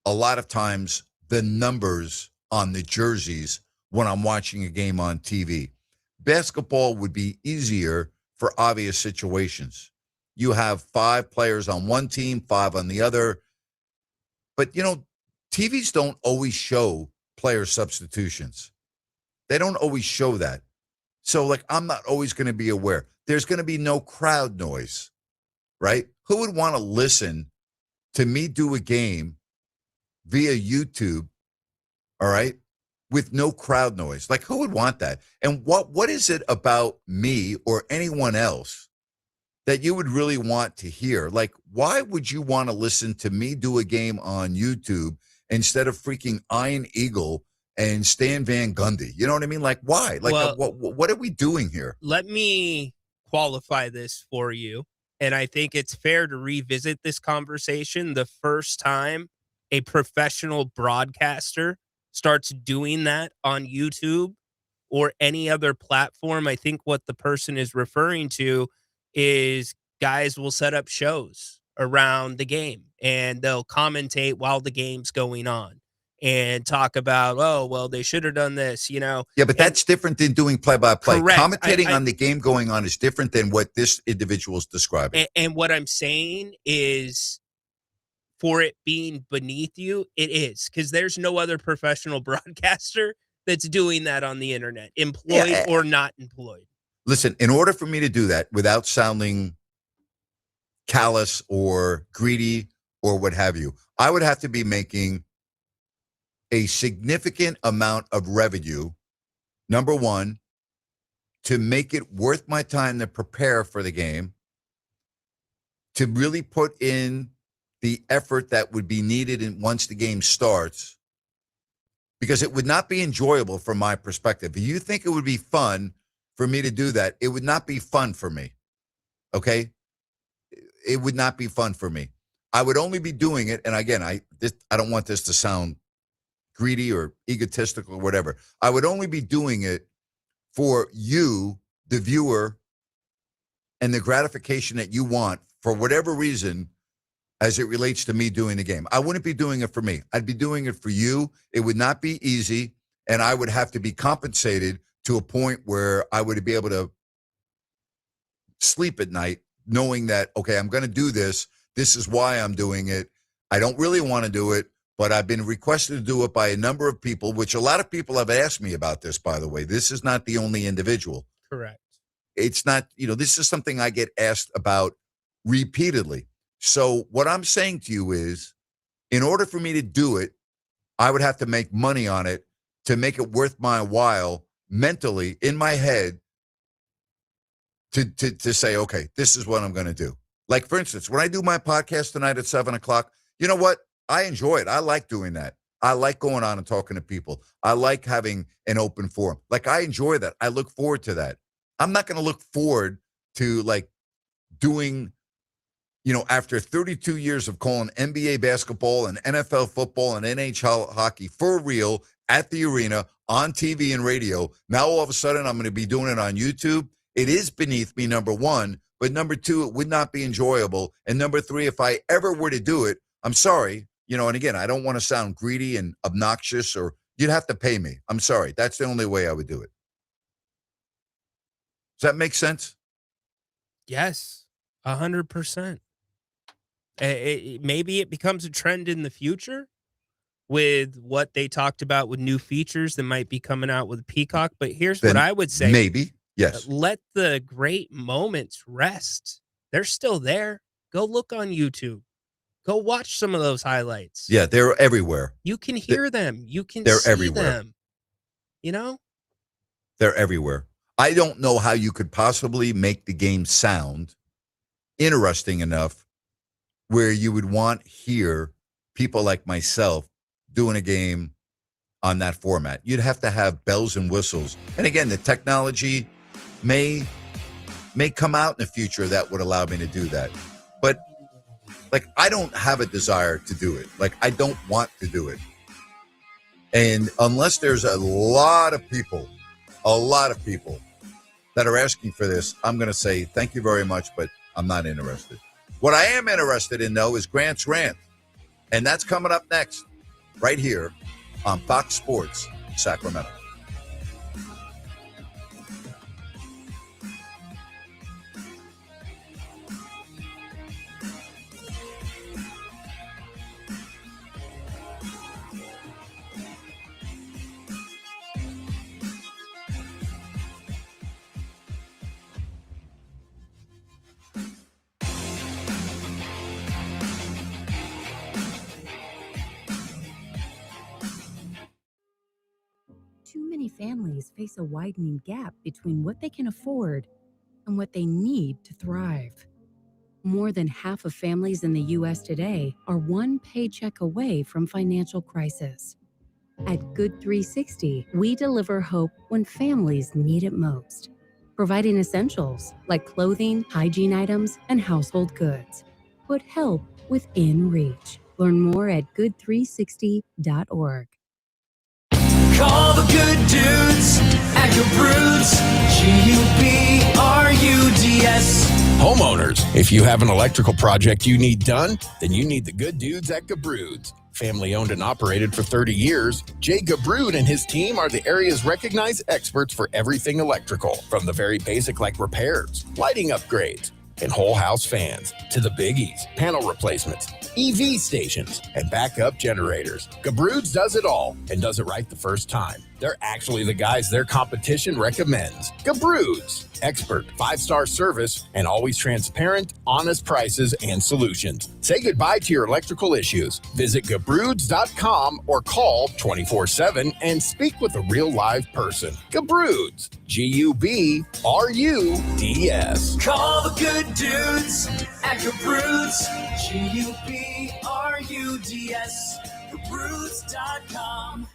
a lot of times the numbers on the jerseys when I'm watching a game on TV. Basketball would be easier for obvious situations. You have 5 players on one team, 5 on the other. But, TVs don't always show player substitutions. They don't always show that. So, like, I'm not always going to be aware. There's going to be no crowd noise, right? Who would want to listen to me do a game via YouTube, all right, with no crowd noise? Like, who would want that? And what is it about me or anyone else that you would really want to hear? Like, why would you want to listen to me do a game on YouTube instead of freaking Iron Eagle and Stan Van Gundy? You know what I mean? Like, why? Like, Well, what are we doing here? Let me qualify this for you. And I think it's fair to revisit this conversation the first time a professional broadcaster starts doing that on YouTube or any other platform. I think what the person is referring to is guys will set up shows around the game and they'll commentate while the game's going on and talk about, oh, well, they should have done this, you know. Yeah, but that's different than doing play-by-play. Correct. Commentating on the game going on is different than what this individual is describing. And what I'm saying is, for it being beneath you, it is, because there's no other professional broadcaster that's doing that on the internet, employed or not employed. Listen, in order for me to do that without sounding callous or greedy or what have you, I would have to be making a significant amount of revenue, number one, to make it worth my time to prepare for the game, to really put in the effort that would be needed once the game starts, because it would not be enjoyable from my perspective. If you think it would be fun for me to do that, it would not be fun for me, okay? It would not be fun for me. I would only be doing it, and again, I don't want this to sound greedy or egotistical or whatever. I would only be doing it for you, the viewer, and the gratification that you want for whatever reason as it relates to me doing the game. I wouldn't be doing it for me. I'd be doing it for you. It would not be easy, and I would have to be compensated to a point where I would be able to sleep at night knowing that, okay, I'm going to do this. This is why I'm doing it. I don't really want to do it, but I've been requested to do it by a number of people, which a lot of people have asked me about this, by the way. This is not the only individual. Correct. It's not, this is something I get asked about repeatedly. So what I'm saying to you is, in order for me to do it, I would have to make money on it to make it worth my while mentally in my head to say, okay, this is what I'm going to do. Like, for instance, when I do my podcast tonight at 7:00, you know what? I enjoy it. I like doing that. I like going on and talking to people. I like having an open forum. Like, I enjoy that. I look forward to that. I'm not going to look forward to, like, doing, after 32 years of calling NBA basketball and NFL football and NHL hockey for real at the arena, on TV and radio, now all of a sudden I'm going to be doing it on YouTube. It is beneath me, number one, but number two, it would not be enjoyable. And number three, if I ever were to do it, I'm sorry, and again, I don't want to sound greedy and obnoxious, or you'd have to pay me. I'm sorry. That's the only way I would do it. Does that make sense? Yes, 100%. Maybe it becomes a trend in the future with what they talked about with new features that might be coming out with Peacock. But here's what I would say. Maybe, yes. Let the great moments rest. They're still there. Go look on YouTube. Go watch some of those highlights. Yeah, they're everywhere. You can hear them. You can they're see everywhere. them. They're everywhere. I don't know how you could possibly make the game sound interesting enough where you would want hear people like myself doing a game on that format. You'd have to have bells and whistles. And again, the technology may come out in the future that would allow me to do that. But I don't have a desire to do it. I don't want to do it. And unless there's a lot of people that are asking for this, I'm going to say thank you very much, but I'm not interested. What I am interested in, though, is Grant's Rant. And that's coming up next, right here on Fox Sports Sacramento. families face a widening gap between what they can afford and what they need to thrive. More than half of families in the U.S. today are one paycheck away from financial crisis. At Good 360, we deliver hope when families need it most, providing essentials like clothing, hygiene items, and household goods. Put help within reach. Learn more at good360.org. Call the good dudes at Gabrudes, G-U-B-R-U-D-S. Homeowners, if you have an electrical project you need done, then you need the good dudes at Gabrudes. Family owned and operated for 30 years, Jay Gabrude and his team are the area's recognized experts for everything electrical, from the very basic like repairs, lighting upgrades, and whole house fans, to the biggies, panel replacements, EV stations, and backup generators. Gabrudes does it all and does it right the first time. They're actually the guys their competition recommends. Gabrudes, expert, 5-star service, and always transparent, honest prices and solutions. Say goodbye to your electrical issues. Visit Gabrudes.com or call 24/7 and speak with a real live person. Gabrudes, G-U-B-R-U-D-S. Call the good dudes at Gabrudes, G-U-B-R-U-D-S, Gabrudes.com.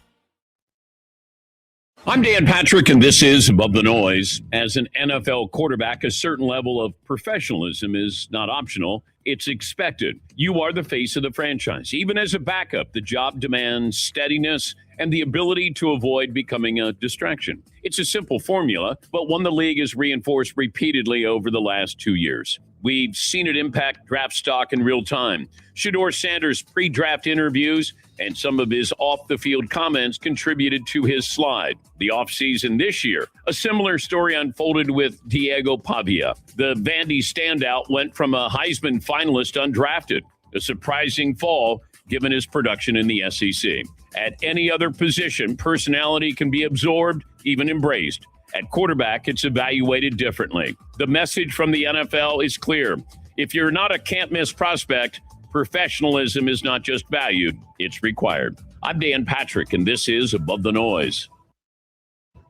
I'm Dan Patrick, and this is Above the Noise. As an NFL quarterback, a certain level of professionalism is not optional. It's expected. You are the face of the franchise. Even as a backup, the job demands steadiness and the ability to avoid becoming a distraction. It's a simple formula, but one the league has reinforced repeatedly over the last 2 years. We've seen it impact draft stock in real time. Shedeur Sanders' pre-draft interviews and some of his off-the-field comments contributed to his slide. The offseason this year, a similar story unfolded with Diego Pavia. The Vandy standout went from a Heisman finalist undrafted, a surprising fall given his production in the SEC. At any other position, personality can be absorbed, even embraced. At quarterback, it's evaluated differently. The message from the NFL is clear. If you're not a can't-miss prospect, professionalism is not just valued, it's required. I'm Dan Patrick, and this is Above the Noise.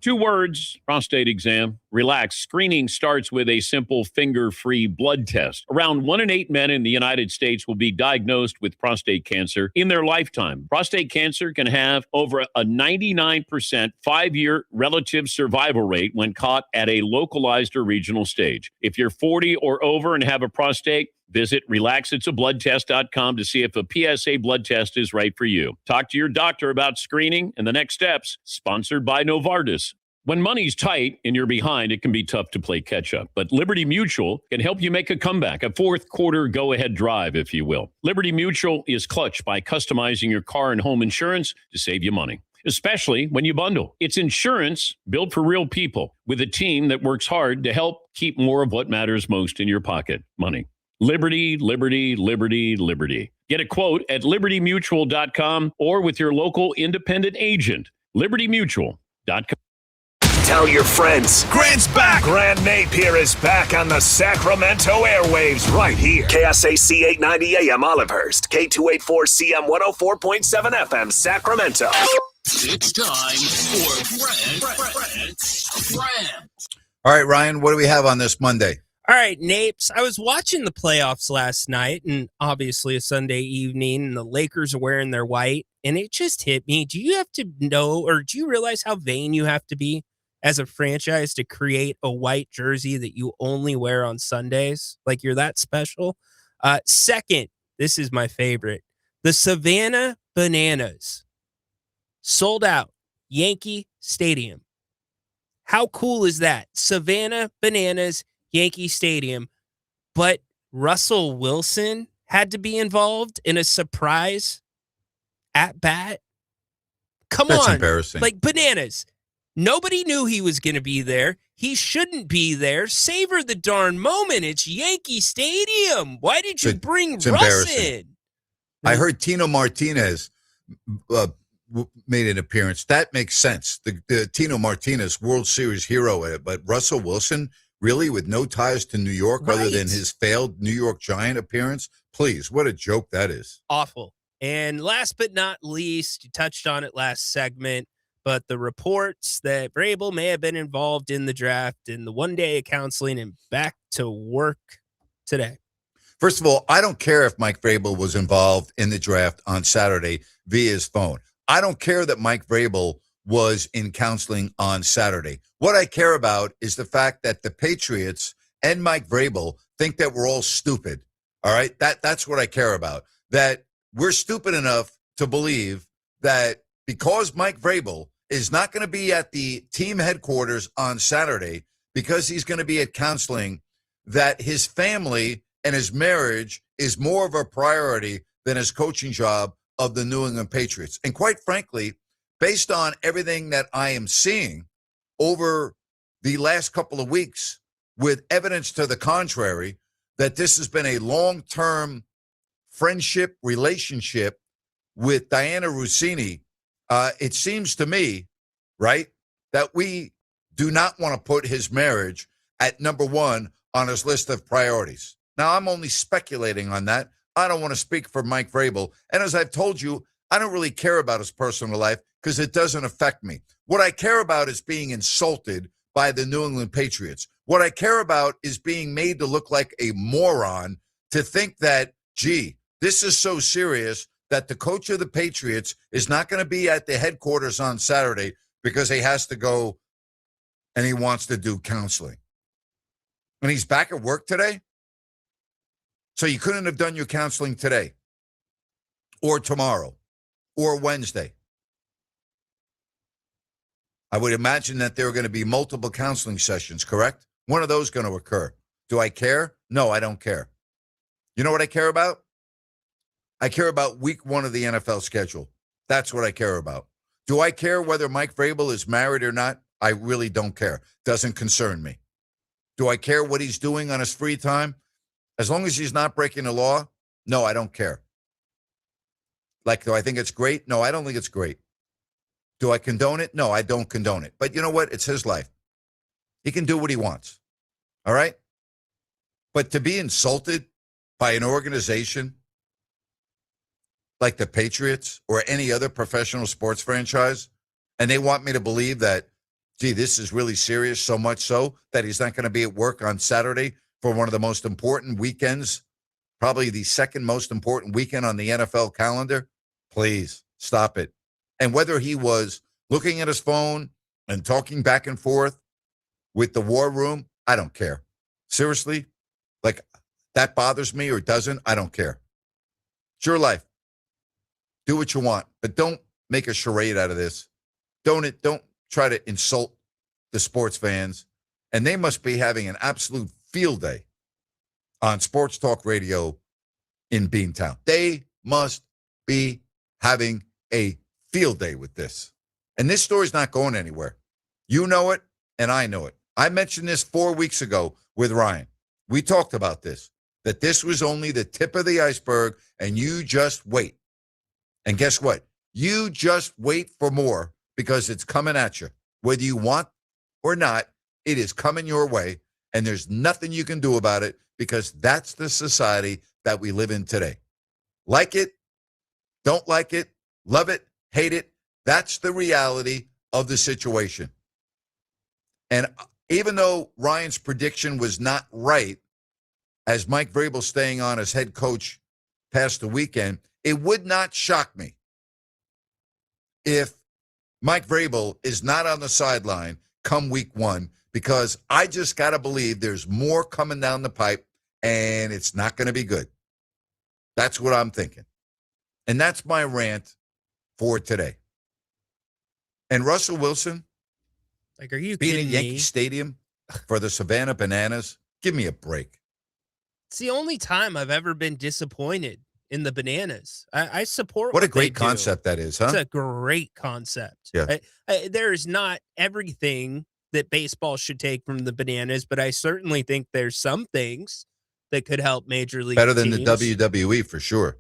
2 words, prostate exam. Relax. Screening starts with a simple finger-free blood test. Around 1 in 8 men in the United States will be diagnosed with prostate cancer in their lifetime. Prostate cancer can have over a 99% 5-year relative survival rate when caught at a localized or regional stage. If you're 40 or over and have a prostate, visit relaxitsabloodtest.com to see if a PSA blood test is right for you. Talk to your doctor about screening and the next steps. Sponsored by Novartis. When money's tight and you're behind, it can be tough to play catch up. But Liberty Mutual can help you make a comeback, a fourth quarter go-ahead drive, if you will. Liberty Mutual is clutch by customizing your car and home insurance to save you money, especially when you bundle. It's insurance built for real people with a team that works hard to help keep more of what matters most in your pocket, money. Liberty, liberty, liberty, liberty. Get a quote at libertymutual.com or with your local independent agent, libertymutual.com. Tell your friends. Grant's back. Grant Napear is back on the Sacramento airwaves right here. KSAC 890 AM Olivehurst, K284CM 104.7 FM Sacramento. It's time for Grant. All right, Ryan, what do we have on this Monday? All right, Napes, I was watching the playoffs last night, and obviously a Sunday evening, and the Lakers are wearing their white, and it just hit me. Do you have to know, or do you realize how vain you have to be as a franchise to create a white jersey that you only wear on Sundays? Like, you're that special? Second, this is my favorite. The Savannah Bananas sold out Yankee Stadium. How cool is that? Savannah Bananas, Yankee Stadium. But Russell Wilson had to be involved in a surprise at bat. Come That's on. Embarrassing. Like, bananas. Nobody knew he was going to be there. He shouldn't be there. Savor the darn moment. It's Yankee Stadium. Why did you bring Russ in? I heard Tino Martinez made an appearance. That makes sense. The Tino Martinez, World Series hero, but Russell Wilson, really, with no ties to New York other than his failed New York Giant appearance? Please, what a joke that is. Awful. And last but not least, you touched on it last segment, but the reports that Vrabel may have been involved in the draft and the 1 day of counseling and back to work today. First of all, I don't care if Mike Vrabel was involved in the draft on Saturday via his phone. I don't care that Mike Vrabel was in counseling on Saturday. What I care about is the fact that the Patriots and Mike Vrabel think that we're all stupid. All right? That's what I care about. That we're stupid enough to believe that because Mike Vrabel is not going to be at the team headquarters on Saturday because he's going to be at counseling, that his family and his marriage is more of a priority than his coaching job of the New England Patriots. And quite frankly, based on everything that I am seeing over the last couple of weeks, with evidence to the contrary, that this has been a long-term friendship relationship with Diana Rossini, it seems to me, right, that we do not want to put his marriage at number one on his list of priorities. Now, I'm only speculating on that. I don't want to speak for Mike Vrabel. And as I've told you, I don't really care about his personal life because it doesn't affect me. What I care about is being insulted by the New England Patriots. What I care about is being made to look like a moron, to think that, gee, this is so serious that the coach of the Patriots is not going to be at the headquarters on Saturday because he has to go and he wants to do counseling. And he's back at work today? So you couldn't have done your counseling today or tomorrow or Wednesday. I would imagine that there are going to be multiple counseling sessions, correct? One of those going to occur. Do I care? No, I don't care. You know what I care about? I care about week 1 of the NFL schedule. That's what I care about. Do I care whether Mike Vrabel is married or not? I really don't care. Doesn't concern me. Do I care what he's doing on his free time? As long as he's not breaking the law, no, I don't care. Like, do I think it's great? No, I don't think it's great. Do I condone it? No, I don't condone it. But you know what? It's his life. He can do what he wants. All right? But to be insulted by an organization like the Patriots or any other professional sports franchise, and they want me to believe that, gee, this is really serious, so much so that he's not going to be at work on Saturday for one of the most important weekends, probably the second most important weekend on the NFL calendar, please stop it. And whether he was looking at his phone and talking back and forth with the war room, I don't care. Seriously, like that bothers me or doesn't, I don't care. It's your life. Do what you want, but don't make a charade out of this. Don't try to insult the sports fans. And they must be having an absolute field day on Sports Talk Radio in Beantown. They must be having a field day with this. And this story's not going anywhere. You know it, and I know it. I mentioned this 4 weeks ago with Ryan. We talked about this, that this was only the tip of the iceberg, and you just wait. And guess what? You just wait for more because it's coming at you. Whether you want or not, it is coming your way, and there's nothing you can do about it because that's the society that we live in today. Like it, don't like it, love it, hate it. That's the reality of the situation. And even though Ryan's prediction was not right, as Mike Vrabel staying on as head coach past the weekend, it would not shock me if Mike Vrabel is not on the sideline come week 1, because I just got to believe there's more coming down the pipe and it's not going to be good. That's what I'm thinking. And that's my rant for today. And Russell Wilson, like, are you being kidding at Yankee me? Stadium for the Savannah Bananas, give me a break. It's the only time I've ever been disappointed in the Bananas. I support What a they great do. concept that is, huh? It's a great concept. Yeah. There is not everything that baseball should take from the Bananas, but I certainly think there's some things that could help major league Better than teams. the WWE for sure.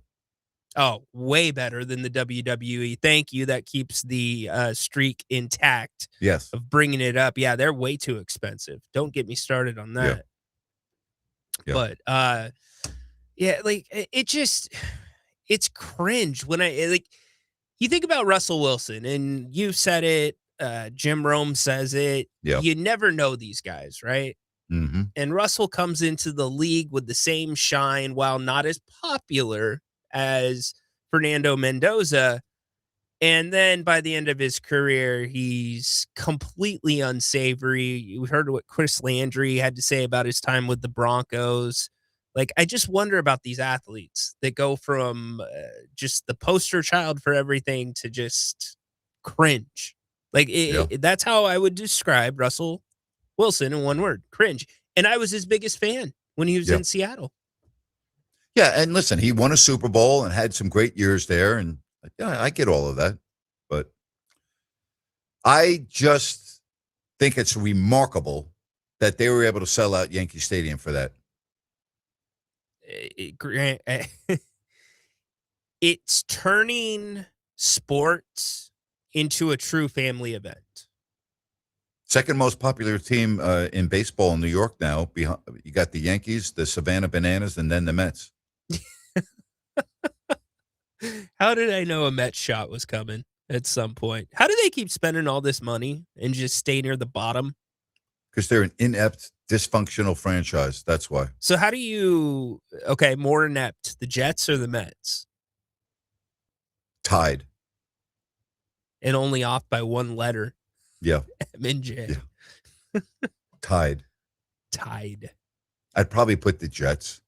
Oh, way better than the WWE. Thank you. That keeps the streak intact. Yes. Of bringing it up. Yeah, they're way too expensive. Don't get me started on that. Yeah. But yeah, like it's cringe when I like You think about Russell Wilson, and you said it. Jim Rome says it. Yeah. You never know these guys, right? Mm-hmm. And Russell comes into the league with the same shine, while not as popular as Fernando Mendoza. And then by the end of his career, he's completely unsavory. We heard what Chris Landry had to say about his time with the Broncos. Like, I just wonder about these athletes that go from just the poster child for everything to just cringe. Like, that's how I would describe Russell Wilson in one word: cringe. And I was his biggest fan when he was in Seattle. Yeah, and listen, he won a Super Bowl and had some great years there, and yeah, I get all of that. But I just think it's remarkable that they were able to sell out Yankee Stadium for that. It's turning sports into a true family event. Second most popular team in baseball in New York now. You got the Yankees, the Savannah Bananas, and then the Mets. How did I know a Mets shot was coming at some point? How do they keep spending all this money and just stay near the bottom? Because they're an inept, dysfunctional franchise. That's why. So how do you, more inept, the Jets or the Mets? Tied. And only off by one letter. Yeah. M&J. Yeah. Tied. I'd probably put the Jets.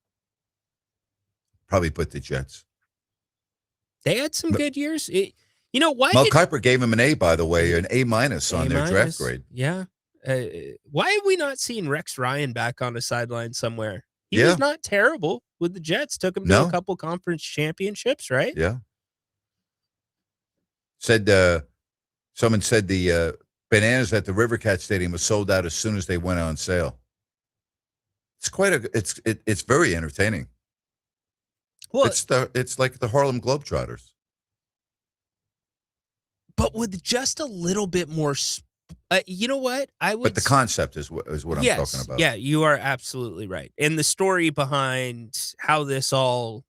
They had some good years. Why? Mel Kiper gave him an A, by the way, an A- on their draft grade. Yeah. Why have we not seen Rex Ryan back on a sideline somewhere? He was not terrible with the Jets. Took him to a couple conference championships, right? Yeah. Someone said the Bananas at the Rivercat Stadium was sold out as soon as they went on sale. It's very entertaining. Well, it's like the Harlem Globetrotters, but with just a little bit more. You know what? But the concept is what I'm talking about. Yeah, you are absolutely right. And the story behind how this all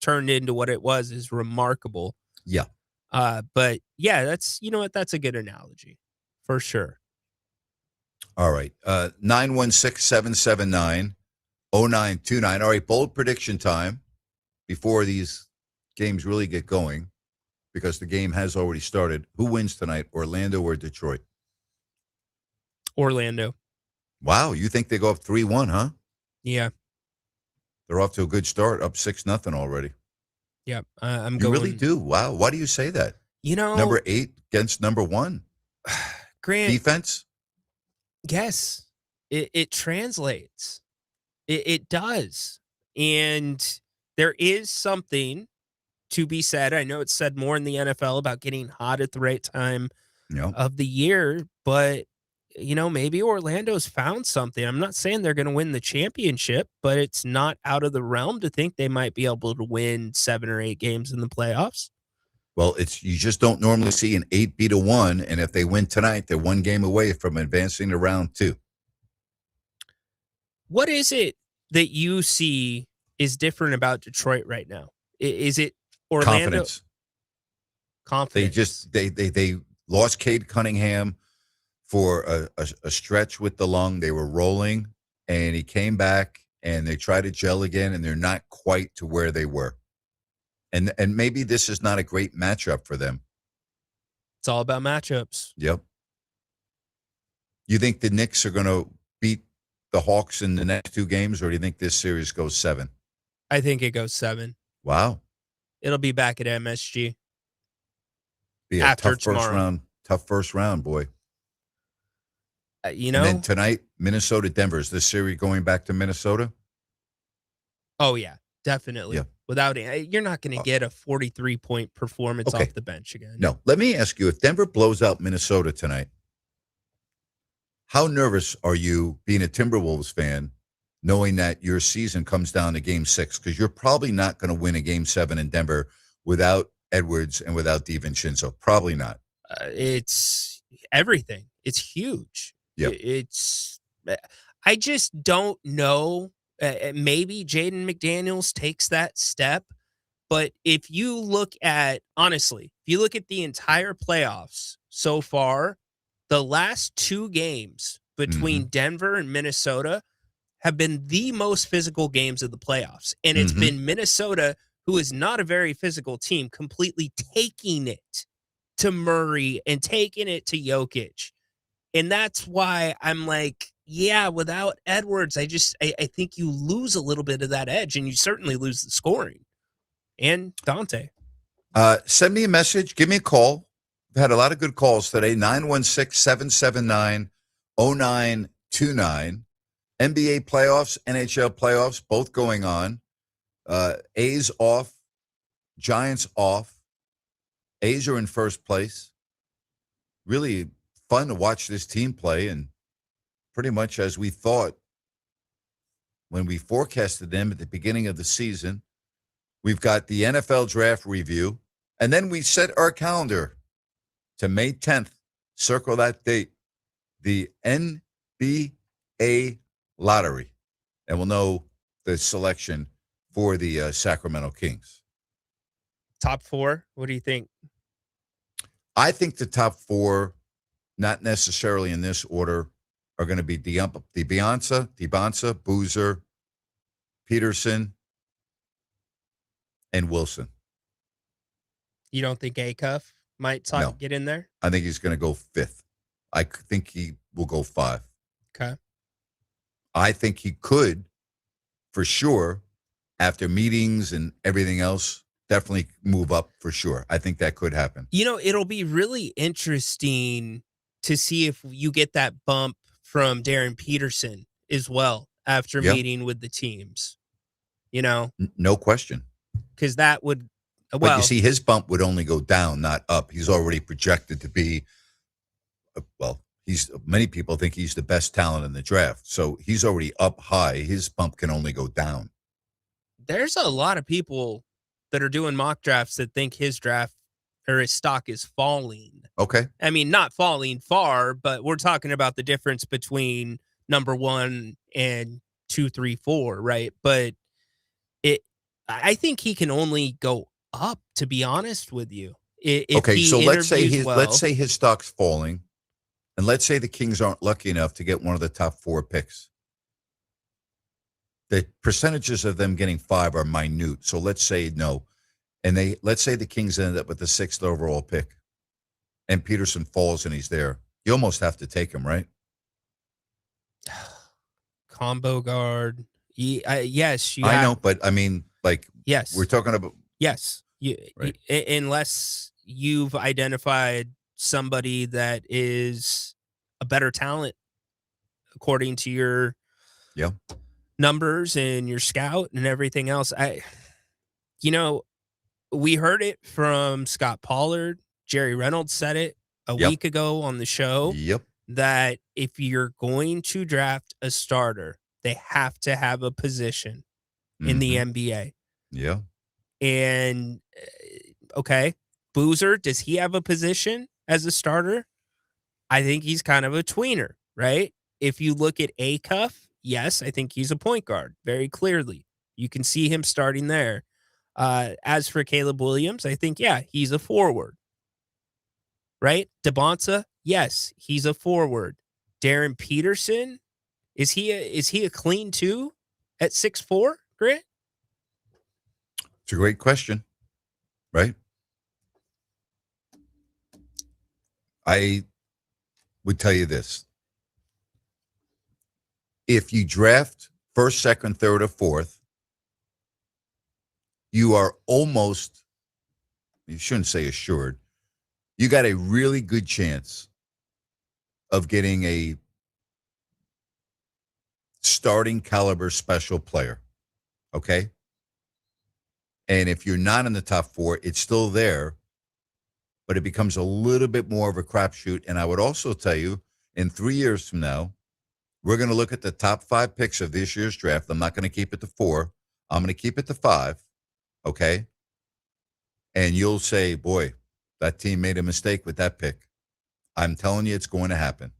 turned into what it was is remarkable. Yeah. But yeah, that's a good analogy for sure. All right. 916-779-0929. All right, bold prediction time before these games really get going, because the game has already started. Who wins tonight, Orlando or Detroit? Orlando. Wow, you think they go up 3-1, huh? Yeah. They're off to a good start, up 6-0 already. Yeah, You really do? Wow. Why do you say that? Number 8 against number 1. Grant. Defense? Yes. It translates. It does. And there is something to be said. I know it's said more in the NFL about getting hot at the right time of the year, but maybe Orlando's found something. I'm not saying they're going to win the championship, but it's not out of the realm to think they might be able to win 7 or 8 games in the playoffs. Well, you just don't normally see an 8 beat a 1, and if they win tonight, they're 1 game away from advancing to round 2. What is it that you see is different about Detroit right now? Is it Orlando? Confidence. They lost Cade Cunningham for a stretch with the lung. They were rolling, and he came back, and they tried to gel again, and they're not quite to where they were. And maybe this is not a great matchup for them. It's all about matchups. Yep. You think the Knicks are going to beat the Hawks in the next 2 games, or do you think this series goes 7? I think it goes 7. Wow. It'll be back at MSG. Be a tough first round, boy. And then tonight, Minnesota, Denver. Is this series going back to Minnesota? Oh, yeah, definitely. Yeah. Without it, you're not going to get a 43-point performance off the bench again. No. Let me ask you, if Denver blows out Minnesota tonight, how nervous are you being a Timberwolves fan, knowing that your season comes down to Game 6? Because you're probably not going to win a Game 7 in Denver without Edwards and without DiVincenzo. Probably not. It's everything. It's huge. Yep. I just don't know. Maybe Jaden McDaniels takes that step, But if you look at, honestly, if you look at the entire playoffs so far, the last 2 games between Denver and Minnesota have been the most physical games of the playoffs. And it's been Minnesota, who is not a very physical team, completely taking it to Murray and taking it to Jokic. And that's why I'm like, yeah, without Edwards, I think you lose a little bit of that edge, and you certainly lose the scoring. And Dante. Send me a message. Give me a call. We've had a lot of good calls today. 916-779-0929. NBA playoffs, NHL playoffs, both going on. A's off. Giants off. A's are in first place. Really fun to watch this team play, and pretty much as we thought when we forecasted them at the beginning of the season. We've got the NFL draft review, and then we set our calendar to May 10th. Circle that date. The NBA lottery, and we'll know the selection for the Sacramento Kings. Top 4, what do you think? I think the top 4, not necessarily in this order, are going to be DiBiase, Boozer, Peterson, and Wilson. You don't think Acuff might get in there? I think he's going to go 5th. I think he will go 5. Okay. I think he could, for sure, after meetings and everything else, definitely move up for sure. I think that could happen. It'll be really interesting to see if you get that bump from Darren Peterson as well after meeting with the teams. No question. Because that would, but you see, his bump would only go down, not up. He's already projected to be, many people think he's the best talent in the draft. So he's already up high. His bump can only go down. There's a lot of people that are doing mock drafts that think his draft or his stock is falling. Okay. I mean, not falling far, but we're talking about the difference between number 1 and 2, 3, 4, right? But I think he can only go up, to be honest with you. Okay, so let's say his stock's falling, and let's say the Kings aren't lucky enough to get one of the top 4 picks. The percentages of them getting 5 are minute. So let's say no. And let's say the Kings ended up with the 6th overall pick, and Peterson falls and he's there. You almost have to take him, right? Combo guard. Yes. I know, but I mean, yes, we're talking about. Yes. Right. Unless you've identified somebody that is a better talent according to your numbers and your scout and everything else. We heard it from Scott Pollard. Jerry Reynolds said it a week ago on the show. That if you're going to draft a starter, they have to have a position in the NBA. Yeah. And okay, Boozer, does he have a position as a starter? I think he's kind of a tweener, right? If you look at Acuff, yes, I think he's a point guard, very clearly. You can see him starting there. As for Caleb Williams, I think, he's a forward, right? DiBiase, yes, he's a forward. Darren Peterson, is he a clean 2 at 6'4", Grant? It's a great question, right? I would tell you this. If you draft 1st, 2nd, 3rd, or 4th, you are almost, you shouldn't say assured, you got a really good chance of getting a starting caliber special player, okay? And if you're not in the top 4, it's still there, but it becomes a little bit more of a crapshoot. And I would also tell you, in 3 years from now, we're going to look at the top 5 picks of this year's draft. I'm not going to keep it to 4. I'm going to keep it to 5, okay? And you'll say, boy, that team made a mistake with that pick. I'm telling you, it's going to happen.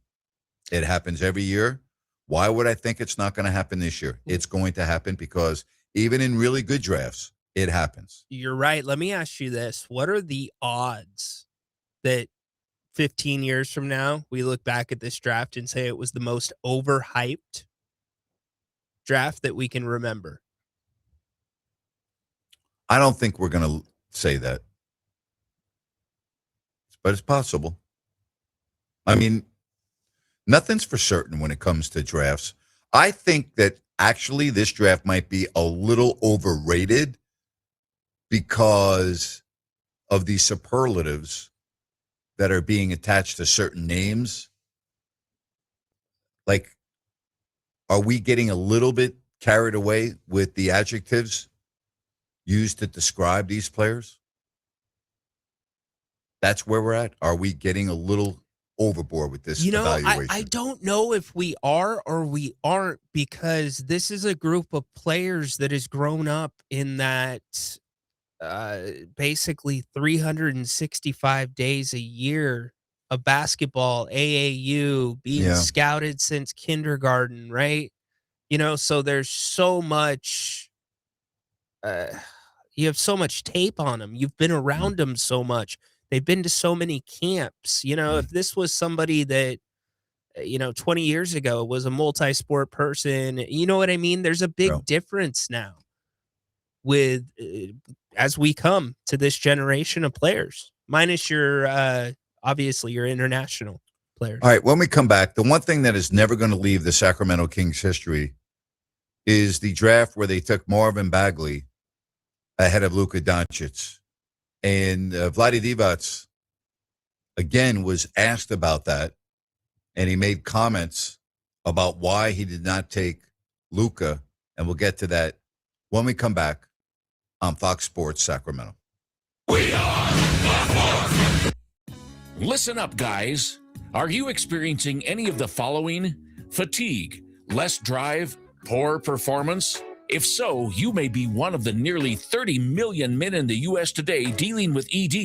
It happens every year. Why would I think it's not going to happen this year? It's going to happen because even in really good drafts, it happens. You're right. Let me ask you this. What are the odds that 15 years from now, we look back at this draft and say it was the most overhyped draft that we can remember? I don't think we're going to say that, but it's possible. I mean, nothing's for certain when it comes to drafts. I think that actually this draft might be a little overrated because of the superlatives that are being attached to certain names. Like, are we getting a little bit carried away with the adjectives used to describe these players? That's where we're at. Are we getting a little overboard with this evaluation? I don't know if we are or we aren't, because this is a group of players that has grown up in that basically 365 days a year of basketball, AAU, being scouted since kindergarten, right? So there's so much, you have so much tape on them. You've been around them so much. They've been to so many camps. If this was somebody that, 20 years ago was a multi-sport person, you know what I mean? There's a big difference now with as we come to this generation of players, minus your, obviously your international players. All right. When we come back, the one thing that is never going to leave the Sacramento Kings history is the draft where they took Marvin Bagley ahead of Luka Doncic. And Vlade Divac, again, was asked about that, and he made comments about why he did not take Luka, and we'll get to that when we come back on Fox Sports Sacramento. Listen up, guys. Are you experiencing any of the following? Fatigue, less drive, poor performance? If so, you may be one of the nearly 30 million men in the U.S. today dealing with ED.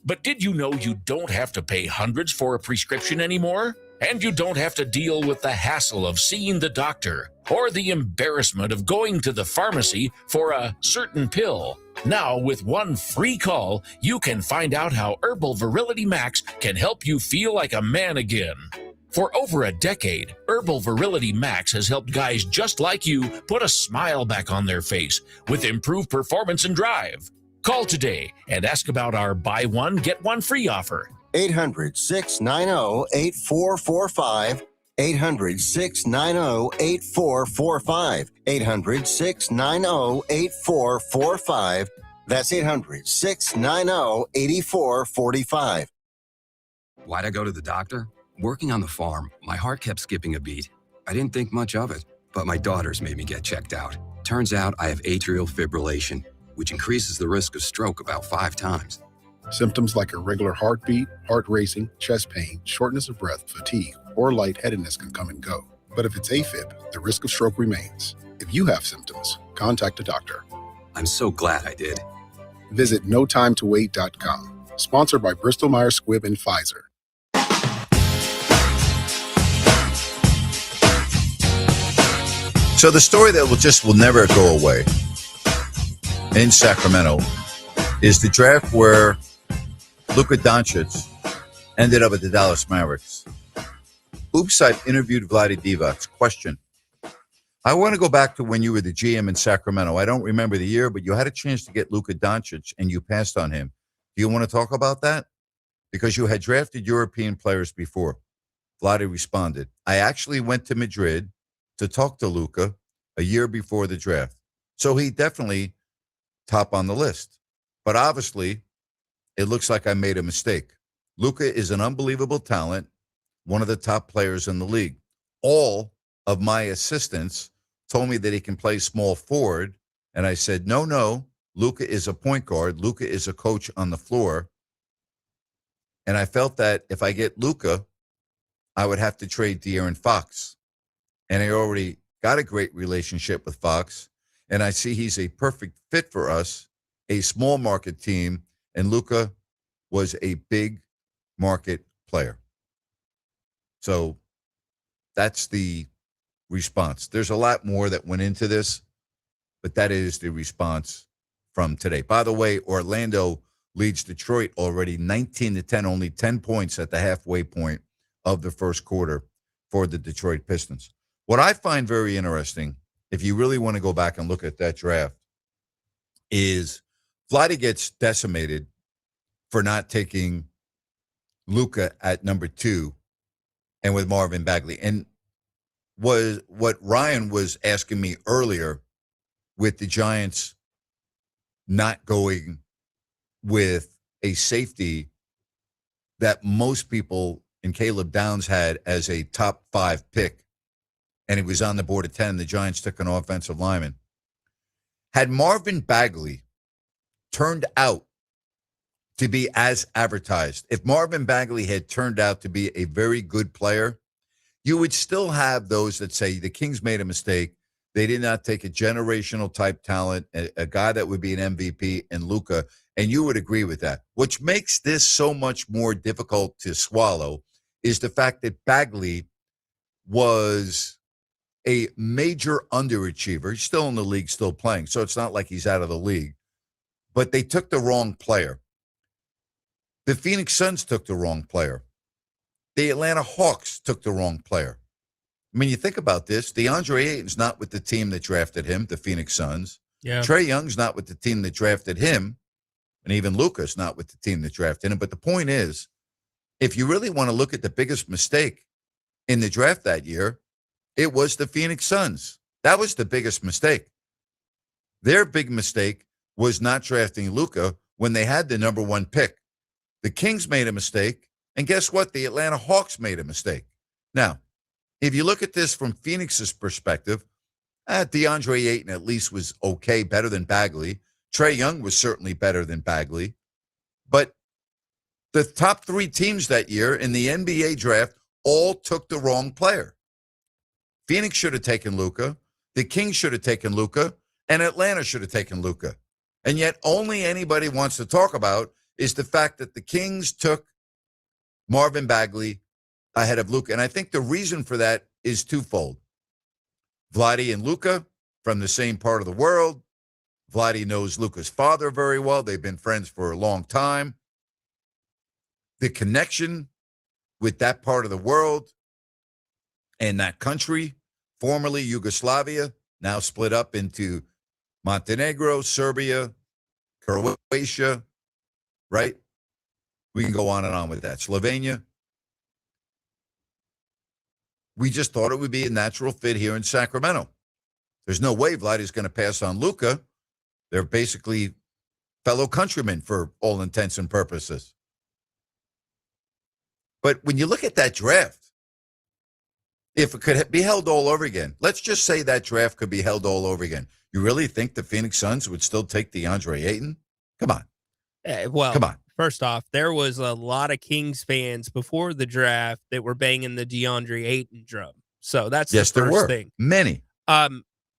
But did you know you don't have to pay hundreds for a prescription anymore? And you don't have to deal with the hassle of seeing the doctor or the embarrassment of going to the pharmacy for a certain pill. Now, with one free call, you can find out how Herbal Virility Max can help you feel like a man again. For over a decade, Herbal Virility Max has helped guys just like you put a smile back on their face with improved performance and drive. Call today and ask about our buy one, get one free offer. 800-690-8445. 800-690-8445. 800-690-8445. That's 800-690-8445. Why'd I go to the doctor? Working on the farm, my heart kept skipping a beat. I didn't think much of it, but my daughters made me get checked out. Turns out I have atrial fibrillation, which increases the risk of stroke about 5 times. Symptoms like irregular heartbeat, heart racing, chest pain, shortness of breath, fatigue, or lightheadedness can come and go. But if it's AFib, the risk of stroke remains. If you have symptoms, contact a doctor. I'm so glad I did. Visit notimetowait.com. Sponsored by Bristol Myers Squibb and Pfizer. So the story that will never go away in Sacramento is the draft where Luka Doncic ended up at the Dallas Mavericks. Oops, I've interviewed Vlade Divac. Question. I want to go back to when you were the GM in Sacramento. I don't remember the year, but you had a chance to get Luka Doncic and you passed on him. Do you want to talk about that? Because you had drafted European players before. Vlade responded, I actually went to Madrid to talk to Luka a year before the draft. So he definitely top on the list. But obviously, it looks like I made a mistake. Luka is an unbelievable talent, one of the top players in the league. All of my assistants told me that he can play small forward, and I said, no, Luka is a point guard. Luka is a coach on the floor. And I felt that if I get Luka, I would have to trade De'Aaron Fox. And I already got a great relationship with Fox, and I see he's a perfect fit for us, a small market team, and Luka was a big market player. So that's the response. There's a lot more that went into this, but that is the response from today. By the way, Orlando leads Detroit already 19-10, only 10 points at the halfway point of the first quarter for the Detroit Pistons. What I find very interesting, if you really want to go back and look at that draft, is Vladdy gets decimated for not taking Luka at number 2 and with Marvin Bagley. And was what Ryan was asking me earlier with the Giants not going with a safety that most people in Caleb Downs had as a top 5 pick, and he was on the board at 10, and the Giants took an offensive lineman. Had Marvin Bagley turned out to be as advertised, if Marvin Bagley had turned out to be a very good player, you would still have those that say the Kings made a mistake. They did not take a generational type talent, a guy that would be an MVP in Luka, and you would agree with that. Which makes this so much more difficult to swallow is the fact that Bagley was a major underachiever. He's still in the league, still playing, so it's not like he's out of the league. But they took the wrong player. The Phoenix Suns took the wrong player. The Atlanta Hawks took the wrong player. I mean, you think about this. DeAndre Ayton's not with the team that drafted him, the Phoenix Suns. Yeah. Trae Young's not with the team that drafted him, and even Luka's not with the team that drafted him. But the point is, if you really want to look at the biggest mistake in the draft that year, it was the Phoenix Suns. That was the biggest mistake. Their big mistake was not drafting Luka when they had the number 1 pick. The Kings made a mistake, and guess what? The Atlanta Hawks made a mistake. Now, if you look at this from Phoenix's perspective, DeAndre Ayton at least was okay, better than Bagley. Trae Young was certainly better than Bagley. But the top 3 teams that year in the NBA draft all took the wrong player. Phoenix should have taken Luka. The Kings should have taken Luka. And Atlanta should have taken Luka. And yet only anybody wants to talk about is the fact that the Kings took Marvin Bagley ahead of Luka. And I think the reason for that is twofold. Vladdy and Luka from the same part of the world. Vladdy knows Luka's father very well. They've been friends for a long time. The connection with that part of the world and that country, formerly Yugoslavia, now split up into Montenegro, Serbia, Croatia, right? We can go on and on with that. Slovenia. We just thought it would be a natural fit here in Sacramento. There's no way Vladdy's going to pass on Luka. They're basically fellow countrymen for all intents and purposes. But when you look at that draft, if it could be held all over again, let's just say that draft could be held all over again. You really think the Phoenix Suns would still take DeAndre Ayton? Come on. Come on. First off, there was a lot of Kings fans before the draft that were banging the DeAndre Ayton drum. So that's the first thing. Many.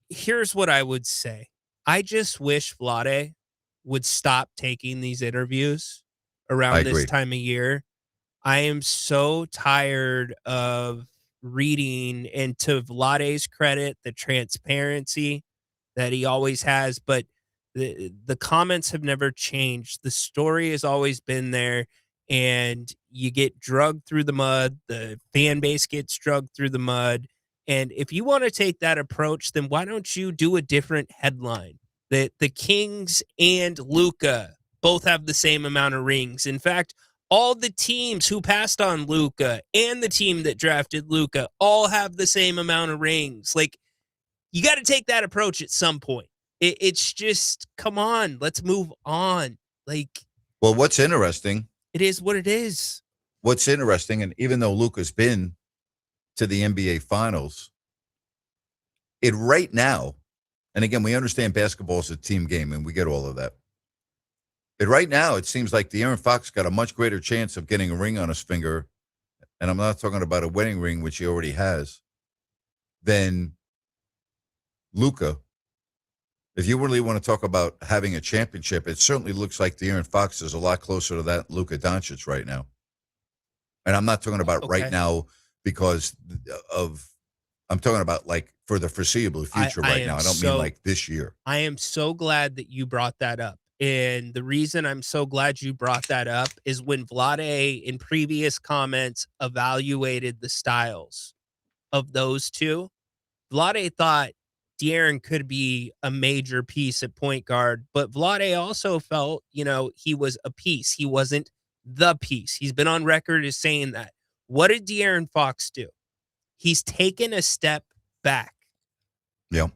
Here's what I would say. I just wish Vlade would stop taking these interviews around this time of year. I am so tired of reading, and to Vlade's credit, the transparency that he always has, but the comments have never changed. The story has always been there, and you get drugged through the mud. The fan base gets drugged through the mud. And if you want to take that approach, then why don't you do a different headline? That the Kings and Luka both have the same amount of rings. In fact, all the teams who passed on Luka and the team that drafted Luka all have the same amount of rings. Like, you got to take that approach at some point. It's just, come on, let's move on. Like, well, what's interesting? It is what it is. What's interesting, and even though Luka's been to the NBA Finals, it right now, and again, we understand basketball is a team game, and we get all of that. But right now, it seems like De'Aaron Fox got a much greater chance of getting a ring on his finger, and I'm not talking about a wedding ring, which he already has, than Luka. If you really want to talk about having a championship, it certainly looks like De'Aaron Fox is a lot closer to that Luka Doncic right now. And I'm not talking about right now because of, I'm talking about like for the foreseeable future right now. I don't mean like this year. I am so glad that you brought that up. And the reason I'm so glad you brought that up is when Vlade in previous comments evaluated the styles of those two, Vlade thought De'Aaron could be a major piece at point guard, but Vlade also felt, he was a piece. He wasn't the piece. He's been on record as saying that. What did De'Aaron Fox do? He's taken a step back. Yeah.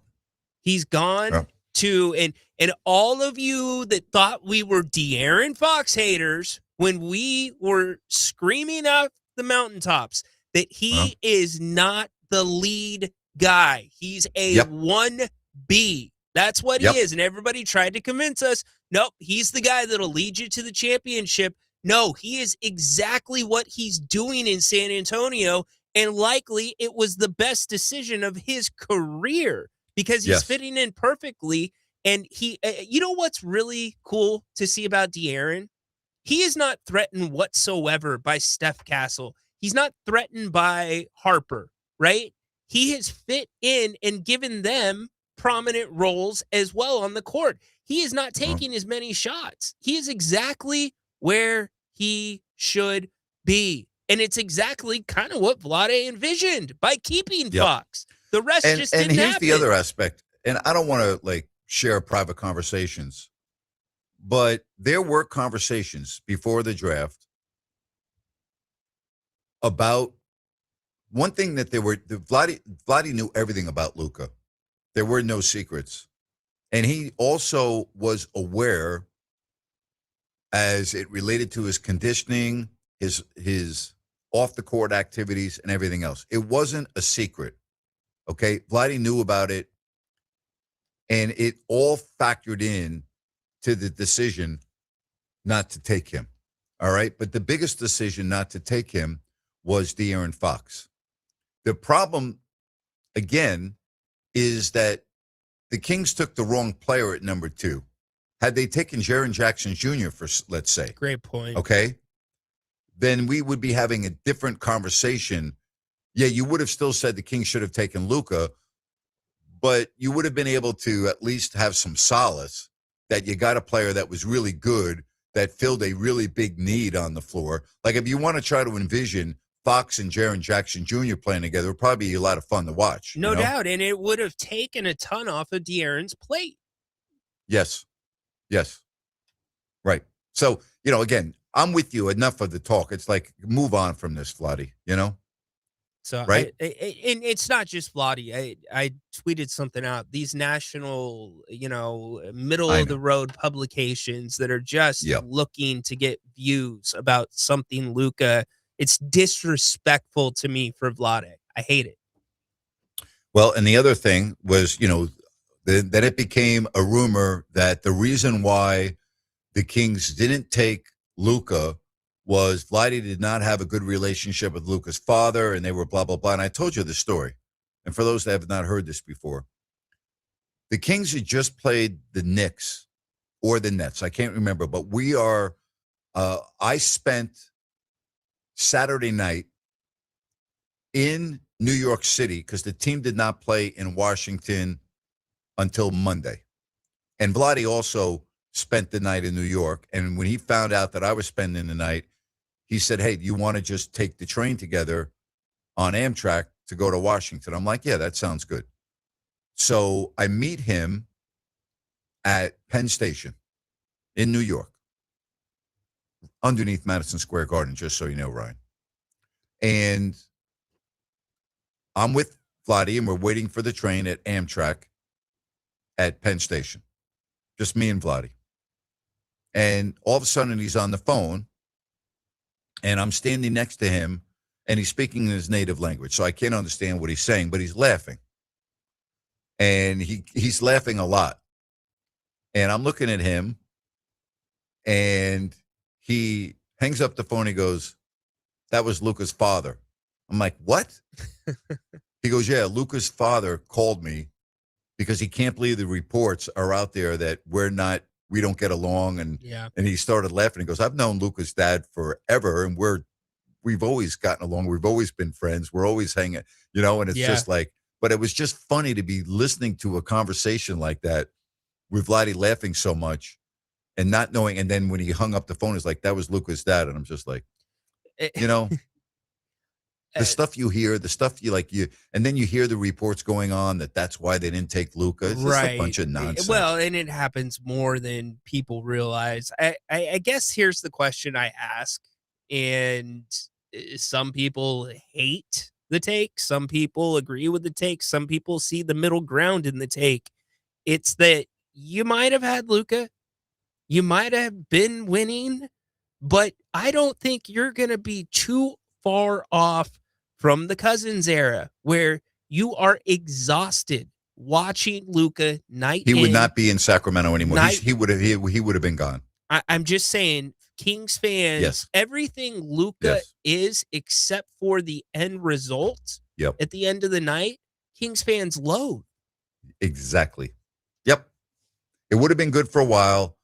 He's gone to, and all of you that thought we were De'Aaron Fox haters when we were screaming out the mountaintops that he is not the lead guy. He's a 1B. That's what he is. And everybody tried to convince us, nope, he's the guy that'll lead you to the championship. No, he is exactly what he's doing in San Antonio. And likely it was the best decision of his career because he's fitting in perfectly. And he, you know what's really cool to see about De'Aaron? He is not threatened whatsoever by Steph Castle. He's not threatened by Harper, right? He has fit in and given them prominent roles as well on the court. He is not taking as many shots. He is exactly where he should be. And it's exactly kind of what Vlade envisioned by keeping Fox. The rest just didn't happen. And here's the other aspect, and I don't want to share private conversations, but there were conversations before the draft about one thing that Vlade knew everything about Luka. There were no secrets. And he also was aware as it related to his conditioning, his off the court activities and everything else. It wasn't a secret. Okay. Vlade knew about it. And it all factored in to the decision not to take him. All right. But the biggest decision not to take him was De'Aaron Fox. The problem, again, is that the Kings took the wrong player at number 2. Had they taken Jaren Jackson Jr., for, let's say. Great point. Okay. Then we would be having a different conversation. Yeah, you would have still said the Kings should have taken Luka, but you would have been able to at least have some solace that you got a player that was really good, that filled a really big need on the floor. Like if you want to try to envision Fox and Jaren Jackson Jr. playing together, it would probably be a lot of fun to watch. No doubt. And it would have taken a ton off of De'Aaron's plate. Yes. Right. So, again, I'm with you. Enough of the talk. It's like, move on from this, Vlade, So, right? And it's not just Vlade. I tweeted something out. These national, middle of the road publications that are just looking to get views about something Luka. It's disrespectful to me for Vlade. I hate it. Well, and the other thing was, that it became a rumor that the reason why the Kings didn't take Luka was Vlade did not have a good relationship with Luka's father, and they were blah, blah, blah. And I told you the story. And for those that have not heard this before, the Kings had just played the Knicks or the Nets. I can't remember, but I spent Saturday night in New York City because the team did not play in Washington until Monday. And Vlade also spent the night in New York. And when he found out that I was spending the night, he said, hey, do you want to just take the train together on Amtrak to go to Washington? I'm like, yeah, that sounds good. So I meet him at Penn Station in New York, underneath Madison Square Garden, just so you know, Ryan. And I'm with Vlade, and we're waiting for the train at Amtrak at Penn Station. Just me and Vlade. And all of a sudden, he's on the phone, and I'm standing next to him, and he's speaking in his native language, so I can't understand what he's saying, but he's laughing. And he's laughing a lot. And I'm looking at him, and he hangs up the phone. He goes, that was Luka's father. I'm like, what? He goes, yeah, Luka's father called me because he can't believe the reports are out there that we don't get along. And he started laughing. He goes, I've known Luka's dad forever, and we've always gotten along. We've always been friends. We're always hanging, and it's just like, But it was just funny to be listening to a conversation like that with Vladdy laughing so much and not knowing. And then when he hung up the phone, it's like, that was Luka's dad. And I'm just like, the stuff you hear, the stuff and then you hear the reports going on that's why they didn't take Luka. It's just a bunch of nonsense. Well, and it happens more than people realize. I guess here's the question I ask, and some people hate the take. Some people agree with the take. Some people see the middle ground in the take. It's that you might have had Luka. You might have been winning, but I don't think you're going to be too far off from the Cousins era where you are exhausted watching Luka night He in. would not be in Sacramento anymore. He would have been gone. I'm just saying, Kings fans, everything Luka is except for the end result at the end of the night, Kings fans loathe. Exactly. Yep. It would have been good for a while,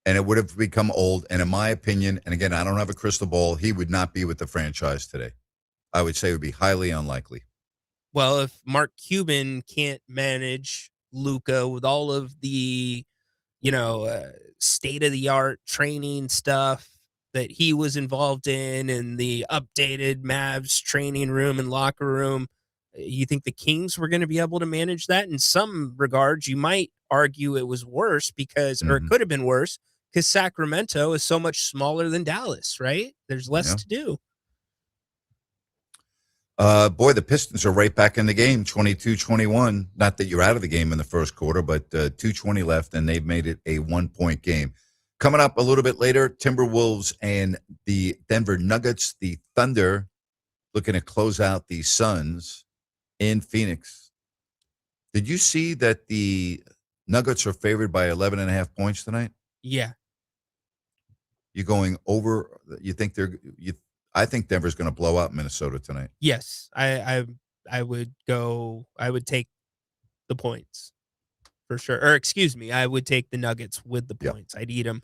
and it would have become old. And in my opinion, and again, I don't have a crystal ball, he would not be with the franchise today. I would say it would be highly unlikely. Well, if Mark Cuban can't manage Luka with all of the, state-of-the-art training stuff that he was involved in and the updated Mavs training room and locker room, you think the Kings were going to be able to manage that? In some regards, you might argue it was worse because, or it could have been worse, because Sacramento is so much smaller than Dallas, right? There's less to do. Boy, the Pistons are right back in the game, 22-21. Not that you're out of the game in the first quarter, but 2:20 left, and they've made it a 1-point game. Coming up a little bit later, Timberwolves and the Denver Nuggets, the Thunder, looking to close out the Suns in Phoenix. Did you see that the Nuggets are favored by 11.5 points tonight? Yeah. You going over? You think I think Denver's going to blow out Minnesota tonight. Yes, I would go. I would take the points for sure. Or excuse me, I would take the Nuggets with the points. I'd eat them.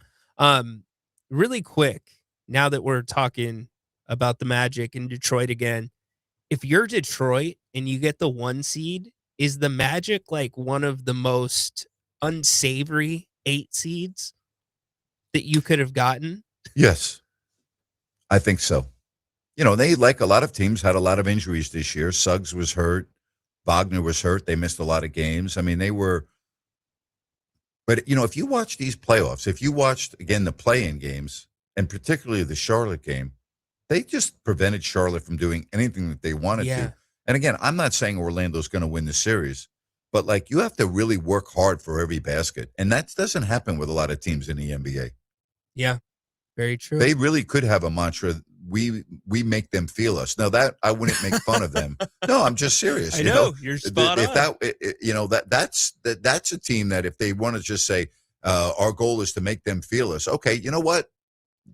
Really quick. Now that we're talking about the Magic in Detroit again, if you're Detroit and you get the 1 seed, is the Magic like one of the most unsavory 8 seeds that you could have gotten? Yes, I think so. They, like a lot of teams, had a lot of injuries this year. Suggs was hurt. Wagner was hurt. They missed a lot of games. I mean, they were. But, if you watch these playoffs, if you watched, again, the play-in games, and particularly the Charlotte game, they just prevented Charlotte from doing anything that they wanted to. And, again, I'm not saying Orlando's going to win the series, but, you have to really work hard for every basket. And that doesn't happen with a lot of teams in the NBA. Yeah, very true. They really could have a mantra. We make them feel us. Now that I wouldn't make fun of them. No, I'm just serious. I know you're spot on. That's a team that if they want to just say our goal is to make them feel us. Okay, you know what?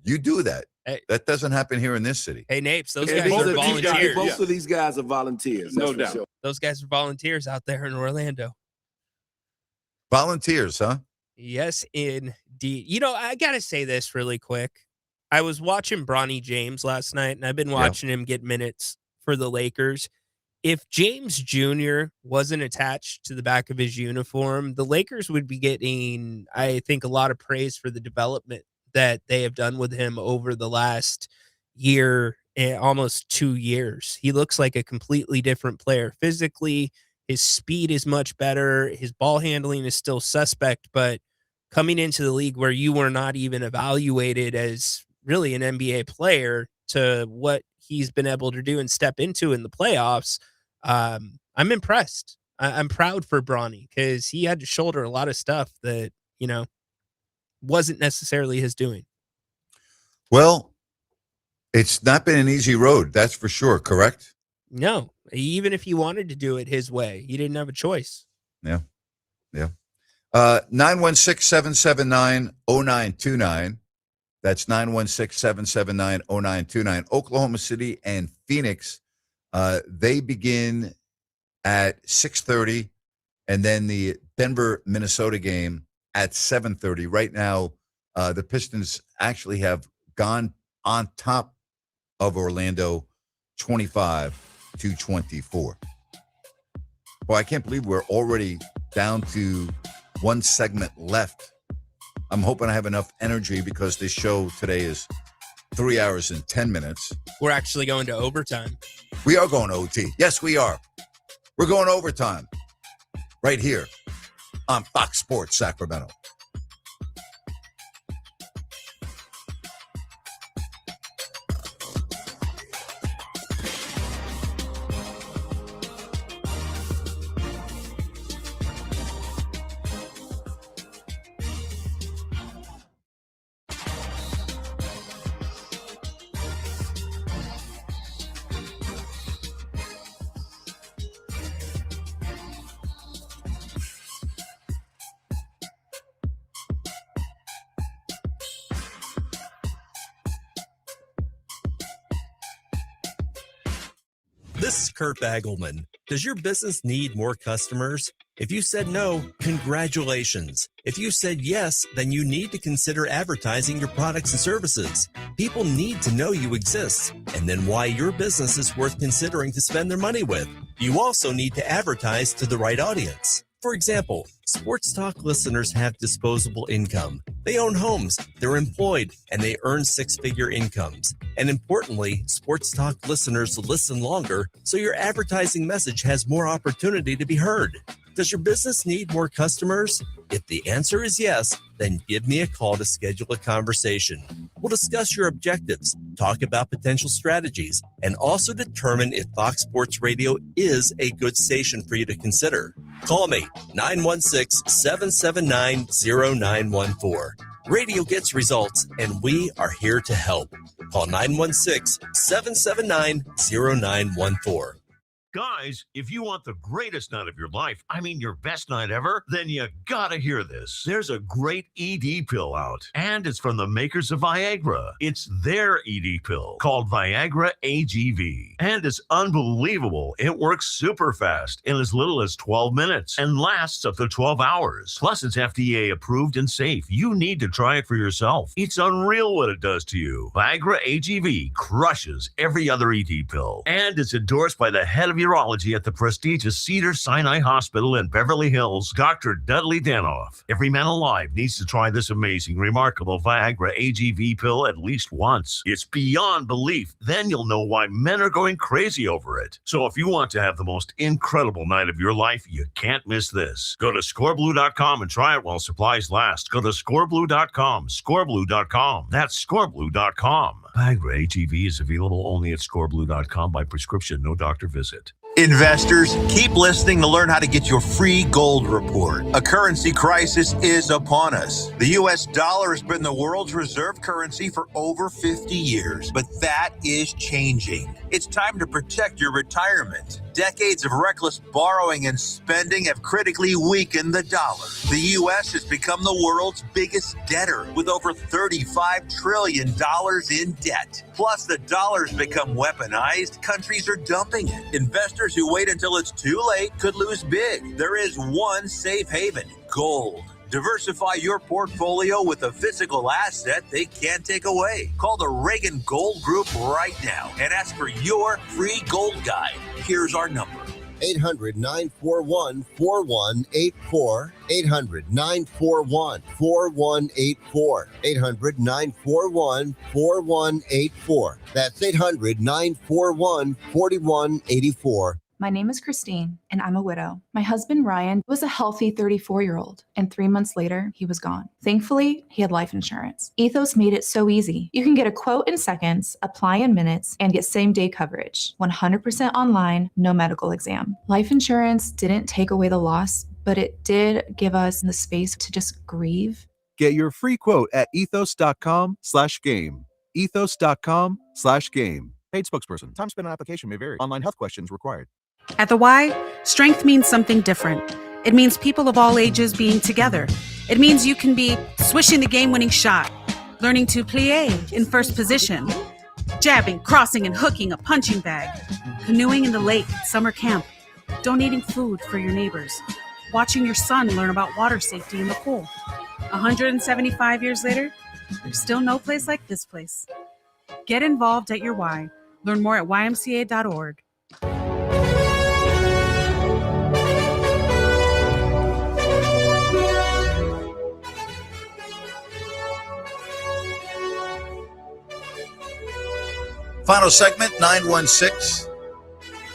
You do that. Hey, that doesn't happen here in this city. Hey, Napes, those guys are volunteers. Most of these guys are volunteers. No doubt. Sure. Those guys are volunteers out there in Orlando. Volunteers, huh? Yes, indeed. I got to say this really quick. I was watching Bronny James last night, and I've been watching him get minutes for the Lakers. If James Jr. wasn't attached to the back of his uniform, the Lakers would be getting, I think, a lot of praise for the development that they have done with him over the last year, almost 2 years. He looks like a completely different player physically. His speed is much better. His ball handling is still suspect, but coming into the league where you were not even evaluated as really an NBA player to what he's been able to do and step into in the playoffs, I'm impressed. I'm proud for Bronny because he had to shoulder a lot of stuff that, wasn't necessarily his doing. Well, it's not been an easy road, that's for sure, correct? No, even if he wanted to do it his way, he didn't have a choice. Yeah. 916-779-0929. That's 916-779-0929. Oklahoma City and Phoenix, they begin at 6:30, and then the Denver-Minnesota game at 7:30. Right now, the Pistons actually have gone on top of Orlando 25-24. Boy, I can't believe we're already down to one segment left. I'm hoping I have enough energy because this show today is 3 hours and 10 minutes. We're actually going to overtime. We are going to OT. Yes, we are. We're going overtime right here on Fox Sports Sacramento. This is Kurt Bagelman. Does your business need more customers? If you said no, congratulations. If you said yes, then you need to consider advertising your products and services. People need to know you exist, and then why your business is worth considering to spend their money with. You also need to advertise to the right audience. For example, Sports Talk listeners have disposable income. They own homes, they're employed, and they earn six-figure incomes. And importantly, Sports Talk listeners listen longer, so your advertising message has more opportunity to be heard. Does your business need more customers? If the answer is yes, then give me a call to schedule a conversation. We'll discuss your objectives, talk about potential strategies, and also determine if Fox Sports Radio is a good station for you to consider. Call me, 916-779-0914. Radio gets results, and we are here to help. Call 916-779-0914. Guys, if you want the greatest night of your life, I mean your best night ever, then you gotta hear this. There's a great ED pill out, and it's from the makers of Viagra. It's their ED pill called Viagra AGV, and it's unbelievable. It works super fast in as little as 12 minutes and lasts up to 12 hours. Plus, it's FDA approved and safe. You need to try it for yourself. It's unreal what it does to you. Viagra AGV crushes every other ED pill, and it's endorsed by the head of urology at the prestigious Cedars-Sinai Hospital in Beverly Hills, Dr. Dudley Danoff. Every man alive needs to try this amazing, remarkable Viagra AGV pill at least once. It's beyond belief. Then you'll know why men are going crazy over it. So if you want to have the most incredible night of your life, you can't miss this. Go to scoreblue.com and try it while supplies last. Go to scoreblue.com, scoreblue.com. That's scoreblue.com. Viagra AGV is available only at scoreblue.com by prescription, no doctor visit. Investors, keep listening to learn how to get your free gold report. A currency crisis is upon us. The U.S. dollar has been the world's reserve currency for over 50 years, but that is changing. It's time to protect your retirement. Decades of reckless borrowing and spending have critically weakened the dollar. The U.S. has become the world's biggest debtor with over $35 trillion in debt. Plus, the dollar's become weaponized. Countries are dumping it. Investors who wait until it's too late could lose big. There is one safe haven: gold. Diversify your portfolio with a physical asset they can't take away. Call the Reagan Gold Group right now and ask for your free gold guide. Here's our number: 800-941-4184. 800-941-4184. 800-941-4184. That's 800-941-4184. My name is Christine, and I'm a widow. My husband, Ryan, was a healthy 34-year-old, and 3 months later, he was gone. Thankfully, he had life insurance. Ethos made it so easy. You can get a quote in seconds, apply in minutes, and get same-day coverage. 100% online, no medical exam. Life insurance didn't take away the loss, but it did give us the space to just grieve. Get your free quote at ethos.com/game. Ethos.com/game. Paid spokesperson. Time spent on application may vary. Online health questions required. At the Y, strength means something different. It means people of all ages being together. It means you can be swishing the game-winning shot, learning to plie in first position, jabbing, crossing, and hooking a punching bag, canoeing in the lake at summer camp, donating food for your neighbors, watching your son learn about water safety in the pool. 175 years later, there's still no place like this place. Get involved at your Y. Learn more at ymca.org. Final segment,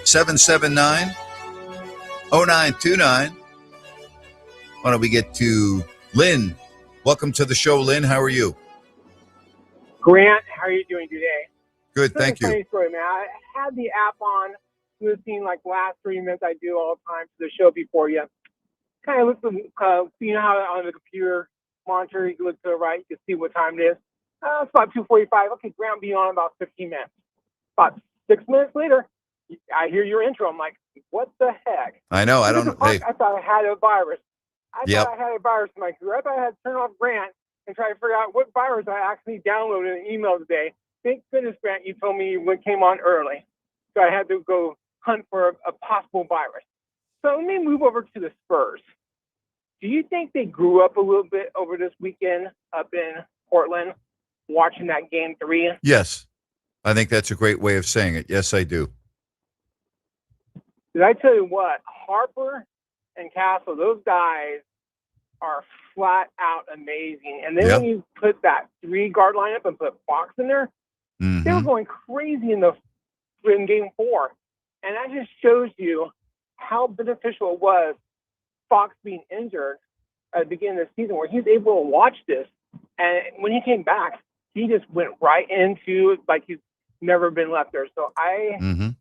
916-779-0929. Why don't we get to Lynn? Welcome to the show, Lynn. How are you? Grant, how are you doing today? Good, thank you. Funny story, man. I had the app on, listening like last 3 minutes I do all the time to the show before you. Kind of listen, you know how on the computer monitor you can look to the right, you can see what time it is. It's about 2:45. Okay, Grant, be on in about 15 minutes. About 6 minutes later, I hear your intro. I'm like, what the heck? I know. I don't know. Hey. I thought I had a virus. I thought I had a virus in my computer. I thought I had to turn off Grant and try to figure out what virus I actually downloaded in an email today. Thank goodness, Grant, you told me you came on early. So I had to go hunt for a possible virus. So let me move over to the Spurs. Do you think they grew up a little bit over this weekend up in Portland watching that game 3? Yes. I think that's a great way of saying it. Yes, I do. Did I tell you what? Harper and Castle, those guys are flat out amazing. And then when you put that 3-guard lineup and put Fox in there, they were going crazy in game 4. And that just shows you how beneficial it was Fox being injured at the beginning of the season, where he was able to watch this. And when he came back, he just went right into like he's never been left there. So I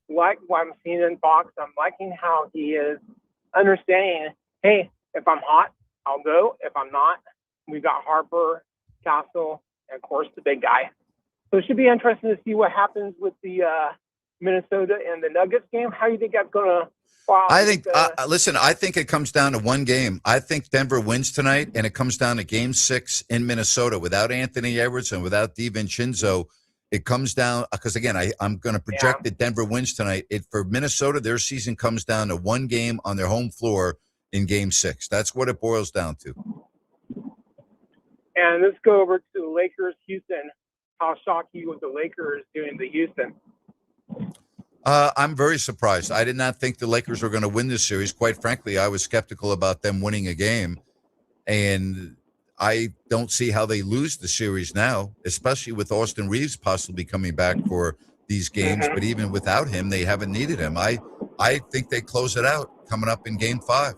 like what I'm seeing in Fox. I'm liking how he is understanding, hey, if I'm hot, I'll go. If I'm not, we got Harper, Castle, and of course the big guy. So it should be interesting to see what happens with the Minnesota and the Nuggets game. How do you think that's going to fall? I think, listen, I think it comes down to one game. I think Denver wins tonight, and it comes down to game 6 in Minnesota without Anthony Edwards and without DiVincenzo. It comes down, because again, I'm going to project that Denver wins tonight. For Minnesota, their season comes down to one game on their home floor in game 6. That's what it boils down to. And let's go over to the Lakers, Houston. How shocked you with the Lakers doing the Houston? I'm very surprised. I did not think the Lakers were going to win this series. Quite frankly, I was skeptical about them winning a game. And I don't see how they lose the series now, especially with Austin Reeves possibly coming back for these games. But even without him, they haven't needed him. I think they close it out coming up in game 5.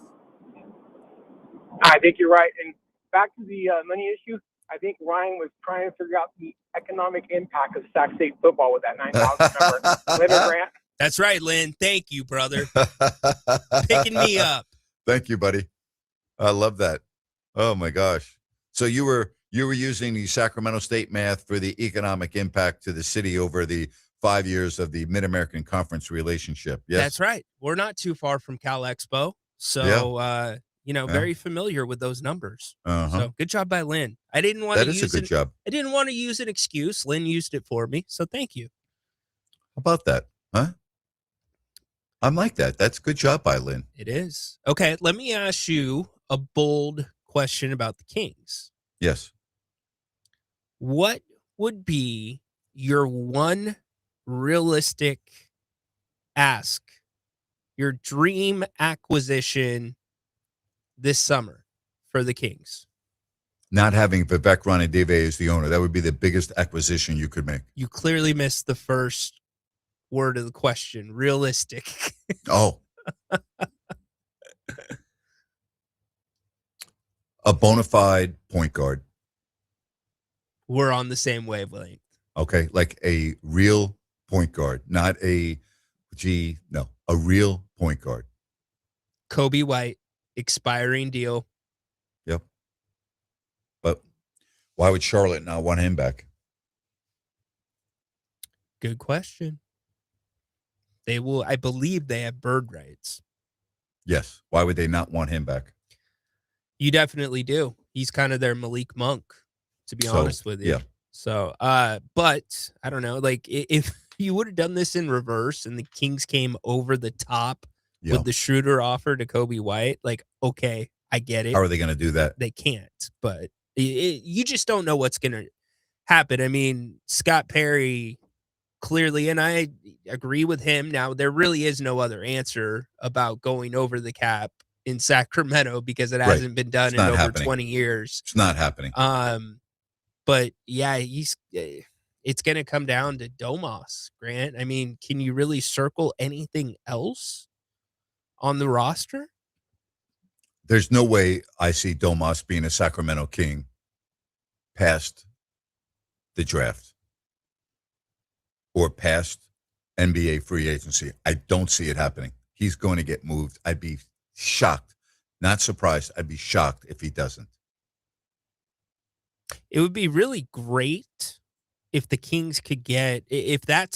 I think you're right. And back to the money issue, I think Ryan was trying to figure out the economic impact of Sac State football with that 9,000 number. Later, Grant. That's right, Lynn. Thank you, brother. Picking me up. Thank you, buddy. I love that. Oh my gosh. So you were using the Sacramento State math for the economic impact to the city over the 5 years of the Mid-American Conference relationship. Yes. That's right. We're not too far from Cal Expo. So very familiar with those numbers. So good job by Lynn. I didn't want to use a good job. I didn't want to use an excuse. Lynn used it for me. So thank you. How about that? Huh? I'm like that. That's a good job by Lynn. It is. Okay, let me ask you a bold question about the Kings. Yes. What would be your one realistic ask, your dream acquisition this summer for the Kings? Not having Vivek Ranadive as the owner. That would be the biggest acquisition you could make. You clearly missed the first word of the question. Realistic. Oh. A bona fide point guard. We're on the same wavelength. Okay, like a real point guard, not a real point guard. Kobe White, expiring deal. Yep. But why would Charlotte not want him back? Good question. They will, I believe they have bird rights. Yes. Why would they not want him back? You definitely do. He's kind of their Malik Monk, to be honest with you. Yeah. So, but I don't know, like if you would have done this in reverse and the Kings came over the top with the Schroeder offer to Kobe White, like, okay, I get it. How are they going to do that? They can't, but you just don't know what's going to happen. I mean, Scott Perry clearly, and I agree with him. Now, there really is no other answer about going over the cap in Sacramento because it hasn't been done in over 20 years. It's not happening. But yeah, it's going to come down to Domas, Grant. I mean, can you really circle anything else on the roster? There's no way I see Domas being a Sacramento King past the draft or past NBA free agency. I don't see it happening. He's going to get moved. I'd be shocked, not surprised. I'd be shocked if he doesn't. It would be really great if the Kings could get, if that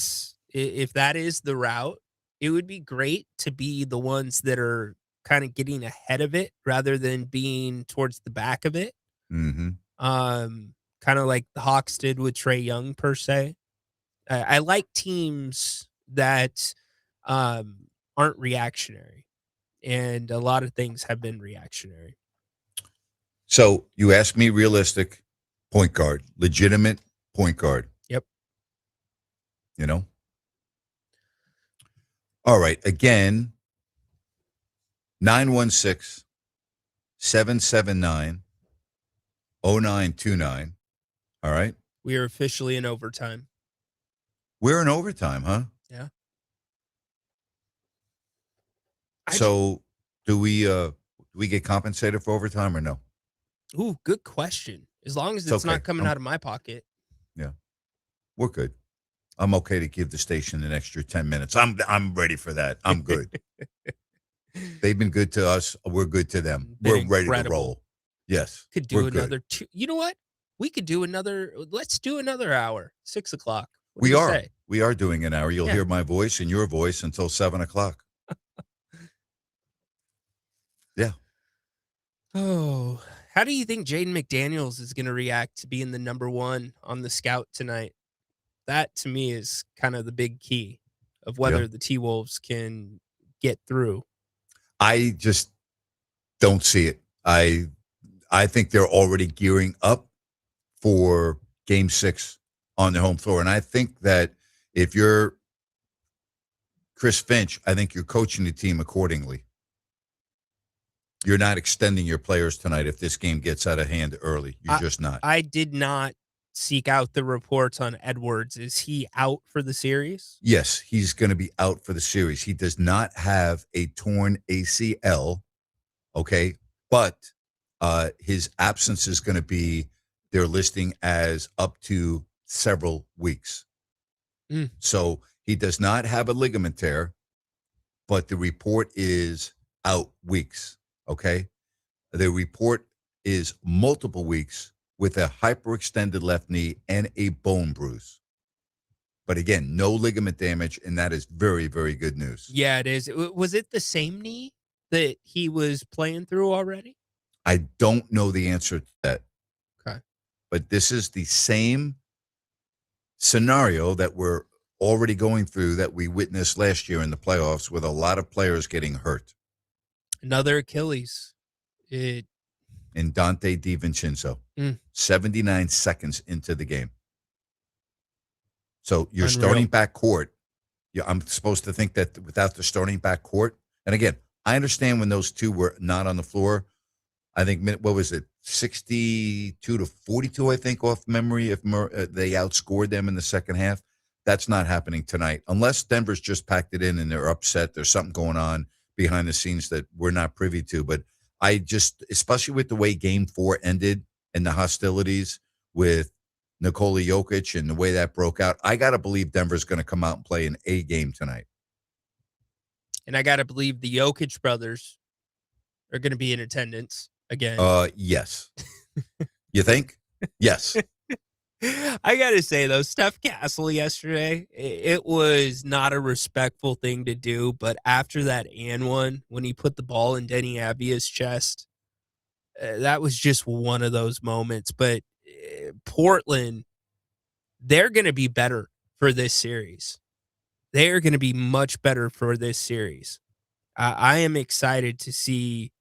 is the route, it would be great to be the ones that are kind of getting ahead of it rather than being towards the back of it. Mm-hmm. Kind of like the Hawks did with Trae Young, per se. I like teams that aren't reactionary, and a lot of things have been reactionary. So you asked me realistic point guard, legitimate point guard. Yep. You know? All right. Again, 916-779-0929. All right. We are officially in overtime. We're in overtime, huh? Yeah. So do we get compensated for overtime or no? Ooh, good question. As long as it's okay. not coming out of my pocket. Yeah. We're good. I'm okay to give the station an extra 10 minutes. I'm ready for that. I'm good. They've been good to us. We're good to them. We're ready to roll. Yes. Could do another two. You know what? We could do another. Let's do another hour. 6 o'clock. We are doing an hour. You'll hear my voice and your voice until 7 o'clock. Yeah. Oh, how do you think Jaden McDaniels is going to react to being the number one on the scout tonight? That to me is kind of the big key of whether the T-Wolves can get through. I just don't see it. I think they're already gearing up for Game 6 on their home floor. And I think that if you're Chris Finch, I think you're coaching the team accordingly. You're not extending your players tonight if this game gets out of hand early. You're just not. I did not seek out the reports on Edwards. Is he out for the series? Yes, he's going to be out for the series. He does not have a torn ACL, okay? But his absence is going to be, they're listing as up to several weeks. So he does not have a ligament tear, but the report is out weeks, okay? The report is multiple weeks with a hyperextended left knee and a bone bruise. But again, no ligament damage, and that is very, very good news. Yeah, it is. Was it the same knee that he was playing through already? I don't know the answer to that. Okay. But this is the same scenario that we're already going through that we witnessed last year in the playoffs with a lot of players getting hurt. Another Achilles. And Dante DiVincenzo, 79 seconds into the game. So your starting back court, I'm supposed to think that without the starting back court, and again, I understand when those two were not on the floor. I think, what was it, 62-42, I think, off memory, if they outscored them in the second half. That's not happening tonight. Unless Denver's just packed it in and they're upset. There's something going on behind the scenes that we're not privy to. But I just, especially with the way Game 4 ended and the hostilities with Nikola Jokic and the way that broke out, I got to believe Denver's going to come out and play an A game tonight. And I got to believe the Jokic brothers are going to be in attendance again. Yes. You think? Yes. I got to say, though, Steph Castle yesterday, it was not a respectful thing to do. But after that and one, when he put the ball in Denny Abia's chest, that was just one of those moments. But Portland, they're going to be better for this series. They are going to be much better for this series. I am excited to see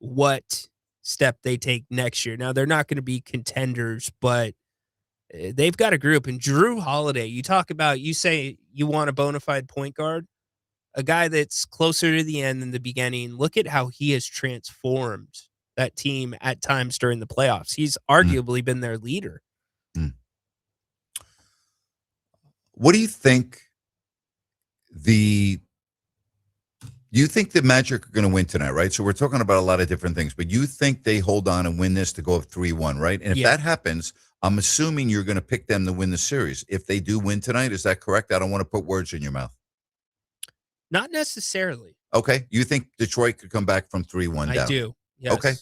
what step they take next year. Now, they're not going to be contenders, but they've got a group. And Drew Holiday, you talk about, you say you want a bona fide point guard, a guy that's closer to the end than the beginning. Look at how he has transformed that team at times during the playoffs. He's arguably been their leader. What do you think you think the Magic are going to win tonight, right? So we're talking about a lot of different things, but you think they hold on and win this to go up 3-1, right? And if that happens, I'm assuming you're going to pick them to win the series. If they do win tonight, is that correct? I don't want to put words in your mouth. Not necessarily. Okay. You think Detroit could come back from 3-1 down? I do. Yes. Okay.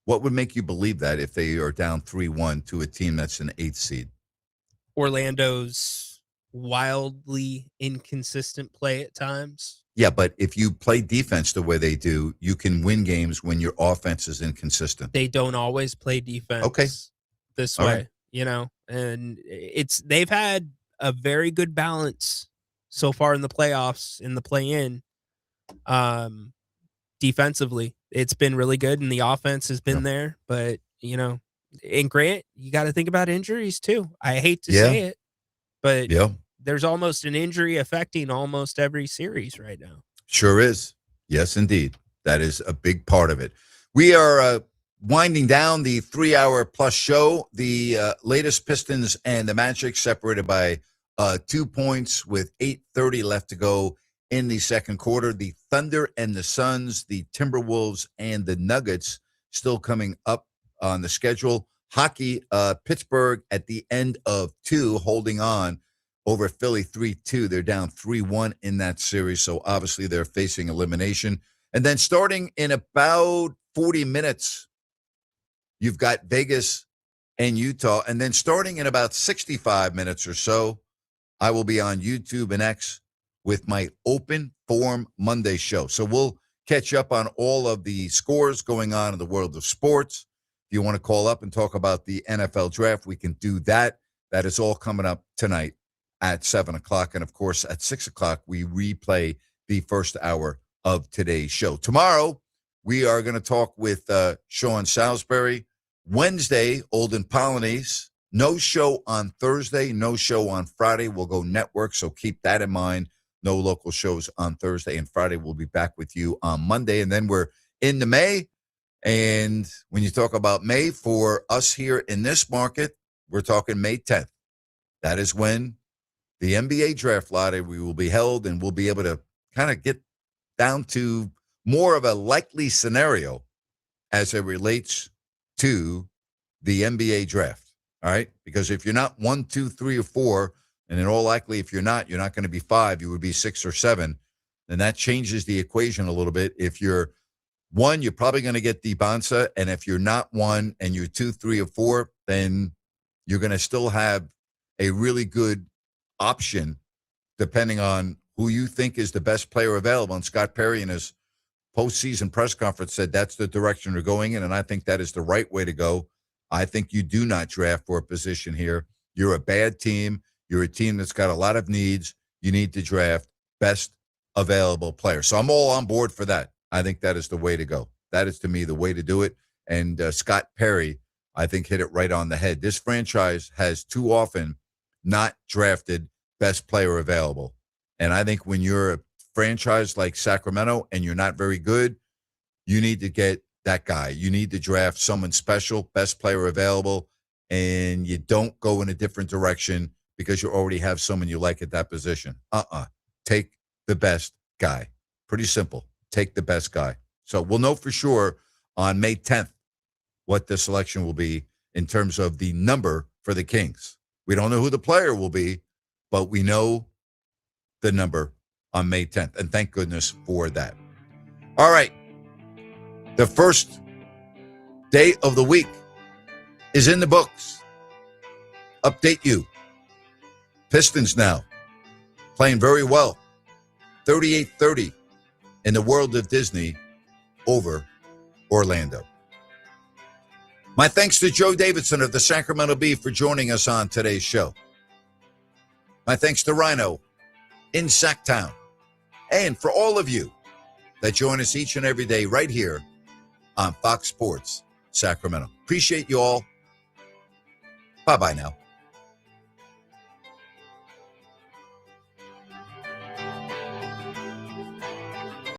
What would make you believe that if they are down 3-1 to a team that's an 8th seed? Orlando's wildly inconsistent play at times. Yeah, but if you play defense the way they do, you can win games when your offense is inconsistent. They don't always play defense this way, right. you know, and they've had a very good balance so far in the playoffs, in the play-in. Defensively, it's been really good, and the offense has been there. But, you know, and Grant, you got to think about injuries too. I hate to say it, but there's almost an injury affecting almost every series right now. Sure is. Yes, indeed. That is a big part of it. We are winding down the 3-hour plus show. The latest Pistons and the Magic separated by 2 points with 8:30 left to go in the second quarter. The Thunder and the Suns, the Timberwolves and the Nuggets still coming up on the schedule. Hockey, Pittsburgh at the end of 2, holding on over Philly 3-2. They're down 3-1 in that series, so obviously they're facing elimination. And then starting in about 40 minutes, you've got Vegas and Utah. And then starting in about 65 minutes or so, I will be on YouTube and X with my Open Forum Monday show. So we'll catch up on all of the scores going on in the world of sports. If you want to call up and talk about the NFL draft, we can do that. That is all coming up tonight at 7 o'clock. And, of course, at 6 o'clock, we replay the first hour of today's show. Tomorrow, we are going to talk with Sean Salisbury. Wednesday, Olden Polynice. No show on Thursday, no show on Friday. We'll go network, so keep that in mind. No local shows on Thursday and Friday. We'll be back with you on Monday. And then we're into May. And when you talk about May, for us here in this market, we're talking May 10th. That is when the NBA draft lottery will be held, and we'll be able to kind of get down to more of a likely scenario as it relates to the NBA draft. All right? Because if you're not 1, 2, 3, or 4, and in all likely, if you're not going to be 5, you would be 6 or 7, then that changes the equation a little bit. If you're 1, you're probably going to get Debonsa, and if you're not 1 and you're 2, 3, or 4, then you're going to still have a really good option depending on who you think is the best player available. And Scott Perry in his postseason press conference said that's the direction we're going in, and I think that is the right way to go. I think you do not draft for a position here. You're a bad team. You're a team that's got a lot of needs. You need to draft best available player. So I'm all on board for that. I think that is the way to go. That is, to me, the way to do it. And Scott Perry, I think, hit it right on the head. This franchise has too often not drafted best player available. And I think when you're a franchise like Sacramento and you're not very good, you need to get that guy. You need to draft someone special, best player available, and you don't go in a different direction because you already have someone you like at that position. Take the best guy. Pretty simple. Take the best guy. So we'll know for sure on May 10th what the selection will be in terms of the number for the Kings. We don't know who the player will be, but we know the number on May 10th, and thank goodness for that. All right. The first day of the week is in the books. Update you. Pistons now playing very well. 38-30 in the world of Disney over Orlando. My thanks to Joe Davidson of the Sacramento Bee for joining us on today's show. My thanks to Rhino in Sacktown. And for all of you that join us each and every day right here on Fox Sports Sacramento. Appreciate you all. Bye-bye now.